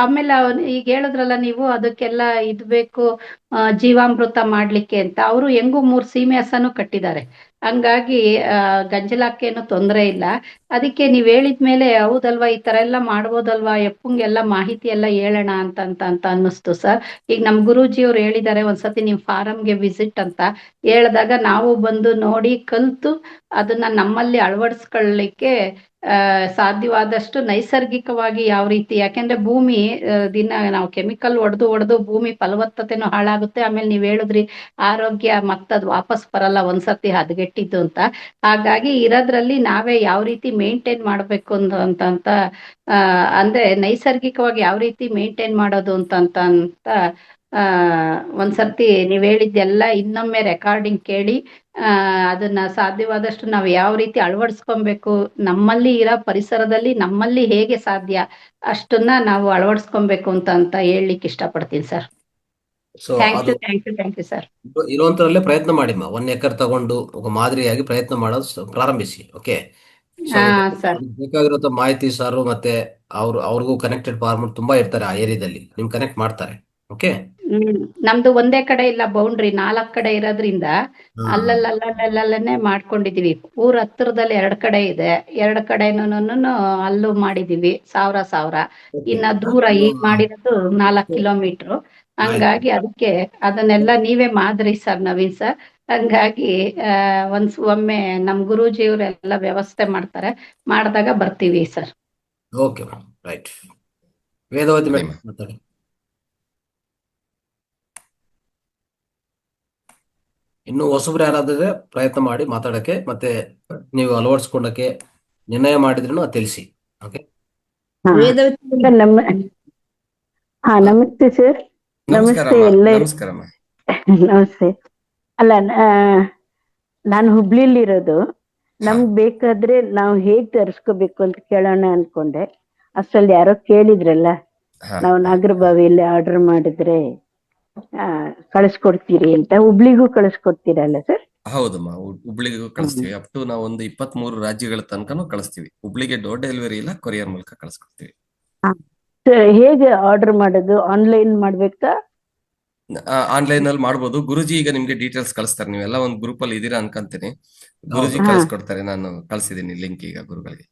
ಆಮೇಲೆ ಈಗ ಹೇಳಿದ್ರಲ್ಲ ನೀವು, ಅದಕ್ಕೆಲ್ಲ ಬೇಕು ಜೀವಾಮೃತ ಮಾಡ್ಲಿಕ್ಕೆ ಅಂತ. ಅವರು ಹೆಂಗೂ 3 ಸೀಮೆ ಹಸನು ಕಟ್ಟಿದ್ದಾರೆ. ಹಂಗಾಗಿ ಗಂಜಲಕ್ಕೇನು ತೊಂದರೆ ಇಲ್ಲ. ಅದಕ್ಕೆ ನೀವ್ ಹೇಳಿದ್ಮೇಲೆ ಹೌದಲ್ವಾ, ಈ ತರ ಎಲ್ಲ ಮಾಡ್ಬೋದಲ್ವಾ, ಎಪ್ಪಂಗೆಲ್ಲ ಮಾಹಿತಿ ಎಲ್ಲ ಹೇಳೋಣ ಅಂತ ಅನ್ನಿಸ್ತು ಸರ್. ಈಗ ನಮ್ ಗುರೂಜಿ ಅವ್ರು ಹೇಳಿದ್ದಾರೆ ಒಂದ್ಸತಿ ನಿಮ್ ಫಾರಂಗೆ ವಿಸಿಟ್ ಅಂತ ಹೇಳಿದಾಗ ನಾವು ಬಂದು ನೋಡಿ ಕಲ್ತು ಅದನ್ನ ನಮ್ಮಲ್ಲಿ ಅಳವಡಿಸ್ಕೊಳ್ಳಿಕ್ಕೆ ಸಾಧ್ಯವಾದಷ್ಟು ನೈಸರ್ಗಿಕವಾಗಿ ಯಾವ ರೀತಿ, ಯಾಕೆಂದ್ರೆ ಭೂಮಿ ದಿನ ನಾವು ಕೆಮಿಕಲ್ ಹೊಡೆದು ಭೂಮಿ ಫಲವತ್ತತೆನೂ ಹಾಳಾಗುತ್ತೆ. ಆಮೇಲೆ ನೀವ್ ಹೇಳಿದ್ರಿ ಆರೋಗ್ಯ ಮತ್ತದ್ ವಾಪಸ್ ಬರಲ್ಲ ಒಂದ್ಸತಿ ಹದಗೆಟ್ಟಿದ್ದು ಅಂತ. ಹಾಗಾಗಿ ಇರೋದ್ರಲ್ಲಿ ನಾವೇ ಯಾವ ರೀತಿ ಮೇಂಟೈನ್ ಮಾಡ್ಬೇಕು ಅಂತ ಅಂದ್ರೆ ನೈಸರ್ಗಿಕವಾಗಿ ಯಾವ ರೀತಿ ಮೇಂಟೈನ್ ಮಾಡೋದು ಅಂತ ಒಂದ್ಸರ್ತಿ ನೀವ್ ಹೇಳಿದ್ದೆಲ್ಲ ಇನ್ನೊಮ್ಮೆ ರೆಕಾರ್ಡಿಂಗ್ ಕೇಳಿ ಅದನ್ನ ಸಾಧ್ಯವಾದಷ್ಟು ನಾವು ಯಾವ ರೀತಿ ಅಳವಡಿಸ್ಕೊಬೇಕು, ನಮ್ಮಲ್ಲಿ ಇರೋ ಪರಿಸರದಲ್ಲಿ ನಮ್ಮಲ್ಲಿ ಹೇಗೆ ಸಾಧ್ಯ ಅಷ್ಟನ್ನ ನಾವು ಅಳವಡಿಸ್ಕೊಬೇಕು ಅಂತ ಹೇಳಲಿಕ್ಕೆ ಇಷ್ಟಪಡ್ತೀನಿ ಸರ್. ಸೊ ಥ್ಯಾಂಕ್ ಅದು ಯು ಥ್ಯಾಂಕ್ ಯು ಸರ್. ಇರುವಂತರಲ್ಲೇ ಪ್ರಯತ್ನ ಮಾಡಿಮ್ಮ. 1 ಎಕರೆ ತಗೊಂಡು ఒక ಮಾದರಿಯಾಗಿ ಪ್ರಯತ್ನ ಮಾಡೋದು ಪ್ರಾರಂಭಿಸಿ. ಓಕೆ. ಸೊ ಸರ್ ಅದಕ್ಕೆ ಬೇಕಾಗಿರುವಂತ ಮಾಹಿತಿ ಸಾರು ಮತ್ತೆ ಅವ್ರಿಗೂ ಕನೆಕ್ಟೆಡ್ ಫಾರ್ಮರ್ ತುಂಬಾ ಇರ್ತಾರೆ ಆ ಏರಿಯಾದಲ್ಲಿ, ನಿಮ್ ಕನೆಕ್ಟ್ ಮಾಡ್ತಾರೆ. ಓಕೆ. ನಮ್ದು ಒಂದೇ ಕಡೆ ಇಲ್ಲ, ಬೌಂಡ್ರಿ 4 ಕಡೆ ಇರೋದ್ರಿಂದ ಅಲ್ಲಲ್ಲೇ ಮಾಡ್ಕೊಂಡಿದೀವಿ. ಊರ್ ಹತ್ರದಲ್ಲಿ 2 ಕಡೆ ಇದೆ, 2 ಕಡೆನೂ ಅಲ್ಲೂ ಮಾಡಿದೀವಿ ಸಾವಿರ. ಇನ್ನ ದೂರ ಈಗ ಮಾಡಿರೋದು 4 ಕಿಲೋಮೀಟರ್. ಹಂಗಾಗಿ ಅದಕ್ಕೆ ಅದನ್ನೆಲ್ಲ ನೀವೇ ಮಾದ್ರಿ ಸರ್ ನವೀನ್ ಸರ್. ಹಂಗಾಗಿ ಒಮ್ಮೆ ನಮ್ ಗುರೂಜಿಯವರೆಲ್ಲ ವ್ಯವಸ್ಥೆ ಮಾಡ್ತಾರೆ, ಮಾಡಿದಾಗ ಬರ್ತೀವಿ sir. Okay right. Vedavati madam ಮಾತಾಡಿ. ಇನ್ನು ಹೊಸಬ್ರು ಯಾರಾದ್ರೆ ಪ್ರಯತ್ನ ಮಾಡಿ ಮಾತಾಡಕ್ಕೆ, ಮತ್ತೆ ನೀವು ಅಳವಡಿಸ್ಕೊಂಡಕ್ಕೆ ನಿರ್ಣಯ ಮಾಡಿದ್ರು ಅದು ತಿಳಿಸಿ. ಓಕೆ. ನಮಸ್ತೆ ಸರ್. ನಮಸ್ತೆ ಎಲ್ಲರೂ. ನಮಸ್ತೆ. ಅಲ್ಲ, ನಾನು ಹುಬ್ಳಿಲಿರೋದು. ನಮ್ಗ್ ಬೇಕಾದ್ರೆ ನಾವು ಹೇಗ್ ತರಿಸ್ಕೋಬೇಕು ಅಂತ ಕೇಳೋಣ ಅನ್ಕೊಂಡೆ. ಅಷ್ಟ್ರಲ್ಲಿ ಯಾರೋ ಕೇಳಿದ್ರಲ್ಲ, ನಾವು ನಾಗರಬಾವಿಯಲ್ಲಿ ಆರ್ಡರ್ ಮಾಡಿದ್ರೆ ಕಳಿಸ್ಕೊಡ್ತೀರಿ ಅಂತ. ಹುಬ್ಳಿಗೂ ಕಳಿಸ್ಕೊಡ್ತೀರಲ್ಲ ಸರ್? ಹೌದಮ್ಮ, ಹುಬ್ಳಿಗೂ ಕಳಿಸ್ತೀವಿ. ಅಪ್ ಟು ನಾವು ಒಂದು 23 ರಾಜ್ಯಗಳ ತನಕನೂ ಕಳಿಸ್ತೀವಿ. ಹುಬ್ಳಿಗೆ ಡೋರ್ ಡೆಲಿವರಿ ಇಲ್ಲ, ಕೊರಿಯರ್ ಮೂಲಕ ಕಳಿಸ್ಕೊಡ್ತೀವಿ. ಹೇಗೆ ಆರ್ಡರ್ ಮಾಡೋದು? ಆನ್ಲೈನ್ ಮಾಡ್ಬೇಕಾ? ಆನ್ಲೈನ್ ಅಲ್ಲಿ ಮಾಡ್ಬೋದು. ಗುರುಜಿ ಈಗ ನಿಮ್ಗೆ ಡೀಟೇಲ್ಸ್ ಕಳಿಸ್ತಾರೆ. ನೀವೆಲ್ಲ ಒಂದು ಗ್ರೂಪ್ ಅಲ್ಲಿ ಇದೀರಾ ಅನ್ಕಂತೀನಿ. ಗುರುಜಿ ಕಳಿಸ್ಕೊಡ್ತಾರೆ. ನಾನು ಕಳ್ಸಿದೀನಿ ಲಿಂಕ್ ಈಗ ಗುರುಗಳಿಗೆ.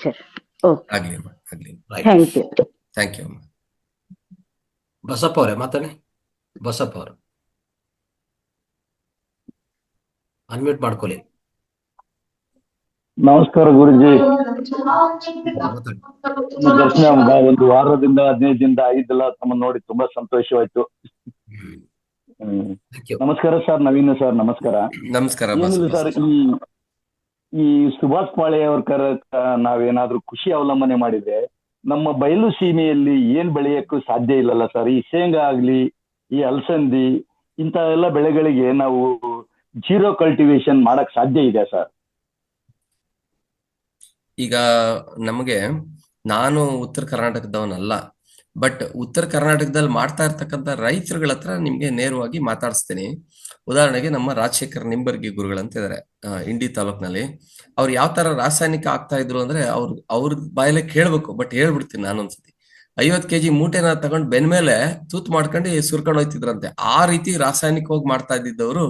ಸರ್. ಆಗ್ಲಿ ಅಮ್ಮ, ಆಗ್ಲಿ. ಥ್ಯಾಂಕ್ ಯು ಅಮ್ಮ. ಬಸಪ್ಪ ಅವರೇ ಮಾತಾಡಿ. ಬಸಪ್ಪ ಅವರು ಅನ್ಮ್ಯೂಟ್ ಮಾಡ್ಕೊಳ್ಳಿ. ನಮಸ್ಕಾರ ಗುರುಜಿ. ದರ್ಶನ ಒಂದು ವಾರದಿಂದ 15 ದಿನದ ಆಗಿದ್ದಲ್ಲ, ತಮ್ಮನ್ನು ನೋಡಿ ತುಂಬಾ ಸಂತೋಷವಾಯ್ತು. ನಮಸ್ಕಾರ ಸರ್. ನವೀನ್ ಸರ್ ನಮಸ್ಕಾರ. ನಮಸ್ಕಾರ ಸರ್. ಈ ಸುಭಾಷ್ ಪಾಳೆಯವರ್ಕರ್ ನಾವೇನಾದ್ರೂ ಕೃಷಿ ಅವಲಂಬನೆ ಮಾಡಿದ್ರೆ ನಮ್ಮ ಬಯಲು ಸೀಮೆಯಲ್ಲಿ ಏನ್ ಬೆಳೆಯಕ್ಕೂ ಸಾಧ್ಯ ಇಲ್ಲಲ್ಲ ಸರ್. ಈ ಶೇಂಗಾ ಆಗ್ಲಿ, ಈ ಅಲಸಂದಿ, ಇಂಥ ಎಲ್ಲ ಬೆಳೆಗಳಿಗೆ ನಾವು ಜೀರೋ ಕಲ್ಟಿವೇಶನ್ ಮಾಡಕ್ ಸಾಧ್ಯ ಇದೆ ಸರ್? ಈಗ ನಮಗೆ, ನಾನು ಉತ್ತರ ಕರ್ನಾಟಕದವನಲ್ಲ, ಬಟ್ ಉತ್ತರ ಕರ್ನಾಟಕದಲ್ಲಿ ಮಾಡ್ತಾ ಇರ್ತಕ್ಕಂಥ ರೈತರುಗಳ ಹತ್ರ ನಿಮ್ಗೆ ನೇರವಾಗಿ ಮಾತಾಡಿಸ್ತೀನಿ. ಉದಾಹರಣೆಗೆ ನಮ್ಮ ರಾಜಶೇಖರ್ ನಿಂಬರ್ಗಿ ಗುರುಗಳಂತ ಇದಾರೆ ಇಂಡಿ ತಾಲೂಕ್ನಲ್ಲಿ. ಅವ್ರು ಯಾವ ತರ ರಾಸಾಯನಿಕ ಆಗ್ತಾ ಇದ್ರು ಅಂದ್ರೆ ಅವ್ರ ಬಾಯಲ್ಲೇ ಕೇಳ್ಬೇಕು, ಬಟ್ ಹೇಳ್ಬಿಡ್ತೀನಿ ನಾನೊಂದ್ಸತಿ. 50 kg ಮೂಟೆನ ತಗೊಂಡು ಬೆನ್ಮೇಲೆ ತೂತ್ ಮಾಡ್ಕೊಂಡು ಸುರ್ಕೊಂಡು ಹೋಯ್ತಿದ್ರಂತೆ. ಆ ರೀತಿ ರಾಸಾಯನಿಕವಾಗಿ ಮಾಡ್ತಾ ಇದ್ದಿದ್ದವರು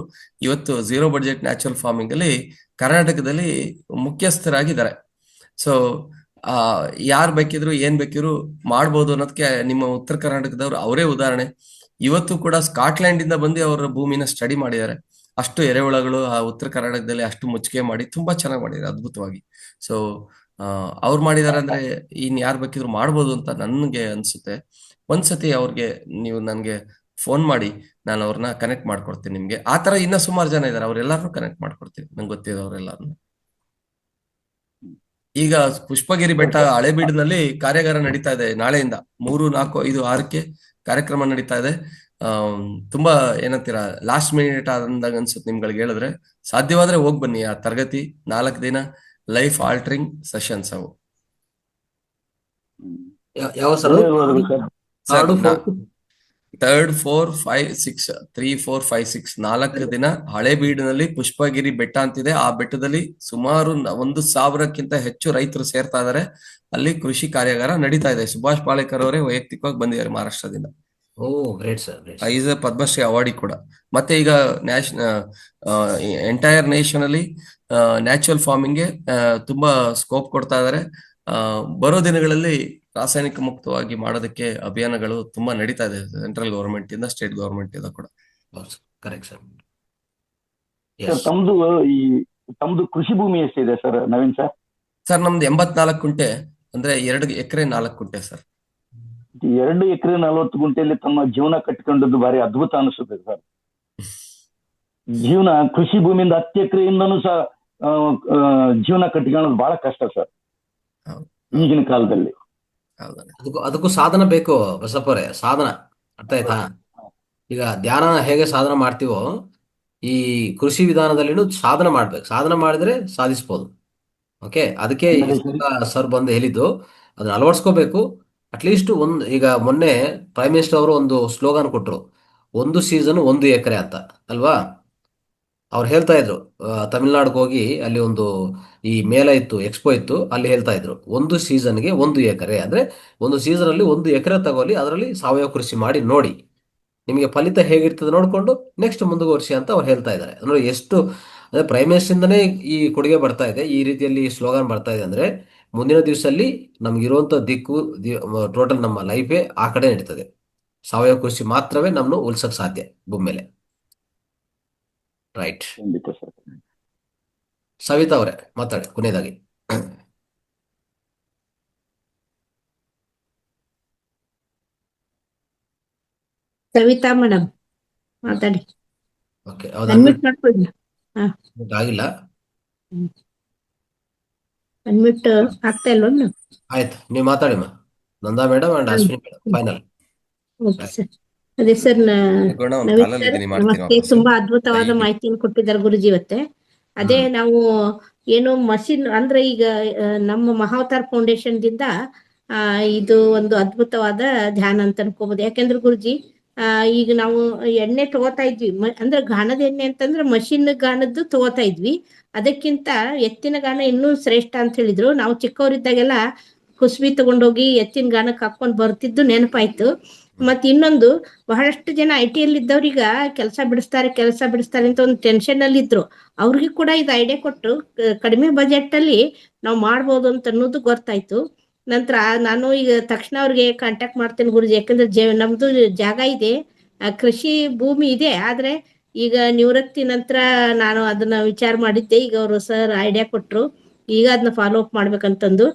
ಇವತ್ತು ಝೀರೋ ಬಡ್ಜೆಟ್ ನ್ಯಾಚುರಲ್ ಫಾರ್ಮಿಂಗ್ ಅಲ್ಲಿ ಕರ್ನಾಟಕದಲ್ಲಿ ಮುಖ್ಯಸ್ಥರಾಗಿದ್ದಾರೆ. ಸೊ ಯಾರು ಬೇಕಿದ್ರು ಏನ್ ಬೇಕಿದ್ರು ಮಾಡ್ಬೋದು ಅನ್ನೋದಕ್ಕೆ ನಿಮ್ಮ ಉತ್ತರ ಕರ್ನಾಟಕದವ್ರು ಅವರೇ ಉದಾಹರಣೆ. ಇವತ್ತು ಕೂಡ ಸ್ಕಾಟ್ಲ್ಯಾಂಡ್ ಇಂದ ಬಂದು ಅವರ ಭೂಮಿನ ಸ್ಟಡಿ ಮಾಡಿದ್ದಾರೆ. ಅಷ್ಟು ಎರೆಹುಳಗಳು ಆ ಉತ್ತರ ಕರ್ನಾಟಕದಲ್ಲಿ ಅಷ್ಟು ಮುಚ್ಚಿಗೆ ಮಾಡಿ ತುಂಬಾ ಚೆನ್ನಾಗಿ ಮಾಡಿದ್ದಾರೆ, ಅದ್ಭುತವಾಗಿ. ಸೊ ಅವ್ರು ಮಾಡಿದಾರೆ ಅಂದ್ರೆ ಇನ್ ಯಾರು ಬೇಕಿದ್ರು ಮಾಡ್ಬೋದು ಅಂತ ನನ್ಗೆ ಅನ್ಸುತ್ತೆ. ಒಂದ್ಸತಿ ಅವ್ರಿಗೆ ನೀವು ನನ್ಗೆ ಫೋನ್ ಮಾಡಿ, ನಾನು ಅವ್ರನ್ನ ಕನೆಕ್ಟ್ ಮಾಡ್ಕೊಡ್ತೀನಿ ನಿಮ್ಗೆ. ಆ ತರ ಇನ್ನ ಸುಮಾರು ಜನ ಇದಾರೆ, ಅವ್ರೆಲ್ಲಾರನ್ನೂ ಕನೆಕ್ಟ್ ಮಾಡ್ಕೊಡ್ತೀನಿ, ನಂಗೆ ಗೊತ್ತಿರೋರೆಲ್ಲಾರನ್ನು. ಈಗ ಪುಷ್ಪಗಿರಿ ಬೆಟ್ಟ ಹಳೇಬೀಡಿನಲ್ಲಿ ಕಾರ್ಯಾಗಾರ ನಡೀತಾ ಇದೆ. ನಾಳೆಯಿಂದ 3, 4, 5, 6ಕ್ಕೆ ಕಾರ್ಯಕ್ರಮ ನಡೀತಾ ಇದೆ. ತುಂಬಾ ಏನಂತೀರಾ, ಲಾಸ್ಟ್ ಮಿನಿಟ್ ಆದಂದಾಗ ಅನ್ಸುತ್ತೆ ನಿಮ್ಗಳಿಗೆ ಹೇಳಿದ್ರೆ. ಸಾಧ್ಯವಾದ್ರೆ ಹೋಗ್ ಬನ್ನಿ ಆ ತರಗತಿ. 4 ದಿನ ಲೈಫ್ ಆಲ್ಟರಿಂಗ್ ಸೆಷನ್ಸ್ ಅವು. ಯಾವ ಸರ್? 3, 4, 5, 6 3, 4, 5, 6 4 ದಿನ ಹಳೇಬೀಡಿನಲ್ಲಿ ಪುಷ್ಪಗಿರಿ ಬೆಟ್ಟ ಅಂತಿದೆ. ಆ ಬೆಟ್ಟದಲ್ಲಿ ಸುಮಾರು 1,000ಕ್ಕಿಂತ ಹೆಚ್ಚು ರೈತರು ಸೇರ್ತಾ ಇದಾರೆ. ಅಲ್ಲಿ ಕೃಷಿ ಕಾರ್ಯಾಗಾರ ನಡೀತಾ ಇದೆ. ಸುಭಾಷ್ ಪಾಳೇಕರ್ ಅವರೇ ವೈಯಕ್ತಿಕವಾಗಿ ಬಂದಿದ್ದಾರೆ ಮಹಾರಾಷ್ಟ್ರದಿಂದ. ಈಸ್ ಪದ್ಮಶ್ರೀ ಅವಾರ್ಡಿ ಕೂಡ. ಮತ್ತೆ ಈಗ ಎಂಟೈರ್ ನೇಷನ್ ಅಲ್ಲಿ ನ್ಯಾಚುರಲ್ ಫಾರ್ಮಿಂಗ್ಗೆ ತುಂಬಾ ಸ್ಕೋಪ್ ಕೊಡ್ತಾ ಇದಾರೆ. ಬರೋ ದಿನಗಳಲ್ಲಿ ರಾಸಾಯನಿಕ ಮುಕ್ತವಾಗಿ ಮಾಡೋದಕ್ಕೆ ಅಭಿಯಾನಗಳು ತುಂಬಾ ನಡೀತಾ ಇದೆ, ಸೆಂಟ್ರಲ್ ಗವರ್ಮೆಂಟ್ ಇಂದ, ಸ್ಟೇಟ್ ಗವರ್ಮೆಂಟ್ ಇಂದ ಕೂಡ. Correct sir. ತಮ್ದು ಕೃಷಿ ಭೂಮಿ ಎಷ್ಟಿದೆ ಸರ್ ನವೀನ್ ಸರ್? ಸರ್ ನಮ್ದು 84 ಗುಂಟೆ, ಅಂದ್ರೆ 2 ಎಕರೆ 4 ಗುಂಟೆ ಸರ್. 2 ಎಕರೆ 40 ಗುಂಟೆಯಲ್ಲಿ ತಮ್ಮ ಜೀವನ ಕಟ್ಕೊಂಡದ್ದು ಬಾರಿ ಅದ್ಭುತ ಅನಿಸುತ್ತೆ ಸರ್. ಜೀವನ ಕೃಷಿ ಭೂಮಿಯಿಂದ 10 ಎಕರೆಯಿಂದನೂ ಸಹ ಜೀವನ ಕಟ್ಕೊಳ್ಳೋದು ಬಹಳ ಕಷ್ಟ ಸರ್ ಈಗಿನ ಕಾಲದಲ್ಲಿ. ಅದಕ್ಕೂ ಸಾಧನ ಬೇಕು ಬಸಪ್ಪರೇ, ಸಾಧನ. ಅರ್ಥ ಆಯ್ತಾ? ಈಗ ಧ್ಯಾನ ಹೇಗೆ ಸಾಧನ ಮಾಡ್ತೀವೋ ಈ ಕೃಷಿ ವಿಧಾನದಲ್ಲಿನೂ ಸಾಧನ ಮಾಡ್ಬೇಕು. ಸಾಧನ ಮಾಡಿದ್ರೆ ಸಾಧಿಸ್ಬೋದು. ಓಕೆ, ಅದಕ್ಕೆ ಸರ್ ಬಂದು ಹೇಳಿದ್ದು ಅದನ್ನ ಅಳವಡಿಸ್ಕೋಬೇಕು. ಅಟ್ಲೀಸ್ಟ್ ಒಂದು, ಈಗ ಮೊನ್ನೆ ಪ್ರೈಮ್ ಮಿನಿಸ್ಟರ್ ಅವರು ಒಂದು ಸ್ಲೋಗನ್ ಕೊಟ್ಟರು, 1 ಸೀಸನ್ 1 ಎಕರೆ ಅಂತ ಅಲ್ವಾ. ಅವ್ರು ಹೇಳ್ತಾ ಇದ್ರು, ತಮಿಳ್ನಾಡಿಗೆ ಹೋಗಿ ಅಲ್ಲಿ ಒಂದು ಈ ಮೇಳ ಇತ್ತು, ಎಕ್ಸ್ಪೋ ಇತ್ತು, ಅಲ್ಲಿ ಹೇಳ್ತಾ ಇದ್ರು 1 ಸೀಸನ್ಗೆ 1 ಎಕರೆ, ಅಂದ್ರೆ 1 ಸೀಸನ್ ಅಲ್ಲಿ 1 ಎಕರೆ ತಗೊಳ್ಳಿ, ಅದರಲ್ಲಿ ಸಾವಯವ ಕೃಷಿ ಮಾಡಿ ನೋಡಿ, ನಿಮಗೆ ಫಲಿತ ಹೇಗಿರ್ತದೆ ನೋಡಿಕೊಂಡು ನೆಕ್ಸ್ಟ್ ಮುಂದುವರಿಸಿ ಅಂತ ಅವ್ರು ಹೇಳ್ತಾ ಇದ್ದಾರೆ. ಅಂದ್ರೆ ಎಷ್ಟು, ಅಂದ್ರೆ ಪ್ರೈಮ್ ಮಿನಿಸ್ಟರಿಂದನೇ ಈ ಕೊಡುಗೆ ಬರ್ತಾ ಇದೆ, ಈ ರೀತಿಯಲ್ಲಿ ಸ್ಲೋಗನ್ ಬರ್ತಾ ಇದೆ ಅಂದ್ರೆ ಮುಂದಿನ ದಿವಸದಲ್ಲಿ ನಮ್ಗಿರುವಂತ ದಿಕ್ಕು ಟೋಟಲ್ ನಮ್ಮ ಲೈಫೇ ಆ ಕಡೆ ನಡೀತದೆ. ಸಾವಯವ ಕೃಷಿ ಮಾತ್ರವೇ ನಮ್ಮನ್ನು ಉಳಿಸಕ್ ಸಾಧ್ಯ ಭೂಮಿ ಮೇಲೆ. ರೈಟ್. ಸವಿತಾ ಅವರೇ ಮಾತಾಡಿ ಕೊನೆಯದಾಗಿ. ಸವಿತಾ ಮೇಡಮ್ ಮಾತಾಡಿ. ಓಕೆ, ಅನ್ಮ್ಯೂಟ್ ಮಾಡ್ಕೊಳ್ಳಿ. ಆಗಿಲ್ಲ. ಅನ್ಮ್ಯೂಟ್ ಆಗ್ತಾ ಇಲ್ವ? ಆಯ್ತು, ನೀವು ಮಾತಾಡಿ Nanda madam and Ashwini madam, final. Okay sir. ಅದೇ ಸರ್, ನವೀನ್ ಸರ್ ನಮಸ್ತೆ. ತುಂಬಾ ಅದ್ಭುತವಾದ ಮಾಹಿತಿಯನ್ನು ಕೊಟ್ಟಿದ್ದಾರೆ ಗುರುಜಿ ಇವತ್ತೆ. ಅದೇ ನಾವು ಏನು ಮಷಿನ್ ಅಂದ್ರೆ ಈಗ ನಮ್ಮ ಮಹಾವತಾರ್ ಫೌಂಡೇಶನ್ ದಿಂದ ಇದು ಒಂದು ಅದ್ಭುತವಾದ ಧ್ಯಾನ ಅಂತ ಅನ್ಕೋಬಹುದು. ಯಾಕೆಂದ್ರೆ ಗುರುಜಿ ಈಗ ನಾವು ಎಣ್ಣೆ ತಗೋತಾ ಇದ್ವಿ, ಅಂದ್ರೆ ಗಾಣದ ಎಣ್ಣೆ ಅಂತಂದ್ರೆ ಮಷಿನ್ ಗಾಣದ್ದು ತಗೋತಾ ಇದ್ವಿ. ಅದಕ್ಕಿಂತ ಎತ್ತಿನ ಗಾಣ ಇನ್ನೂ ಶ್ರೇಷ್ಠ ಅಂತ ಹೇಳಿದ್ರು. ನಾವು ಚಿಕ್ಕವರಿದ್ದಾಗೆಲ್ಲ ಕುಸ್ಬಿ ತಗೊಂಡೋಗಿ ಎತ್ತಿನ ಗಾಣಕ್ಕೆ ಹಾಕೊಂಡ್ ಬರ್ತಿದ್ದು ನೆನಪಾಯ್ತು. ಮತ್ ಇನ್ನೊಂದು, ಬಹಳಷ್ಟು ಜನ IT ಯಲ್ಲಿ ಇದ್ದವ್ರೀಗ ಕೆಲಸ ಬಿಡಿಸ್ತಾರೆ ಅಂತ ಒಂದು ಟೆನ್ಷನ್ ಅಲ್ಲಿ ಇದ್ರು. ಅವ್ರಿಗೆ ಕೂಡ ಇದು ಐಡಿಯಾ ಕೊಟ್ಟು ಕಡಿಮೆ ಬಜೆಟ್ ಅಲ್ಲಿ ನಾವು ಮಾಡ್ಬೋದು ಅಂತ ಅನ್ನೋದು ಗೊತ್ತಾಯ್ತು. ನಂತರ ನಾನು ಈಗ ತಕ್ಷಣ ಅವ್ರಿಗೆ ಕಾಂಟ್ಯಾಕ್ಟ್ ಮಾಡ್ತೇನೆ ಗುರುಜಿ. ಯಾಕಂದ್ರೆ ನಮ್ದು ಜಾಗ ಇದೆ, ಕೃಷಿ ಭೂಮಿ ಇದೆ. ಆದ್ರೆ ಈಗ ನಿವೃತ್ತಿ ನಂತರ ನಾನು ಅದನ್ನ ವಿಚಾರ ಮಾಡಿದ್ದೆ. ಈಗ ಅವರು ಸರ್ ಐಡಿಯಾ ಕೊಟ್ರು, ಈಗ ಅದನ್ನ ಫಾಲೋ ಅಪ್ ಮಾಡ್ಬೇಕಂತಂದು.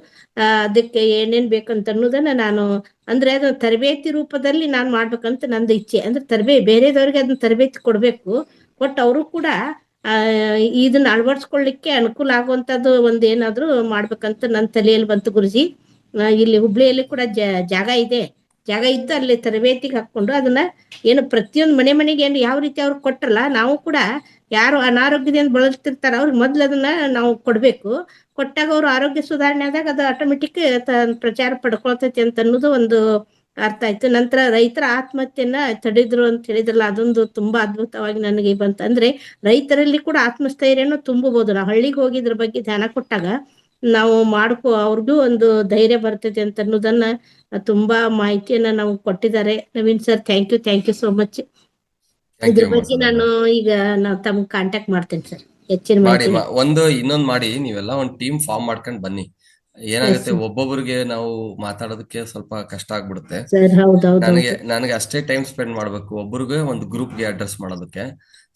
ಅದಕ್ಕೆ ಏನೇನ್ ಬೇಕಂತ ಅನ್ನೋದನ್ನ ನಾನು ಅಂದ್ರೆ ಅದನ್ನ ತರಬೇತಿ ರೂಪದಲ್ಲಿ ನಾನ್ ಮಾಡ್ಬೇಕಂತ ನಂದು ಇಚ್ಛೆ. ಅಂದ್ರೆ ಬೇರೆದವ್ರಿಗೆ ಅದನ್ನ ತರಬೇತಿ ಕೊಡ್ಬೇಕು, ಕೊಟ್ಟು ಅವರು ಕೂಡ ಇದನ್ನ ಅಳವಡಿಸ್ಕೊಳ್ಳಿಕ್ಕೆ ಅನುಕೂಲ ಆಗುವಂತದ್ದು ಒಂದ್ ಏನಾದ್ರು ಮಾಡ್ಬೇಕಂತ ನನ್ನ ತಲೆಯಲ್ಲಿ ಬಂತು ಗುರುಜಿ. ಇಲ್ಲಿ ಹುಬ್ಳಿಯಲ್ಲಿ ಕೂಡ ಜಾಗ ಇದೆ. ಜಾಗ ಇದ್ದು ಅಲ್ಲಿ ತರಬೇತಿಗೆ ಹಾಕೊಂಡು ಅದನ್ನ ಏನು ಪ್ರತಿಯೊಂದು ಮನೆಗೆ ಏನು ಯಾವ ರೀತಿ ಅವ್ರು ಕೊಟ್ರಲ್ಲ, ನಾವು ಕೂಡ ಯಾರು ಅನಾರೋಗ್ಯದಿಂದ ಬಳಲ್ತಿರ್ತಾರ ಅವ್ರಿಗೆ ಮೊದ್ಲು ಅದನ್ನ ನಾವು ಕೊಡ್ಬೇಕು. ಕೊಟ್ಟಾಗ ಅವ್ರು ಆರೋಗ್ಯ ಸುಧಾರಣೆ ಆದಾಗ ಅದು ಆಟೋಮೆಟಿಕ್ ಪ್ರಚಾರ ಪಡ್ಕೊಳ್ತೈತಿ ಅಂತ ಅನ್ನೋದು ಒಂದು ಅರ್ಥ ಆಯ್ತು. ನಂತರ ರೈತರ ಆತ್ಮಹತ್ಯೆಯನ್ನ ತಡೆದ್ರು ಅಂತ ಹೇಳಿದ್ರಲ್ಲ, ಅದೊಂದು ತುಂಬಾ ಅದ್ಭುತವಾಗಿ ನನಗೆ ಬಂತ. ಅಂದ್ರೆ ರೈತರಲ್ಲಿ ಕೂಡ ಆತ್ಮಸ್ಥೈರ್ಯನು ತುಂಬಬಹುದು. ನಾವು ಹಳ್ಳಿಗೆ ಹೋಗಿದ್ರ ಬಗ್ಗೆ ಧ್ಯಾನ ಕೊಟ್ಟಾಗ ನಾವು ಅವ್ರಿಗೂ ಒಂದು ಧೈರ್ಯ ಬರ್ತೈತೆ ಅಂತ ಅನ್ನೋದನ್ನ ತುಂಬಾ ಮಾಹಿತಿಯನ್ನ ನಾವು ಕೊಟ್ಟಿದ್ದಾರೆ. Naveen sir, thank you so much. ಇದ್ರ ಬಗ್ಗೆ ನಾನು ಈಗ ತಮ್ಗೆ ಕಾಂಟ್ಯಾಕ್ಟ್ ಮಾಡ್ತೇನೆ ಸರ್, ಹೆಚ್ಚಿನ ಮಾಡಿ. ಮಾಹಿತಿ. ಇನ್ನೊಂದ್ ಮಾಡಿ, ನೀವೆಲ್ಲ ಒಂದ್ ಟೀಮ್ ಫಾರ್ಮ್ ಮಾಡ್ಕೊಂಡ್ ಬನ್ನಿ. ಏನಾಗುತ್ತೆ, ಒಬ್ಬೊಬ್ಬರಿಗೆ ನಾವು ಮಾತಾಡೋದಕ್ಕೆ ಸ್ವಲ್ಪ ಕಷ್ಟ ಆಗ್ಬಿಡುತ್ತೆ. ನನಗೆ ಅಷ್ಟೇ ಟೈಮ್ ಸ್ಪೆಂಡ್ ಮಾಡ್ಬೇಕು, ಒಬ್ಬರಿಗೆ ಒಂದು ಗ್ರೂಪ್ಗೆ ಅಡ್ರೆಸ್ ಮಾಡೋದಕ್ಕೆ.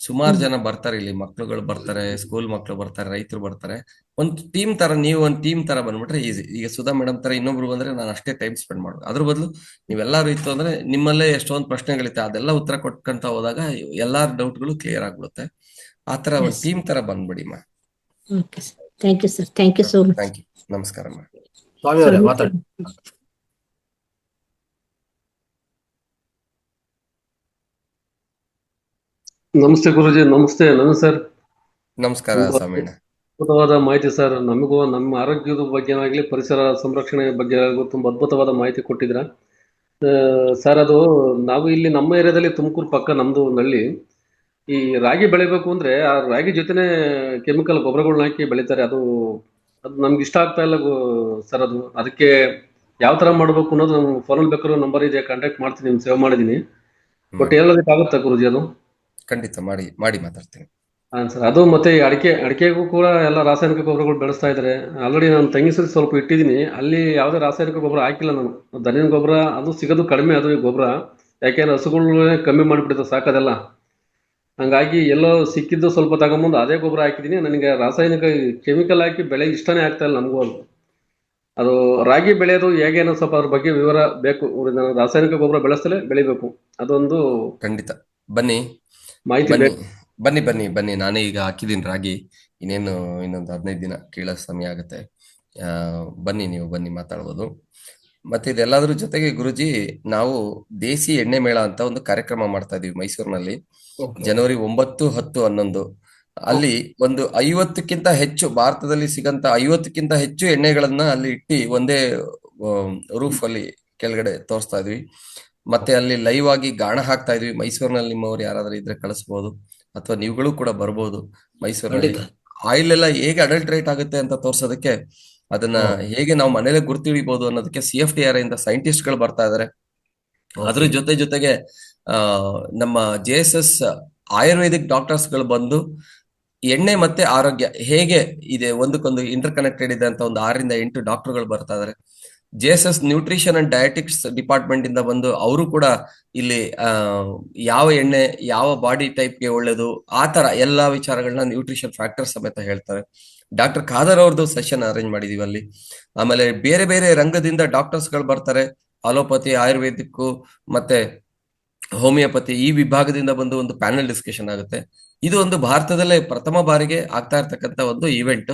ಸುಮಾರು ಜನ ಬರ್ತಾರೆ, ಇಲ್ಲಿ ಮಕ್ಳುಗಳು ಬರ್ತಾರೆ, ಸ್ಕೂಲ್ ಮಕ್ಳು ಬರ್ತಾರೆ, ರೈತರು ಬರ್ತಾರೆ. ಒಂದು ಟೀಮ್ ತರ, ನೀವು ಒಂದು ಟೀಮ್ ತರ ಬಂದ್ಬಿಟ್ರೆ ಈಸಿ. ಈಗ ಸುಧಾ ಮೇಡಮ್ ತರ ಇನ್ನೊಬ್ರು ಬಂದ್ರೆ ನಾನು ಅಷ್ಟೇ ಟೈಮ್ ಸ್ಪೆಂಡ್ ಮಾಡೋದು. ಅದ್ರ ಬದಲು ನೀವೆಲ್ಲಾರು ಇತ್ತು ಅಂದ್ರೆ ನಿಮ್ಮಲ್ಲೇ ಎಷ್ಟೊಂದು ಪ್ರಶ್ನೆಗಳಿತ್ತೆ, ಅದೆಲ್ಲ ಉತ್ತರ ಕೊಟ್ಕೊಂತ ಹೋದಾಗ ಎಲ್ಲಾರ ಡೌಟ್ಗಳು ಕ್ಲಿಯರ್ ಆಗ್ಬಿಡುತ್ತೆ. ಆತರ ಒಂದು ಟೀಮ್ ತರ ಬಂದ್ಬಿಡಿ ಮಾ. Thank you sir, thank you so much. Thank you, ನಮಸ್ಕಾರ ಮಾ. ಸ್ವಾಮಿ ಅವರೇ ಮಾತಾಡಿ. ನಮಸ್ತೆ ಗುರುಜಿ. ನಮಸ್ತೆ ಸರ್. ನಮಸ್ಕಾರ ಸ್ವಾಮೀಣ. ಅದ್ಭುತವಾದ ಮಾಹಿತಿ ಸರ್. ನಮಗೂ ನಮ್ಮ ಆರೋಗ್ಯದ ಬಗ್ಗೆ ಆಗಲಿ, ಪರಿಸರ ಸಂರಕ್ಷಣೆ ಬಗ್ಗೆ ತುಂಬಾ ಅದ್ಭುತವಾದ ಮಾಹಿತಿ ಕೊಟ್ಟಿದ್ರ ಸರ್. ಅದು ನಾವು ಇಲ್ಲಿ ನಮ್ಮ ಏರಿಯಾದಲ್ಲಿ ತುಮಕೂರು ಪಕ್ಕ ನಮ್ದು ಒಂದು ಹಳ್ಳಿ, ಈ ರಾಗಿ ಬೆಳಿಬೇಕು ಅಂದ್ರೆ ಆ ರಾಗಿ ಜೊತೆನೆ ಕೆಮಿಕಲ್ ಗೊಬ್ಬರಗಳನ್ನ ಹಾಕಿ ಬೆಳಿತಾರೆ. ಅದು ನಮ್ಗೆ ಇಷ್ಟ ಆಗ್ತಾ ಇಲ್ಲ ಸರ್. ಅದಕ್ಕೆ ಯಾವ ತರ ಮಾಡ್ಬೇಕು ಅನ್ನೋದು ನಮ್ ಫೋನಲ್ಲಿ ಬೇಕಾದ್ರೂ ನಂಬರ್ ಇದೆ, ಕಾಂಟ್ಯಾಕ್ಟ್ ಮಾಡ್ತೀನಿ, ನಿಮ್ ಸೇವ್ ಮಾಡಿದೀನಿ. ಬಟ್ ಹೇಳೋದಕ್ಕಾಗುತ್ತಾ ಗುರುಜಿ? ಅದು ಖಂಡಿತ ಮಾಡಿ ಮಾತಾಡ್ತೀನಿ. ಸರ್, ಅದು ಮತ್ತೆ ಅಡಿಕೆಗೂ ಕೂಡ ಎಲ್ಲ ರಾಸಾಯನಿಕ ಗೊಬ್ಬರಗಳು ಬೆಳೆಸ್ತಾ ಇದ್ದಾರೆ. ಆಲ್ರೆಡಿ ನಾನು ತಂಗಿಸರಿ ಸ್ವಲ್ಪ ಇಟ್ಟಿದ್ದೀನಿ, ಅಲ್ಲಿ ಯಾವುದೇ ರಾಸಾಯನಿಕ ಗೊಬ್ಬರ ಹಾಕಿಲ್ಲ ನಾನು. ದನಿನ ಗೊಬ್ಬರ ಅದು ಸಿಗೋದು ಕಡಿಮೆ, ಅದು ಈ ಗೊಬ್ಬರ. ಯಾಕೆಂದ್ರೆ ಹಸುಗಳನ್ನೇ ಕಮ್ಮಿ ಮಾಡಿಬಿಟ್ಟಿದೆ ಸಾಕೋದೆಲ್ಲ. ಹಂಗಾಗಿ ಎಲ್ಲೋ ಸಿಕ್ಕಿದ್ದು ಸ್ವಲ್ಪ ತಗೊಂಬಂದು ಅದೇ ಗೊಬ್ಬರ ಹಾಕಿದ್ದೀನಿ. ನನಗೆ ರಾಸಾಯನಿಕ ಕೆಮಿಕಲ್ ಹಾಕಿ ಬೆಳೆ ಇಷ್ಟನೇ ಆಗ್ತಾ ಇಲ್ಲ ನಮಗೂ. ಅದು ರಾಗಿ ಬೆಳೆಯೋದು ಹೇಗೆ ಅನ್ನೋ ಸ್ವಲ್ಪ ಅದ್ರ ಬಗ್ಗೆ ವಿವರ ಬೇಕು. ರಾಸಾಯನಿಕ ಗೊಬ್ಬರ ಬೆಳೆಸಲೇ ಬೆಳಿಬೇಕು, ಅದೊಂದು ಖಂಡಿತ. ಬನ್ನಿ ಮಾಹಿತಿ ಬೇಕು. ಬನ್ನಿ. ನಾನೇ ಈಗ ಹಾಕಿದ್ದೀನಿ ರಾಗಿ. ಇನ್ನೊಂದು 15 ದಿನ ಕೀಳೋ ಸಮಯ ಆಗುತ್ತೆ. ನೀವು ಬನ್ನಿ ಮಾತಾಡ್ಬೋದು. ಮತ್ತೆ ಇದೆಲ್ಲದ್ರ ಜೊತೆಗೆ ಗುರುಜಿ ನಾವು ದೇಸಿ ಎಣ್ಣೆ ಮೇಳ ಅಂತ ಒಂದು ಕಾರ್ಯಕ್ರಮ ಮಾಡ್ತಾ ಇದೀವಿ ಮೈಸೂರಿನಲ್ಲಿ. ಜನವರಿ 9, 10, 11 ಅಲ್ಲಿ ಒಂದು 50ಕ್ಕಿಂತ ಹೆಚ್ಚು ಭಾರತದಲ್ಲಿ ಸಿಗಂತ 50ಕ್ಕಿಂತ ಹೆಚ್ಚು ಎಣ್ಣೆಗಳನ್ನ ಅಲ್ಲಿ ಇಟ್ಟು ಒಂದೇ ರೂಫ್ ಅಲ್ಲಿ ಕೆಳಗಡೆ ತೋರಿಸ್ತಾ ಇದ್ವಿ. ಮತ್ತೆ ಅಲ್ಲಿ ಲೈವ್ ಆಗಿ ಗಾಣ ಹಾಕ್ತಾ ಇದ್ವಿ. ಮೈಸೂರಿನಲ್ಲಿ ನಿಮ್ಮವ್ರು ಯಾರಾದ್ರೂ ಇದ್ರೆ ಕಳಿಸ್ಬೋದು, ಅಥವಾ ನೀವುಗಳು ಕೂಡ ಬರ್ಬೋದು. ಮೈಸೂರಿನಲ್ಲಿ ಆಯಿಲ್ ಎಲ್ಲ ಹೇಗೆ ಅಡಲ್ಟ್ರೇಟ್ ಆಗುತ್ತೆ ಅಂತ ತೋರ್ಸೋದಕ್ಕೆ, ಅದನ್ನ ಹೇಗೆ ನಾವು ಮನೇಲೆ ಗುರ್ತಿಡಿಬಹುದು ಅನ್ನೋದಕ್ಕೆ CFTR ಇಂದ ಸೈಂಟಿಸ್ಟ್ ಗಳು ಬರ್ತಾ ಇದಾರೆ. ಅದ್ರ ಜೊತೆಗೆ ನಮ್ಮ JSS ಆಯುರ್ವೇದಿಕ್ ಡಾಕ್ಟರ್ಸ್ ಗಳು ಬಂದು ಎಣ್ಣೆ ಮತ್ತೆ ಆರೋಗ್ಯ ಹೇಗೆ ಇದೆ ಒಂದಕ್ಕೊಂದು ಇಂಟರ್ ಕನೆಕ್ಟೆಡ್ ಇದೆ ಅಂತ ಒಂದು 6 ರಿಂದ 8 ಡಾಕ್ಟರ್ಗಳು ಬರ್ತಾ ಇದಾರೆ. JSS ನ್ಯೂಟ್ರಿಷನ್ ಅಂಡ್ ಡಯಟಿಕ್ಸ್ ಡಿಪಾರ್ಟ್ಮೆಂಟ್ ಇಂದ ಬಂದು ಅವರು ಕೂಡ ಇಲ್ಲಿ ಯಾವ ಎಣ್ಣೆ ಯಾವ ಬಾಡಿ ಟೈಪ್ಗೆ ಒಳ್ಳೇದು ಆ ತರ ಎಲ್ಲಾ ವಿಚಾರಗಳನ್ನ ನ್ಯೂಟ್ರಿಷನ್ ಫ್ಯಾಕ್ಟರ್ ಸಮೇತ ಹೇಳ್ತಾರೆ. ಡಾಕ್ಟರ್ ಖಾದರ್ ಅವ್ರದ್ದು ಸೆಷನ್ ಅರೇಂಜ್ ಮಾಡಿದೀವಿ ಅಲ್ಲಿ. ಆಮೇಲೆ ಬೇರೆ ಬೇರೆ ರಂಗದಿಂದ ಡಾಕ್ಟರ್ಸ್ ಗಳು ಬರ್ತಾರೆ. ಅಲೋಪತಿ, ಆಯುರ್ವೇದಿಕ್ ಮತ್ತೆ ಹೋಮಿಯೋಪತಿ ಈ ವಿಭಾಗದಿಂದ ಬಂದು ಒಂದು ಪ್ಯಾನೆಲ್ ಡಿಸ್ಕಷನ್ ಆಗುತ್ತೆ. ಇದು ಒಂದು ಭಾರತದಲ್ಲೇ ಪ್ರಥಮ ಬಾರಿಗೆ ಆಗ್ತಾ ಇರ್ತಕ್ಕಂಥ ಒಂದು ಇವೆಂಟ್.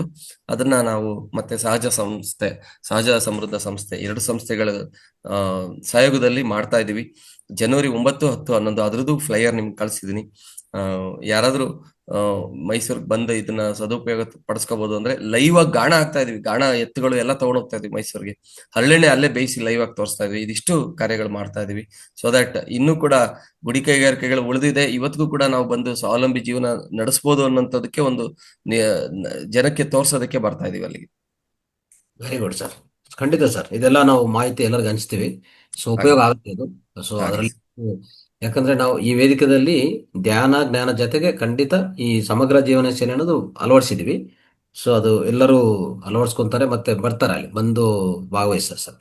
ಅದನ್ನ ನಾವು ಮತ್ತೆ ಸಹಜ ಸಮೃದ್ಧ ಸಂಸ್ಥೆ 2 ಸಂಸ್ಥೆಗಳ ಸಹಯೋಗದಲ್ಲಿ ಮಾಡ್ತಾ ಇದೀವಿ. ಜನವರಿ 9, 10, 11 ಅದ್ರದ್ದು ಫ್ಲೈಯರ್ ನಿಮ್ಗೆ ಕಳ್ಸಿದೀನಿ. ಯಾರಾದ್ರೂ ಮೈಸೂರಿಗೆ ಬಂದು ಇದನ್ನ ಸದುಪಯೋಗ ಪಡಿಸ್ಕೋಬಹುದು. ಅಂದ್ರೆ ಲೈವ್ ಆಗಿ ಗಾಣ ಹಾಕ್ತಾ ಇದೀವಿ. ಗಾಣ ಎತ್ತುಗಳು ಎಲ್ಲ ತಗೊಂಡ್ ಹೋಗ್ತಾ ಇದೀವಿ ಮೈಸೂರಿಗೆ. ಹರಳೆಣ್ಣೆ ಅಲ್ಲೇ ಬೇಯಿಸಿ ಲೈವ್ ಆಗಿ ತೋರಿಸ್ತಾ ಇದೀವಿ. ಇದಿಷ್ಟು ಕಾರ್ಯಗಳು ಮಾಡ್ತಾ ಇದೀವಿ. ಸೊ ದಟ್ ಇನ್ನೂ ಕೂಡ ಗುಡಿ ಕೈಗಾರಿಕೆಗಳು ಉಳಿದಿದೆ. ಇವತ್ತಿಗೂ ಕೂಡ ನಾವು ಬಂದು ಸ್ವಾವಲಂಬಿ ಜೀವನ ನಡೆಸಬಹುದು ಅನ್ನೋಂಥದಕ್ಕೆ ಒಂದು ಜನಕ್ಕೆ ತೋರ್ಸೋದಕ್ಕೆ ಬರ್ತಾ ಇದೀವಿ ಅಲ್ಲಿಗೆ. Very good sir. ಖಂಡಿತ ಸರ್, ಇದೆಲ್ಲ ನಾವು ಮಾಹಿತಿ ಎಲ್ಲರಿಗೂ ಹಂಚ್ತೀವಿ. ಸೊ ಉಪಯೋಗ ಆಗುತ್ತೆ ಇದು. ಸೊ ಅದರಲ್ಲಿ ಯಾಕಂದ್ರೆ ನಾವು ಈ ವೇದಿಕೆಯಲ್ಲಿ ಧ್ಯಾನ ಜ್ಞಾನ ಜೊತೆಗೆ ಖಂಡಿತ ಈ ಸಮಗ್ರ ಜೀವನ ಶೈಲಿ ಅನ್ನೋದು ಅಳವಡಿಸಿದೀವಿ. ಸೊ ಅದು ಎಲ್ಲರೂ ಅಳವಡಿಸ್ಕೊಂತಾರೆ ಮತ್ತೆ ಬರ್ತಾರೆ, ಅಲ್ಲಿ ಬಂದು ಭಾಗವಹಿಸ್ತಾರೆ ಸರ್.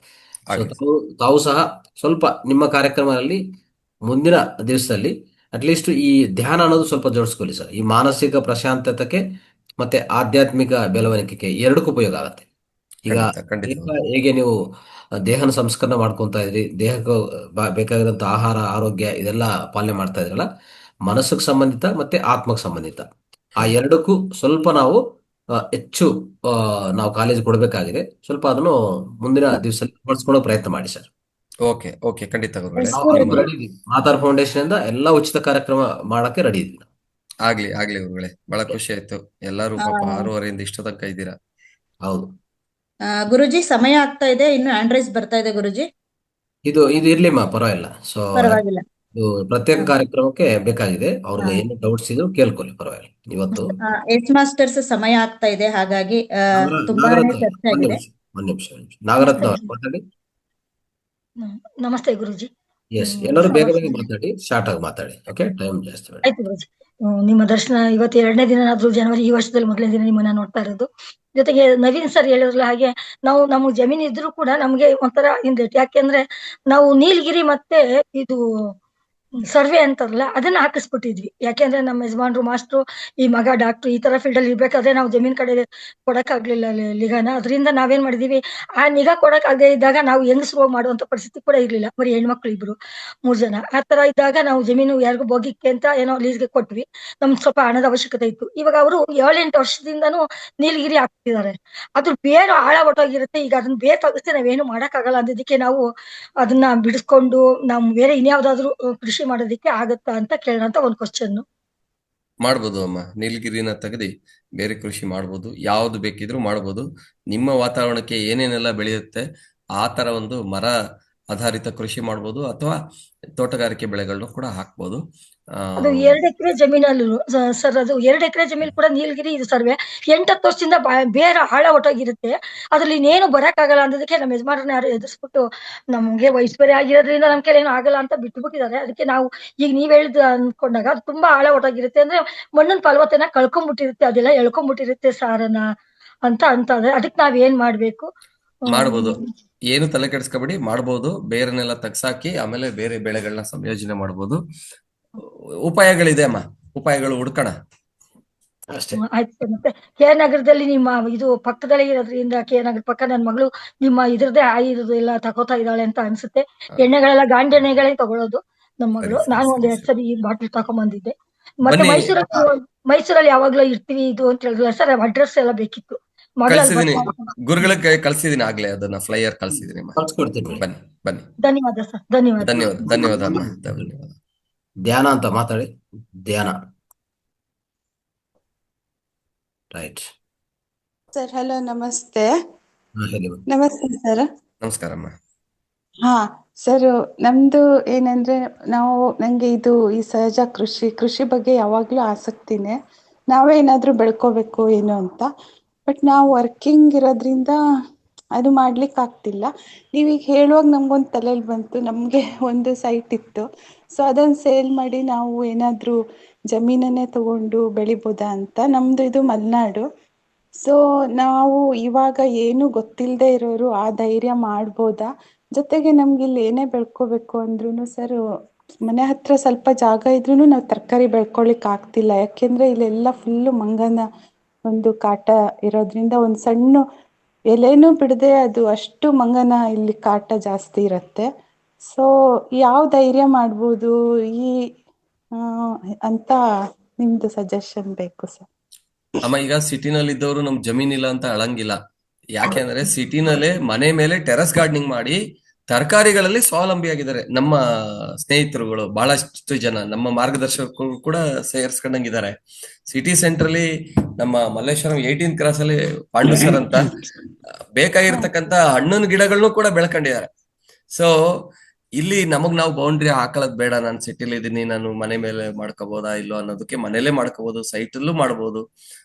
ಸೊ ತಾವು ಸಹ ಸ್ವಲ್ಪ ನಿಮ್ಮ ಕಾರ್ಯಕ್ರಮದಲ್ಲಿ ಮುಂದಿನ ದಿವಸದಲ್ಲಿ ಅಟ್ಲೀಸ್ಟ್ ಈ ಧ್ಯಾನ ಅನ್ನೋದು ಸ್ವಲ್ಪ ಜೋಡಿಸ್ಕೊಳ್ಳಿ ಸರ್. ಈ ಮಾನಸಿಕ ಪ್ರಶಾಂತತೆಗೆ ಮತ್ತೆ ಆಧ್ಯಾತ್ಮಿಕ ಬೆಳವಣಿಗೆಗೆ ಎರಡಕ್ಕೂ ಉಪಯೋಗ ಆಗುತ್ತೆ. ಈಗ ಹೇಗೆ ನೀವು ದೇಹನ ಸಂಸ್ಕರಣೆ ಮಾಡ್ಕೊಂತ ಇದ್ರಿ, ದೇಹಕ್ಕೆ ಬೇಕಾಗಿರೋಂಥ ಆಹಾರ ಆರೋಗ್ಯ ಇದೆಲ್ಲ ಪಾಲನೆ ಮಾಡ್ತಾ ಇದ್ರಲ್ಲ, ಮನಸ್ಸಿಗೆ ಸಂಬಂಧಿತ ಮತ್ತೆ ಆತ್ಮಕ್ಕೆ ಸಂಬಂಧಿತ ಆ ಎರಡಕ್ಕೂ ಸ್ವಲ್ಪ ನಾವು ಹೆಚ್ಚು ನಾವು ಕಾಲೇಜ್ ಕೊಡಬೇಕಾಗಿದೆ. ಸ್ವಲ್ಪ ಅದನ್ನು ಮುಂದಿನ ದಿವಸದಲ್ಲಿ ಬಳಸ್ಕೊಳ್ಳೋ ಪ್ರಯತ್ನ ಮಾಡಿ ಸರ್. ಓಕೆ ಖಂಡಿತ ಮಾತಾರ್ ಫೌಂಡೇಶನ್ ಇಂದ ಎಲ್ಲ ಉಚಿತ ಕಾರ್ಯಕ್ರಮ ಮಾಡಕ್ಕೆ ರೆಡಿ ಇದ್ವಿ. ಆಗ್ಲಿ ಗುರುಗಳೇ, ಬಹಳ ಖುಷಿ ಆಯ್ತು. ಎಲ್ಲರೂ ಪಾಪ 6:30 ಇಷ್ಟ ತನಕ ಇದ್ದೀರಾ. ಹೌದು ಗುರುಜಿ, ಸಮಯ ಆಗ್ತಾ ಇದೆ, ಇನ್ನು ಹ್ಯಾಂಡ್ ರೈಸ್ ಬರ್ತಾ ಇದೆ ಗುರುಜಿ. ಇದು ಇರ್ಲಿಮ್ಮ, ಪರವಾಗಿಲ್ಲ. ಸೊ ಪರವಾಗಿಲ್ಲ, ಇದು ಪ್ರತ್ಯೇಕ ಕಾರ್ಯಕ್ರಮಕ್ಕೆ ಬೇಕಾಗಿದೆ. ಅವ್ರಿಗೆ ಏನು ಡೌಟ್ಸ್ ಇದ್ರು ಕೇಳ್ಕೊಳ್ಳಿ, ಪರವಾಗಿಲ್ಲ. ಇವತ್ತು ಎಸ್ ಮಾಸ್ಟರ್ಸ್ ಸಮಯ ಆಗ್ತಾ ಇದೆ, ಹಾಗಾಗಿ ತುಂಬಾನೇ ಚರ್ಚೆ ಆಗಿದೆ. ಒಂದ್ ನಿಮಿಷ ನಾಗರತ್ನ ಅವ್ರು ಮಾತಾಡಿ. ನಮಸ್ತೆ ಗುರುಜಿ. ಎಸ್, ಎಲ್ಲರೂ ಬೇಗ ಮಾತಾಡಿ, ಶಾರ್ಟ್ ಆಗಿ ಮಾತಾಡಿ. ಓಕೆ, ಟೈಮ್ ಜಾಸ್ತಿ ಬೇಡ. ಆಯ್ತು ಗುರುಜಿ. ನಿಮ್ಮ ದರ್ಶನ ಇವತ್ತು 2ನೇ ದಿನ ಆದ್ರೂ ಜನವರಿ ಈ ವರ್ಷದಲ್ಲಿ 1ನೇ ದಿನ ನಿಮ್ಮನ್ನ ನೋಡ್ತಾ ಇರೋದು. ಜೊತೆಗೆ ನವೀನ್ ಸರ್ ಹೇಳಿದ್ರಲ್ಲ ಹಾಗೆ ನಾವು ನಮ್ಗೆ ಜಮೀನ್ ಇದ್ರು ಕೂಡ ನಮ್ಗೆ ಒಂಥರ ಹಿಂದೇಟ್. ಯಾಕೆಂದ್ರೆ ನಾವು ನೀಲಗಿರಿ ಮತ್ತೆ ಇದು ಸರ್ವೆ ಅಂತಾರಲ್ಲ ಅದನ್ನ ಹಾಕಿಸ್ಬಿಟ್ಟಿದ್ವಿ. ಯಾಕೆಂದ್ರೆ ನಮ್ಮ ಯಜಮಾನ್ರು ಮಾಸ್ಟ್ರು ಈ ಮಗ ಡಾಕ್ಟ್ರು ಈ ತರ ಫೀಲ್ಡ್ ಅಲ್ಲಿ ಇರ್ಬೇಕಾದ್ರೆ ನಾವು ಜಮೀನ್ ಕಡೆ ಕೊಡಕ್ಕಾಗ್ಲಿಲ್ಲ ನಿಗಾನ. ಅದರಿಂದ ನಾವೇನ್ ಮಾಡಿದೀವಿ, ಆ ನಿಗಾ ಕೊಡಕ್ಕಾಗದೆ ಇದ್ದಾಗ ನಾವು ಹೆಂಗಸರು ಮಾಡುವಂತ ಪರಿಸ್ಥಿತಿ ಕೂಡ ಇರ್ಲಿಲ್ಲ. ಬರೀ ಹೆಣ್ಮಕ್ಳು 3 ಜನ ಆ ತರ ಇದ್ದಾಗ ನಾವು ಜಮೀನು ಯಾರಿಗೂ ಬೋಗಿಕ್ಕೆ ಅಂತ ಏನೋ ಲೀಸ್ಗೆ ಕೊಟ್ವಿ. ನಮ್ಗೆ ಸ್ವಲ್ಪ ಹಣದ ಅವಶ್ಯಕತೆ ಇತ್ತು. ಇವಾಗ ಅವರು 7-8 ವರ್ಷದಿಂದನೂ ನೀಲಗಿರಿ ಹಾಕ್ತಿದ್ದಾರೆ. ಅದ್ರ ಬೇರು ಆಳ ಒಟ್ಟೋಗಿರುತ್ತೆ. ಈಗ ಅದನ್ನ ಬೇರ್ ತೆಗೆస్తే ನಾವೇನು ಮಾಡಕ್ಕಾಗಲ್ಲ ಅಂದಿದ್ದಕ್ಕೆ ನಾವು ಅದನ್ನ ಬಿಡಿಸ್ಕೊಂಡು ನಾವು ಬೇರೆ ಇನ್ಯಾವ್ದಾದ್ರು ಕೃಷಿ ಮಾಡೋದಕ್ಕೆ ಆಗತ್ತಾ ಅಂತ ಕೇಳೋಣ ಅಂತ ಒಂದು ಕ್ವಶನ್. ಮಾಡ್ಬೋದು ಅಮ್ಮ, ನೀಲಗಿರಿನ ತೆಗೆದು ಬೇರೆ ಕೃಷಿ ಮಾಡ್ಬೋದು, ಯಾವ್ದು ಬೇಕಿದ್ರು ಮಾಡ್ಬೋದು. ನಿಮ್ಮ ವಾತಾವರಣಕ್ಕೆ ಏನೇನೆಲ್ಲ ಬೆಳೆಯುತ್ತೆ ಆ ತರ ಒಂದು ಮರ ಆಧಾರಿತ ಕೃಷಿ ಮಾಡ್ಬೋದು, ಅಥವಾ ತೋಟಗಾರಿಕೆ ಬೆಳೆಗಳನ್ನು ಕೂಡ ಹಾಕ್ಬೋದು. ಅದು 2 ಎಕರೆ ಜಮೀನಲ್ಲಿ ಸರ್, ಅದು 2 ಎಕರೆ ಜಮೀನು ಕೂಡ ನೀಲಗಿರಿ ಇದು ಸರ್ವೆ 8-10 ವರ್ಷದಿಂದ ಬೇರೆ ಆಳ ಹೊಟ್ಟೋಗಿರುತ್ತೆ. ಅದ್ರಲ್ಲಿ ಇನ್ನೇನು ಬರಕ್ಕಾಗಲ್ಲ ಅಂದದಕ್ಕೆ ನಮ್ಮ ಯಜಮಾನರನ್ನ ಯಾರು ಎದುರಿಸ್ಬಿಟ್ಟು ನಮ್ಗೆ ವಯಸ್ಸು ಬೇರೆ ಆಗಿರೋದ್ರಿಂದ ನಮ್ ಕೈಲಿ ಏನು ಆಗಲ್ಲ ಅಂತ ಬಿಟ್ಬಿಟ್ಟಿದ್ದಾರೆ. ಅದಕ್ಕೆ ನಾವು ಈಗ ನೀವ್ ಹೇಳಿದ್ ಅನ್ಕೊಂಡಾಗ ಅದು ತುಂಬಾ ಆಳ ಹೊಟ್ಟೋಗಿರುತ್ತೆ. ಅಂದ್ರೆ ಮಣ್ಣಿನ ಫಲವತ್ತತೆನ ಕಳ್ಕೊಂಡ್ಬಿಟ್ಟಿರುತ್ತೆ, ಅದೆಲ್ಲ ಎಳ್ಕೊಂಡ್ಬಿಟ್ಟಿರುತ್ತೆ ಸಾರನ ಅಂತ ಅಂತಾರೆ. ಅದಕ್ಕೆ ನಾವ್ ಏನ್ ಮಾಡ್ಬೇಕು? ಮಾಡ್ಬೋದು, ಏನು ತಲೆ ಕೆಡಿಸ್ಕೊಬೇಡಿ, ಮಾಡ್ಬೋದು. ಬೇರನ್ನೆಲ್ಲ ತಗ್ಸಾಕಿ ಆಮೇಲೆ ಬೇರೆ ಬೆಳೆಗಳನ್ನ ಸಂಯೋಜನೆ ಮಾಡ್ಬೋದು. ಉಪಾಯಗಳಿದೆ ಅಮ್ಮ, ಉಪಾಯಗಳು ಹುಡ್ಕೋಣ ಅಷ್ಟೇ. ಆಯ್ತು. ಮತ್ತೆ KR ನಗರದಲ್ಲಿ ನಿಮ್ಮ ಇದು ಪಕ್ಕದಲ್ಲೇ ಇರೋದ್ರಿಂದ KR ನಗರ ಪಕ್ಕ ನನ್ನ ಮಗಳು ನಿಮ್ಮ ಇದ್ರದ್ದೇ ಆಯುರ್ವೇದ ಎಲ್ಲ ತಗೋತಾ ಇದ್ದಾಳೆ ಅಂತ ಅನ್ಸುತ್ತೆ. ಎಣ್ಣೆಗಳೆಲ್ಲ ಗಾಂಡಿ ಎಣ್ಣೆಗಳೇ ತಗೊಳ್ಳೋದು ನಮ್ಮ ಮಗಳು. ನಾನು ಒಂದ್ 2 ಸರಿ ಬಾಟಲ್ ತಗೊಂಡ್ಬಂದಿದ್ದೆ. ಮತ್ತೆ ಮೈಸೂರಲ್ಲಿ ಯಾವಾಗ್ಲೂ ಇರ್ತೀವಿ ಇದು ಅಂತ ಹೇಳಿದ್ರಲ್ಲ ಸರ್, ಅಡ್ರೆಸ್ ಎಲ್ಲ ಬೇಕಿತ್ತು. ಮಾಡಲ್ ಕಳ್ಸಿದೀನಿ, ಗುರುಗಳಿಗೆ ಕಳ್ಸಿದೀನಿ ಆಗ್ಲೇ, ಅದನ್ನ ಫ್ಲೈಯರ್ ಕಳ್ಸಿದೀನಿ. ಕಳ್ಸ್ಕೊಡ್ತೀನಿ. ಬನ್ನಿ ಬನ್ನಿ. ಧನ್ಯವಾದ ಸರ್, ಧನ್ಯವಾದ. ಧನ್ಯವಾದ ಅಮ್ಮ, ಧನ್ಯವಾದ. ಧ್ಯಾನ ಅಂತ ಮಾತಾಡಿ. ಧ್ಯಾನ. Right sir. ಹಲೋ, ನಮಸ್ತೆ. ಹೇಳಿ. ನಮಸ್ತೆ ಸರ್. ನಮಸ್ಕಾರಮ್ಮ. ಹಾ ಸರ್, ನಮ್ದು ಏನಂದ್ರೆ ನಂಗೆ ಈ ಸಹಜ ಕೃಷಿ ಬಗ್ಗೆ ಯಾವಾಗ್ಲೂ ಆಸಕ್ತಿನೇ. ನಾವೇ ಏನಾದ್ರೂ ಬೆಳ್ಕೋಬೇಕು ಏನು ಅಂತ. ಬಟ್ ನಾವು ವರ್ಕಿಂಗ್ ಇರೋದ್ರಿಂದ ಅದು ಮಾಡ್ಲಿಕ್ಕೆ ಆಗ್ತಿಲ್ಲ. ನೀವೀಗ ಹೇಳುವಾಗ ನಮ್ಗೊಂದು ತಲೆಯಲ್ಲಿ ಬಂತು, ನಮ್ಗೆ ಒಂದು ಸೈಟ್ ಇತ್ತು, ಸೊ ಅದನ್ನ ಸೇಲ್ ಮಾಡಿ ನಾವು ಏನಾದ್ರೂ ಜಮೀನನ್ನೇ ತಗೊಂಡು ಬೆಳಿಬೋದಾ ಅಂತ. ನಮ್ದು ಇದು ಮಲೆನಾಡು, ಸೊ ನಾವು ಇವಾಗ ಏನು ಗೊತ್ತಿಲ್ಲದೆ ಇರೋರು ಆ ಧೈರ್ಯ ಮಾಡ್ಬೋದಾ? ಜೊತೆಗೆ ನಮ್ಗೆ ಇಲ್ಲಿ ಏನೇ ಬೆಳ್ಕೋಬೇಕು ಅಂದ್ರೂ ಸರ್, ಮನೆ ಹತ್ರ ಸ್ವಲ್ಪ ಜಾಗ ಇದ್ರೂ ನಾವು ತರಕಾರಿ ಬೆಳ್ಕೊಳಿಕ್ ಆಗ್ತಿಲ್ಲ. ಯಾಕೆಂದ್ರೆ ಇಲ್ಲೆಲ್ಲ ಫುಲ್ಲು ಮಂಗನ ಒಂದು ಕಾಟ ಇರೋದ್ರಿಂದ ಒಂದ್ ಸಣ್ಣ ಎಲೆನೂ ಬಿಡದೆ ಅದು ಅಷ್ಟು ಮಂಗನ ಇಲ್ಲಿ ಕಾಟ ಜಾಸ್ತಿ ಇರತ್ತೆ. ಸೊ ಯಾವ ಧೈರ್ಯ ಮಾಡ್ಬೋದು ಅಂತ ನಿಮ್ದು ಸಜೆಷನ್ ಬೇಕು ಸರ್. ಅಮ್ಮ, ಈಗ ಸಿಟಿನಲ್ಲಿ ಇದ್ದವರು ನಮ್ ಜಮೀನಿಲ್ಲ ಅಂತ ಅಳಂಗಿಲ್ಲ. ಯಾಕೆಂದ್ರೆ ಸಿಟಿನಲ್ಲೇ ಮನೆ ಮೇಲೆ ಟೆರಸ್ ಗಾರ್ಡನಿಂಗ್ ಮಾಡಿ ತರಕಾರಿಗಳಲ್ಲಿ ಸ್ವಾವಲಂಬಿಯಾಗಿದ್ದಾರೆ ನಮ್ಮ ಸ್ನೇಹಿತರುಗಳು. ಬಹಳಷ್ಟು ಜನ ನಮ್ಮ ಮಾರ್ಗದರ್ಶಕರು ಕೂಡ ಸೇರ್ಸ್ಕೊಂಡಂಗಿದ್ದಾರೆ. ಸಿಟಿ ಸೆಂಟ್ರಲ್ಲಿ ನಮ್ಮ ಮಲ್ಲೇಶ್ವರಂ 18th ಕ್ರಾಸ್ ಅಲ್ಲಿ ಪಾಂಡು ಸರ್ ಅಂತ ಬೇಕಾಗಿರ್ತಕ್ಕಂತ ಹಣ್ಣಿನ ಗಿಡಗಳನ್ನು ಕೂಡ ಬೆಳ್ಕೊಂಡಿದ್ದಾರೆ. ಸೊ ಇಲ್ಲಿ ನಾವು ಬೌಂಡ್ರಿ ಹಾಕಲದ್ ಬೇಡ, ನಾನು ಸಿಟಿಲಿ ಇದೀನಿ, ನಾನು ಮನೆ ಮೇಲೆ ಮಾಡ್ಕೋಬಹುದಾ ಇಲ್ಲೋ ಅನ್ನೋದಕ್ಕೆ ಮನೇಲೆ ಮಾಡ್ಕೋಬಹುದು, ಸೈಟ್ ಅಲ್ಲೂ ಮಾಡ್ಬೋದು.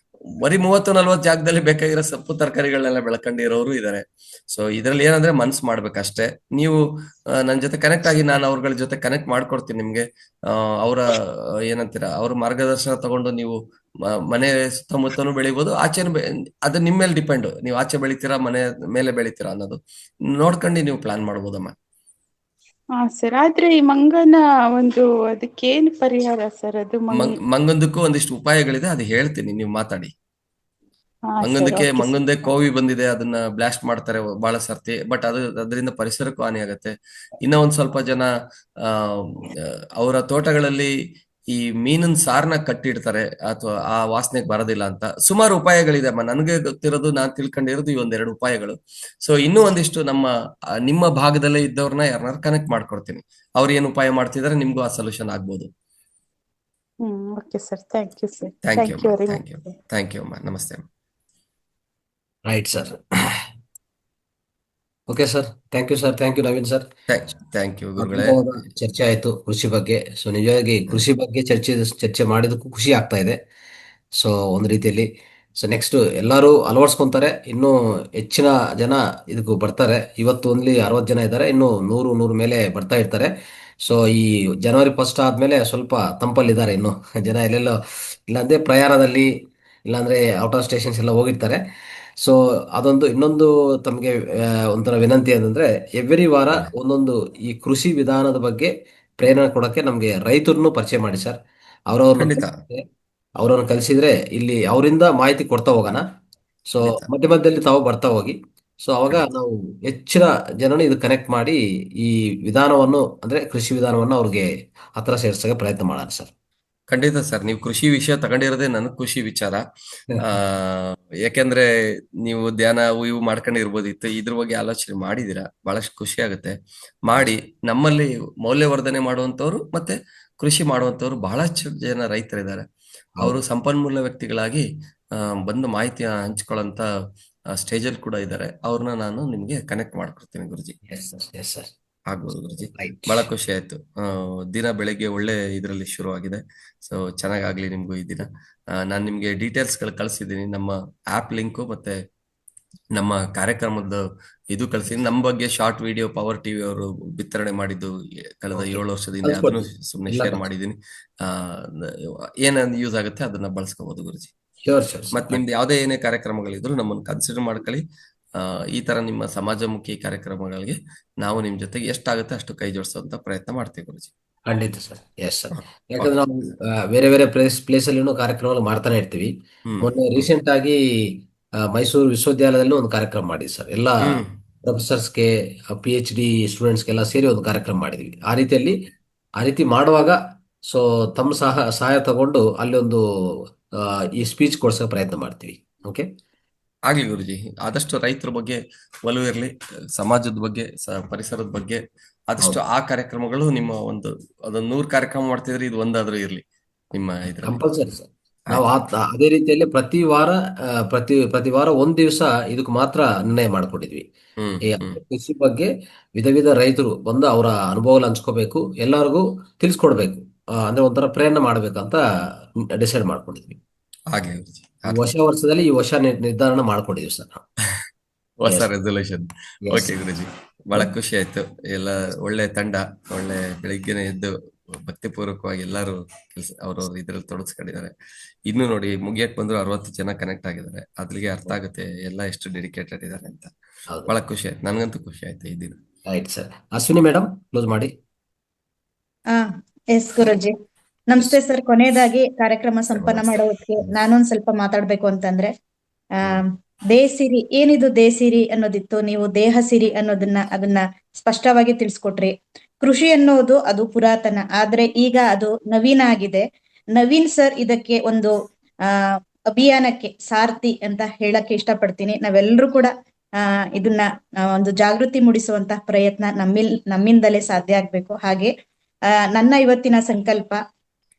ಬರೀ 30-40 ಜಾಗದಲ್ಲಿ ಬೇಕಾಗಿರೋ ಸೊಪ್ಪು ತರಕಾರಿಗಳನ್ನೆಲ್ಲ ಬೆಳ್ಕೊಂಡಿರೋರು ಇದಾರೆ. ಸೊ ಇದ್ರಲ್ಲಿ ಏನಂದ್ರೆ ಮನ್ಸು ಮಾಡ್ಬೇಕಷ್ಟೇ. ನೀವು ನನ್ನ ಜೊತೆ ಕನೆಕ್ಟ್ ಆಗಿ, ನಾನು ಅವ್ರಗಳ ಜೊತೆ ಕನೆಕ್ಟ್ ಮಾಡ್ಕೊಡ್ತೀನಿ ನಿಮ್ಗೆ. ಅವರ ಏನಂತೀರಾ, ಅವ್ರ ಮಾರ್ಗದರ್ಶನ ತಗೊಂಡು ನೀವು ಮನೆ ಸುತ್ತಮುತ್ತನೂ ಬೆಳಿಬಹುದು, ಆಚೆನೂ ಅದು ನಿಮ್ಮ ಮೇಲೆ ಡಿಪೆಂಡ್. ನೀವು ಆಚೆ ಬೆಳಿತೀರಾ, ಮನೆ ಮೇಲೆ ಬೆಳಿತೀರಾ ಅನ್ನೋದು ನೋಡ್ಕೊಂಡು ನೀವು ಪ್ಲಾನ್ ಮಾಡ್ಬೋದಮ್ಮ. ಹಾ ಸರ್, ಆದ್ರೆ ಈ ಮಂಗನ ಅದಕ್ಕೇನು ಪರಿಹಾರ ಸರ್? ಅದು ಮಂಗಂದಕ್ಕೂ ಒಂದಿಷ್ಟು ಉಪಾಯಗಳಿದೆ, ಅದು ಹೇಳ್ತೀನಿ, ನೀವು ಮಾತಾಡಿ. ಮಂಗಂದೇ ಕೋವಿ ಬಂದಿದೆ, ಅದನ್ನ ಬ್ಲಾಸ್ಟ್ ಮಾಡ್ತಾರೆ ಬಹಳ ಸರ್ತಿ. ಬಟ್ ಅದರಿಂದ ಪರಿಸರಕ್ಕೂ ಹಾನಿ ಆಗತ್ತೆ. ಇನ್ನ ಒಂದ್ ಸ್ವಲ್ಪ ಜನ ಅವರ ತೋಟಗಳಲ್ಲಿ ಈ ಮೀನಿನ ಸಾರನ್ನ ಕಟ್ಟಿಡ್ತಾರೆ, ಅಥವಾ ಆ ವಾಸನೆಗೆ ಬರೋದಿಲ್ಲ ಅಂತ. ಸುಮಾರು ಉಪಾಯಗಳಿದೆ ಅಮ್ಮ, ನನಗೆ ಗೊತ್ತಿರೋದು, ನಾನ್ ತಿಳ್ಕೊಂಡಿರೋದು ಈ 1-2 ಉಪಾಯಗಳು. ಸೊ ಇನ್ನೂ ಒಂದಿಷ್ಟು ನಿಮ್ಮ ಭಾಗದಲ್ಲೇ ಇದ್ದವ್ರನ್ನ ಯಾರನ್ನಾರು ಕನೆಕ್ಟ್ ಮಾಡ್ಕೊಡ್ತೀನಿ. ಅವ್ರು ಏನ್ ಉಪಾಯ ಮಾಡ್ತಿದಾರೆ, ನಿಮ್ಗೂ ಆ ಸೊಲ್ಯೂಷನ್ ಆಗ್ಬೋದು. Okay sir, thank you sir. Thank you ಅಮ್ಮ. ನಮಸ್ತೆ. Right sir. Okay sir, thank you sir. Thank you Naveen sir. Thank you ಗುರುಗಳೇ. ಚರ್ಚೆ ಆಯ್ತು ಕೃಷಿ ಬಗ್ಗೆ. ಸೊ ನಿಜವಾಗಿ ಕೃಷಿ ಬಗ್ಗೆ ಚರ್ಚೆ ಮಾಡಿದಕ್ಕೂ ಖುಷಿ ಆಗ್ತಾ ಇದೆ. ಸೊ ಒಂದು ರೀತಿಯಲ್ಲಿ ನೆಕ್ಸ್ಟ್ ಎಲ್ಲರೂ ಅಳವಡಿಸ್ಕೊಂತಾರೆ, ಇನ್ನೂ ಹೆಚ್ಚಿನ ಜನ ಇದಕ್ಕೂ ಬರ್ತಾರೆ. ಇವತ್ತು ಓನ್ಲಿ 60 ಜನ ಇದ್ದಾರೆ, ಇನ್ನು 100 ಮೇಲೆ ಬರ್ತಾ ಇರ್ತಾರೆ. ಸೊ ಈ January 1 ಆದ್ಮೇಲೆ ಸ್ವಲ್ಪ ತಂಪಲ್ಲಿದ್ದಾರೆ ಇನ್ನು ಜನ. ಎಲ್ಲೆಲ್ಲೋ ಇಲ್ಲಾಂದ್ರೆ ಪ್ರಯಾಣದಲ್ಲಿ, ಇಲ್ಲಾಂದ್ರೆ ಔಟ್ ಆಫ್ ಸ್ಟೇಷನ್ಸ್ ಎಲ್ಲ ಹೋಗಿರ್ತಾರೆ. ಸೊ ಇನ್ನೊಂದು ತಮಗೆ ಒಂಥರ ವಿನಂತಿ ಅಂತಂದ್ರೆ, ಎವ್ರಿ ವಾರ ಒಂದೊಂದು ಈ ಕೃಷಿ ವಿಧಾನದ ಬಗ್ಗೆ ಪ್ರೇರಣೆ ಕೊಡಕ್ಕೆ ನಮ್ಗೆ ರೈತರನ್ನು ಪರಿಚಯ ಮಾಡಿ ಸರ್. ಅವ್ರವ್ರನ್ನ ಕಲಿಸಿದ್ರೆ ಇಲ್ಲಿ ಅವರಿಂದ ಮಾಹಿತಿ ಕೊಡ್ತಾ ಹೋಗೋಣ. ಸೊ ಮಧ್ಯದಲ್ಲಿ ತಾವು ಬರ್ತಾ ಹೋಗಿ. ಸೊ ಅವಾಗ ನಾವು ಹೆಚ್ಚಿನ ಜನನು ಇದು ಕನೆಕ್ಟ್ ಮಾಡಿ ಈ ವಿಧಾನವನ್ನು, ಅಂದ್ರೆ ಕೃಷಿ ವಿಧಾನವನ್ನು ಅವ್ರಿಗೆ ಹತ್ರ ಸೇರ್ಸಕ್ಕೆ ಪ್ರಯತ್ನ ಮಾಡೋಣ ಸರ್. ಖಂಡಿತ ಸರ್, ನೀವು ಕೃಷಿ ವಿಷಯ ತಗೊಂಡಿರೋದೇ ನನಗ್ ಖುಷಿ ವಿಚಾರ. ಯಾಕೆಂದ್ರೆ ನೀವು ಧ್ಯಾನ ಇವು ಮಾಡ್ಕೊಂಡಿರ್ಬೋದಿತ್ತು, ಇದ್ರ ಬಗ್ಗೆ ಆಲೋಚನೆ ಮಾಡಿದೀರಾ, ಬಹಳಷ್ಟು ಖುಷಿ ಆಗುತ್ತೆ. ಮಾಡಿ ನಮ್ಮಲ್ಲಿ ಮೌಲ್ಯವರ್ಧನೆ ಮಾಡುವಂತವ್ರು ಮತ್ತೆ ಕೃಷಿ ಮಾಡುವಂತವ್ರು ಬಹಳಷ್ಟು ಜನ ರೈತರಿದ್ದಾರೆ. ಅವರು ಸಂಪನ್ಮೂಲ ವ್ಯಕ್ತಿಗಳಾಗಿ ಬಂದು ಮಾಹಿತಿ ಹಂಚ್ಕೊಳ್ಳೋಂತ ಸ್ಟೇಜಲ್ಲಿ ಕೂಡ ಇದ್ದಾರೆ. ಅವ್ರನ್ನ ನಾನು ನಿಮ್ಗೆ ಕನೆಕ್ಟ್ ಮಾಡ್ಕೊಡ್ತೀನಿ ಗುರುಜಿ. ಆಗ್ಬೋದು ಗುರುಜಿ, ಬಹಳ ಖುಷಿ ಆಯ್ತು. ದಿನ ಬೆಳಗ್ಗೆ ಒಳ್ಳೆ ಇದ್ರಲ್ಲಿ ಶುರು ಆಗಿದೆ. ಸೊ ಚೆನ್ನಾಗಾಗ್ಲಿ ನಿಮ್ಗೂ ಈ ದಿನ. ನಾನು ನಿಮ್ಗೆ ಡೀಟೇಲ್ಸ್ಗಳು ಕಳ್ಸಿದ್ದೀನಿ, ನಮ್ಮ ಆಪ್ ಲಿಂಕು ಮತ್ತೆ ನಮ್ಮ ಕಾರ್ಯಕ್ರಮದ ಇದು ಕಳ್ಸಿದ್ದೀನಿ. ನಮ್ಮ ಬಗ್ಗೆ ಶಾರ್ಟ್ ವಿಡಿಯೋ ಪವರ್ ಟಿವಿ ಅವರು ಬಿತ್ತರಣೆ ಮಾಡಿದ್ದು ಕಳೆದ 7 ವರ್ಷದಿಂದ, ಅದನ್ನು ಸುಮ್ಮನೆ ಶೇರ್ ಮಾಡಿದ್ದೀನಿ. ಏನ್ ಯೂಸ್ ಆಗುತ್ತೆ ಅದನ್ನ ಬಳಸ್ಕೋಬಹುದು ಗುರುಜಿ. ಮತ್ತೆ ನಿಮ್ದು ಯಾವ್ದೇ ಏನೇ ಕಾರ್ಯಕ್ರಮಗಳಿದ್ರು ನಮ್ಮನ್ನು ಕನ್ಸಿಡರ್ ಮಾಡ್ಕೊಳ್ಳಿ. ಈ ತರ ನಿಮ್ಮ ಸಮಾಜಮುಖಿ ಕಾರ್ಯಕ್ರಮಗಳಿಗೆ ನಾವು ನಿಮ್ ಜೊತೆಗೆ ಎಷ್ಟಾಗುತ್ತೆ ಅಷ್ಟು ಕೈ ಜೋಡಿಸುವಂತ ಪ್ರಯತ್ನ ಮಾಡ್ತೀವಿ ಗುರುಜಿ. ಖಂಡಿತ ಸರ್. Yes sir. ಯಾಕಂದ್ರೆ ನಾವು ಬೇರೆ ಬೇರೆ ಪ್ಲೇಸ್ ಅಲ್ಲಿ ಕಾರ್ಯಕ್ರಮಗಳು ಮಾಡ್ತಾನೆ ಇರ್ತೀವಿ. ಮೊನ್ನೆ ರೀಸೆಂಟ್ ಆಗಿ ಮೈಸೂರು ವಿಶ್ವವಿದ್ಯಾಲಯದಲ್ಲಿ ಒಂದು ಕಾರ್ಯಕ್ರಮ ಮಾಡಿದ್ವಿ ಸರ್. ಎಲ್ಲ ಪ್ರೊಫೆಸರ್ಸ್ಗೆ, PhD ಸ್ಟೂಡೆಂಟ್ಸ್ಗೆಲ್ಲ ಸೇರಿ ಒಂದು ಕಾರ್ಯಕ್ರಮ ಮಾಡಿದ್ವಿ. ಆ ರೀತಿ ಮಾಡುವಾಗ ಸೊ ತಮ್ಮ ಸಹಾಯ ತಗೊಂಡು ಅಲ್ಲಿ ಒಂದು ಈ ಸ್ಪೀಚ್ ಕೊಡ್ಸೋ ಪ್ರಯತ್ನ ಮಾಡ್ತೀವಿ. ಓಕೆ, ಆಗ್ಲಿ ಗುರುಜಿ, ಆದಷ್ಟು ರೈತರ ಬಗ್ಗೆ ಒಲವು ಇರ್ಲಿ, ಸಮಾಜದ ಬಗ್ಗೆ, ಪರಿಸರದ ಬಗ್ಗೆ ಆದಷ್ಟು ಆ ಕಾರ್ಯಕ್ರಮಗಳು ನಿಮ್ಮ ಅದೊಂದು 100 ಕಾರ್ಯಕ್ರಮ ಮಾಡ್ತಿದ್ರೆ ಇದು ಒಂದಾದ್ರೂ ಇರ್ಲಿ ನಿಮ್ಮ ಇದ್ರಲ್ಲಿ. Compulsory sir. ನಾವು ಅದೇ ರೀತಿಯಲ್ಲಿ ಪ್ರತಿ ವಾರ ಒಂದ್ ದಿವಸ ಇದಕ್ಕೆ ಮಾತ್ರ ನಿರ್ಣಯ ಮಾಡ್ಕೊಂಡಿದ್ವಿ. ಈ ಕೃಷಿ ಬಗ್ಗೆ ವಿಧ ವಿಧ ರೈತರು ಬಂದು ಅವರ ಅನುಭವ ಹಂಚ್ಕೋಬೇಕು, ಎಲ್ಲರಿಗೂ ತಿಳಿಸ್ಕೊಡ್ಬೇಕು, ಅಂದ್ರೆ ಒಂಥರ ಪ್ರೇರಣೆ ಮಾಡ್ಬೇಕಂತ ಡಿಸೈಡ್ ಮಾಡ್ಕೊಂಡಿದ್ವಿ. ಹಾಗೆ ಹೊಸ ವರ್ಷದಲ್ಲಿ ಈ ವರ್ಷ ನಿರ್ಧಾರ ಮಾಡ್ಕೊಂಡಿದ್ವಿ ಸರ್. ಹೊಸ ರೆಸಲ್ಯೂಷನ್. ಓಕೆ ಗುರುಜಿ, ಬಹಳ ಖುಷಿ ಆಯ್ತು. ಎಲ್ಲ ಒಳ್ಳೆ ತಂಡ, ಒಳ್ಳೆ ಬೆಳಿಗ್ಗೆನೆ ಎದ್ದು ಭಕ್ತಿಪೂರ್ವಕವಾಗಿ ಎಲ್ಲರೂ ಅವ್ರವ್ರ ಇದ್ರಲ್ಲಿ ತೊಡಗಿಸ್ಕೊಂಡಿದ್ದಾರೆ. ಇನ್ನು ನೋಡಿ ಮುಗಿಯಕ್ ಬಂದ್ರು 60 ಜನ ಕನೆಕ್ಟ್ ಆಗಿದ್ದಾರೆ. ಅದ್ರಿಗೆ ಅರ್ಥ ಆಗುತ್ತೆ ಎಲ್ಲ ಎಷ್ಟು ಡೆಡಿಕೇಟೆಡ್ ಇದ್ದಾರೆ ಅಂತ. ಬಹಳ ಖುಷಿ ಆಯ್ತು, ನನ್ಗಂತೂ ಖುಷಿ ಆಯ್ತು ಈ ದಿನ. ಆಯ್ತು ಸರ್. ಅಶ್ವಿನಿ ಮೇಡಮ್ ಕ್ಲೋಸ್ ಮಾಡಿ. ಎಸ್ ಗುರುಜಿ, ನಮಸ್ತೆ ಸರ್. ಕೊನೆಯದಾಗಿ ಕಾರ್ಯಕ್ರಮ ಸಂಪನ್ನ ಮಾಡೋದಕ್ಕೆ ನಾನೊಂದ್ ಸ್ವಲ್ಪ ಮಾತಾಡ್ಬೇಕು ಅಂತಂದ್ರೆ, ದೇಸಿರಿ ಏನಿದು ದೇಸಿರಿ ಅನ್ನೋದಿತ್ತು, ನೀವು ದೇಹ ಸಿರಿ ಅದನ್ನ ಸ್ಪಷ್ಟವಾಗಿ ತಿಳಿಸ್ಕೊಟ್ರಿ. ಕೃಷಿ ಅನ್ನೋದು ಅದು ಪುರಾತನ, ಆದ್ರೆ ಈಗ ಅದು ನವೀನ ಆಗಿದೆ. ನವೀನ್ ಸರ್ ಇದಕ್ಕೆ ಒಂದು ಅಭಿಯಾನಕ್ಕೆ ಸಾರಥಿ ಅಂತ ಹೇಳಕ್ಕೆ ಇಷ್ಟಪಡ್ತೀನಿ. ನಾವೆಲ್ಲರೂ ಕೂಡ ಇದನ್ನ ಒಂದು ಜಾಗೃತಿ ಮೂಡಿಸುವಂತ ಪ್ರಯತ್ನ ನಮ್ಮಿಂದಲೇ ಸಾಧ್ಯ ಆಗ್ಬೇಕು. ಹಾಗೆ ನನ್ನ ಇವತ್ತಿನ ಸಂಕಲ್ಪ,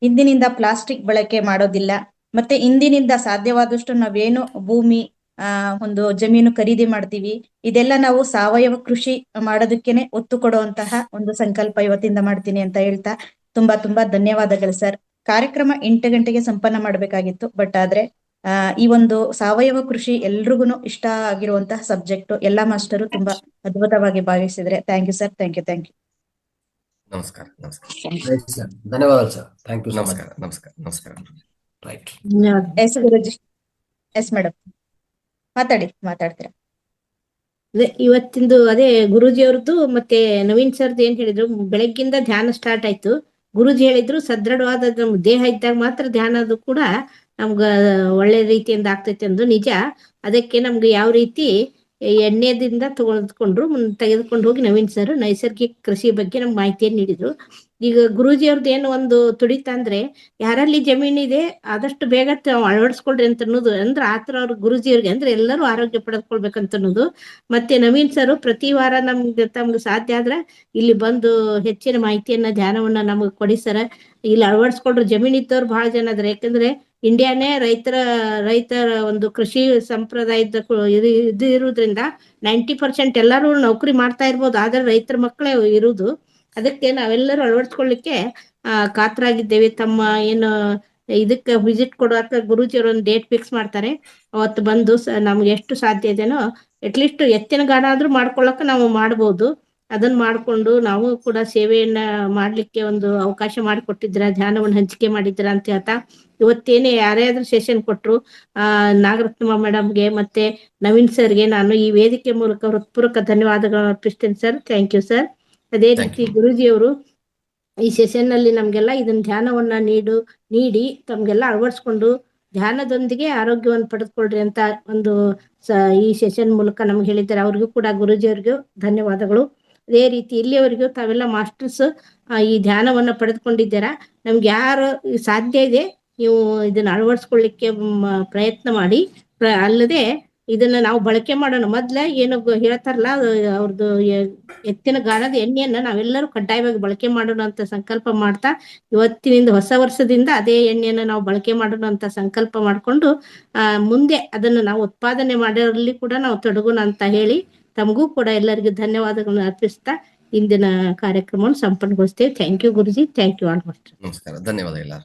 ಇಂದಿನಿಂದ ಪ್ಲಾಸ್ಟಿಕ್ ಬಳಕೆ ಮಾಡೋದಿಲ್ಲ, ಮತ್ತೆ ಇಂದಿನಿಂದ ಸಾಧ್ಯವಾದಷ್ಟು ನಾವೇನು ಭೂಮಿ ಒಂದು ಜಮೀನು ಖರೀದಿ ಮಾಡ್ತೀವಿ, ಇದೆಲ್ಲ ನಾವು ಸಾವಯವ ಕೃಷಿ ಮಾಡೋದಕ್ಕೇನೆ ಒತ್ತು ಕೊಡುವಂತಹ ಒಂದು ಸಂಕಲ್ಪ ಇವತ್ತಿಂದ ಮಾಡ್ತೀನಿ ಅಂತ ಹೇಳ್ತಾ ತುಂಬಾ ಧನ್ಯವಾದಗಳು ಸರ್. ಕಾರ್ಯಕ್ರಮ 8 ಗಂಟೆಗೆ ಸಂಪನ್ನ ಮಾಡ್ಬೇಕಾಗಿತ್ತು, ಬಟ್ ಆದ್ರೆ ಈ ಒಂದು ಸಾವಯವ ಕೃಷಿ ಎಲ್ರಿಗೂ ಇಷ್ಟ ಆಗಿರುವಂತಹ ಸಬ್ಜೆಕ್ಟ್. ಎಲ್ಲಾ ಮಾಸ್ಟರು ತುಂಬಾ ಅದ್ಭುತವಾಗಿ ಭಾವಿಸಿದ್ರೆ. Thank you sir. Thank you. ನಮಸ್ಕಾರ. ಧನ್ಯವಾದ ಸರ್. Thank you. ನಮಸ್ಕಾರ. Right. Yes Guruji. Yes madam, ಮಾತಾಡ್ತೀರಾ? ಇವತ್ತಿಂದು ಅದೇ ಗುರೂಜಿ ಅವ್ರದ್ದು ಮತ್ತೆ ನವೀನ್ ಸರ್ದು ಏನ್ ಹೇಳಿದ್ರು, ಬೆಳಗ್ಗಿಂದ ಧ್ಯಾನ ಸ್ಟಾರ್ಟ್ ಆಯ್ತು. ಗುರೂಜಿ ಹೇಳಿದ್ರು ಸದೃಢವಾದ ನಮ್ ದೇಹ ಇದ್ದಾಗ ಮಾತ್ರ ಧ್ಯಾನದು ಕೂಡ ನಮ್ಗ ಒಳ್ಳೆ ರೀತಿಯಿಂದ ಆಗ್ತೈತೆ ಅಂದು ನಿಜ. ಅದಕ್ಕೆ ನಮ್ಗೆ ಯಾವ ರೀತಿ ಎಣ್ಣೆದಿಂದ ತೆಗೆದುಕೊಂಡು ಹೋಗಿ ನವೀನ್ ಸರ್ ನೈಸರ್ಗಿಕ ಕೃಷಿ ಬಗ್ಗೆ ನಮ್ಗೆ ಮಾಹಿತಿಯನ್ನು ನೀಡಿದ್ರು. ಈಗ ಗುರೂಜಿ ಅವ್ರದ್ದು ಏನು ಒಂದು ತುಡಿತ ಅಂದ್ರೆ, ಯಾರಲ್ಲಿ ಜಮೀನಿದೆ ಆದಷ್ಟು ಬೇಗ ಅಳವಡಿಸ್ಕೊಳ್ರಿ ಅಂತ ಅನ್ನೋದು. ಅಂದ್ರೆ ಆತರ ಅವ್ರ ಗುರೂಜಿ ಅವ್ರಿಗೆ ಅಂದ್ರೆ ಎಲ್ಲರೂ ಆರೋಗ್ಯ ಪಡೆದುಕೊಳ್ಬೇಕಂತ ಅನ್ನೋದು. ಮತ್ತೆ ನವೀನ್ ಸರ್ ಪ್ರತಿ ವಾರ ತಮ್ಗೆ ಸಾಧ್ಯ ಆದ್ರೆ ಇಲ್ಲಿ ಬಂದು ಹೆಚ್ಚಿನ ಮಾಹಿತಿಯನ್ನ ಧ್ಯಾನವನ್ನ ನಮ್ಗೆ ಕೊಡಿ ಸರ್. ಇಲ್ಲಿ ಅಳವಡಿಸ್ಕೊಂಡ್ರು ಜಮೀನಿದ್ದವ್ರು ಬಹಳ ಜನ ಇದಾರೆ. ಯಾಕಂದ್ರೆ ಇಂಡಿಯಾನೇ ರೈತರ ಒಂದು ಕೃಷಿ ಸಂಪ್ರದಾಯದ ಇದು ಇರುವುದ್ರಿಂದ 90% ಎಲ್ಲರೂ ನೌಕರಿ ಮಾಡ್ತಾ ಇರ್ಬೋದು, ಆದ್ರೆ ರೈತರ ಮಕ್ಕಳೇ ಇರುವುದು. ಅದಕ್ಕೆ ನಾವೆಲ್ಲರೂ ಅಳವಡಿಸ್ಕೊಳ್ಳಿಕ್ಕೆ ಕಾತರಾಗಿದ್ದೇವೆ. ತಮ್ಮ ಏನು ಇದಕ್ಕೆ ವಿಸಿಟ್ ಕೊಡುವಾಗ ಗುರೂಜಿ ಅವರು ಒಂದು ಡೇಟ್ ಫಿಕ್ಸ್ ಮಾಡ್ತಾರೆ, ಅವತ್ತು ಬಂದು ನಮ್ಗೆ ಎಷ್ಟು ಸಾಧ್ಯ ಇದೆನೋ ಅಟ್ಲೀಸ್ಟ್ ಎತ್ತಿನ ಗಾನ ಆದ್ರೂ ಮಾಡ್ಕೊಳ್ಳೋಕೆ ನಾವು ಮಾಡ್ಬೋದು. ಅದನ್ನ ಮಾಡ್ಕೊಂಡು ನಾವು ಕೂಡ ಸೇವೆಯನ್ನ ಮಾಡ್ಲಿಕ್ಕೆ ಒಂದು ಅವಕಾಶ ಮಾಡಿಕೊಟ್ಟಿದ್ರ, ಧ್ಯಾನವನ್ನು ಹಂಚಿಕೆ ಮಾಡಿದ್ರ ಅಂತ ಹೇಳ್ತಾ ಇವತ್ತೇನೆ ಯಾರ್ಯಾದ್ರೂ ಸೆಷನ್ ಕೊಟ್ರು ನಾಗರತ್ನಮ್ಮ ಮೇಡಮ್ಗೆ ಮತ್ತೆ ನವೀನ್ ಸರ್ಗೆ ನಾನು ಈ ವೇದಿಕೆ ಮೂಲಕ ಹೃತ್ಪೂರ್ವಕ ಧನ್ಯವಾದಗಳನ್ನು ಅರ್ಪಿಸ್ತೇನೆ ಸರ್. Thank you sir. ಅದೇ ರೀತಿ ಗುರೂಜಿ ಅವರು ಈ ಸೆಷನ್ ನಲ್ಲಿ ನಮ್ಗೆಲ್ಲ ಇದನ್ನ ಧ್ಯಾನವನ್ನ ನೀಡಿ ತಮ್ಗೆಲ್ಲ ಅಳವಡಿಸ್ಕೊಂಡು ಧ್ಯಾನದೊಂದಿಗೆ ಆರೋಗ್ಯವನ್ನು ಪಡೆದುಕೊಳ್ರಿ ಅಂತ ಒಂದು ಈ ಸೆಷನ್ ಮೂಲಕ ನಮ್ಗೆ ಹೇಳಿದ್ದಾರೆ. ಅವ್ರಿಗೂ ಕೂಡ ಗುರೂಜಿ ಅವ್ರಿಗೂ ಧನ್ಯವಾದಗಳು. ಅದೇ ರೀತಿ ಇಲ್ಲಿಯವರೆಗೂ ತಾವೆಲ್ಲ ಮಾಸ್ಟರ್ಸ್ ಈ ಧ್ಯಾನವನ್ನ ಪಡೆದುಕೊಂಡಿದ್ದೀರಾ. ನಮ್ಗೆ ಯಾರು ಸಾಧ್ಯ ಇದೆ ನೀವು ಇದನ್ನ ಅಳವಡಿಸ್ಕೊಳ್ಳಿಕ್ಕೆ ಪ್ರಯತ್ನ ಮಾಡಿ. ಅಲ್ಲದೆ ಇದನ್ನ ನಾವು ಬಳಕೆ ಮಾಡೋಣ. ಮೊದ್ಲ ಏನು ಹೇಳ್ತಾರಲ್ಲ, ಅವ್ರದ್ದು ಎತ್ತಿನ ಗಾಣದ ಎಣ್ಣೆಯನ್ನ ನಾವೆಲ್ಲರೂ ಕಡ್ಡಾಯವಾಗಿ ಬಳಕೆ ಮಾಡೋಣ ಅಂತ ಸಂಕಲ್ಪ ಮಾಡ್ತಾ, ಇವತ್ತಿನಿಂದ ಹೊಸ ವರ್ಷದಿಂದ ಅದೇ ಎಣ್ಣೆಯನ್ನ ನಾವು ಬಳಕೆ ಮಾಡೋಣ ಅಂತ ಸಂಕಲ್ಪ ಮಾಡ್ಕೊಂಡು ಮುಂದೆ ಅದನ್ನು ನಾವು ಉತ್ಪಾದನೆ ಮಾಡೋದ್ರಲ್ಲಿ ಕೂಡ ನಾವು ತೊಡಗೋಣ ಅಂತ ಹೇಳಿ ತಮಗೂ ಕೂಡ ಎಲ್ಲರಿಗೂ ಧನ್ಯವಾದಗಳನ್ನು ಅರ್ಪಿಸ್ತಾ ಇಂದಿನ ಕಾರ್ಯಕ್ರಮವನ್ನು ಸಂಪನ್ನಗೊಳಿಸ್ತೇವೆ. Thank you Guruji. Thank you all master. ನಮಸ್ಕಾರ. ಧನ್ಯವಾದ ಎಲ್ಲ.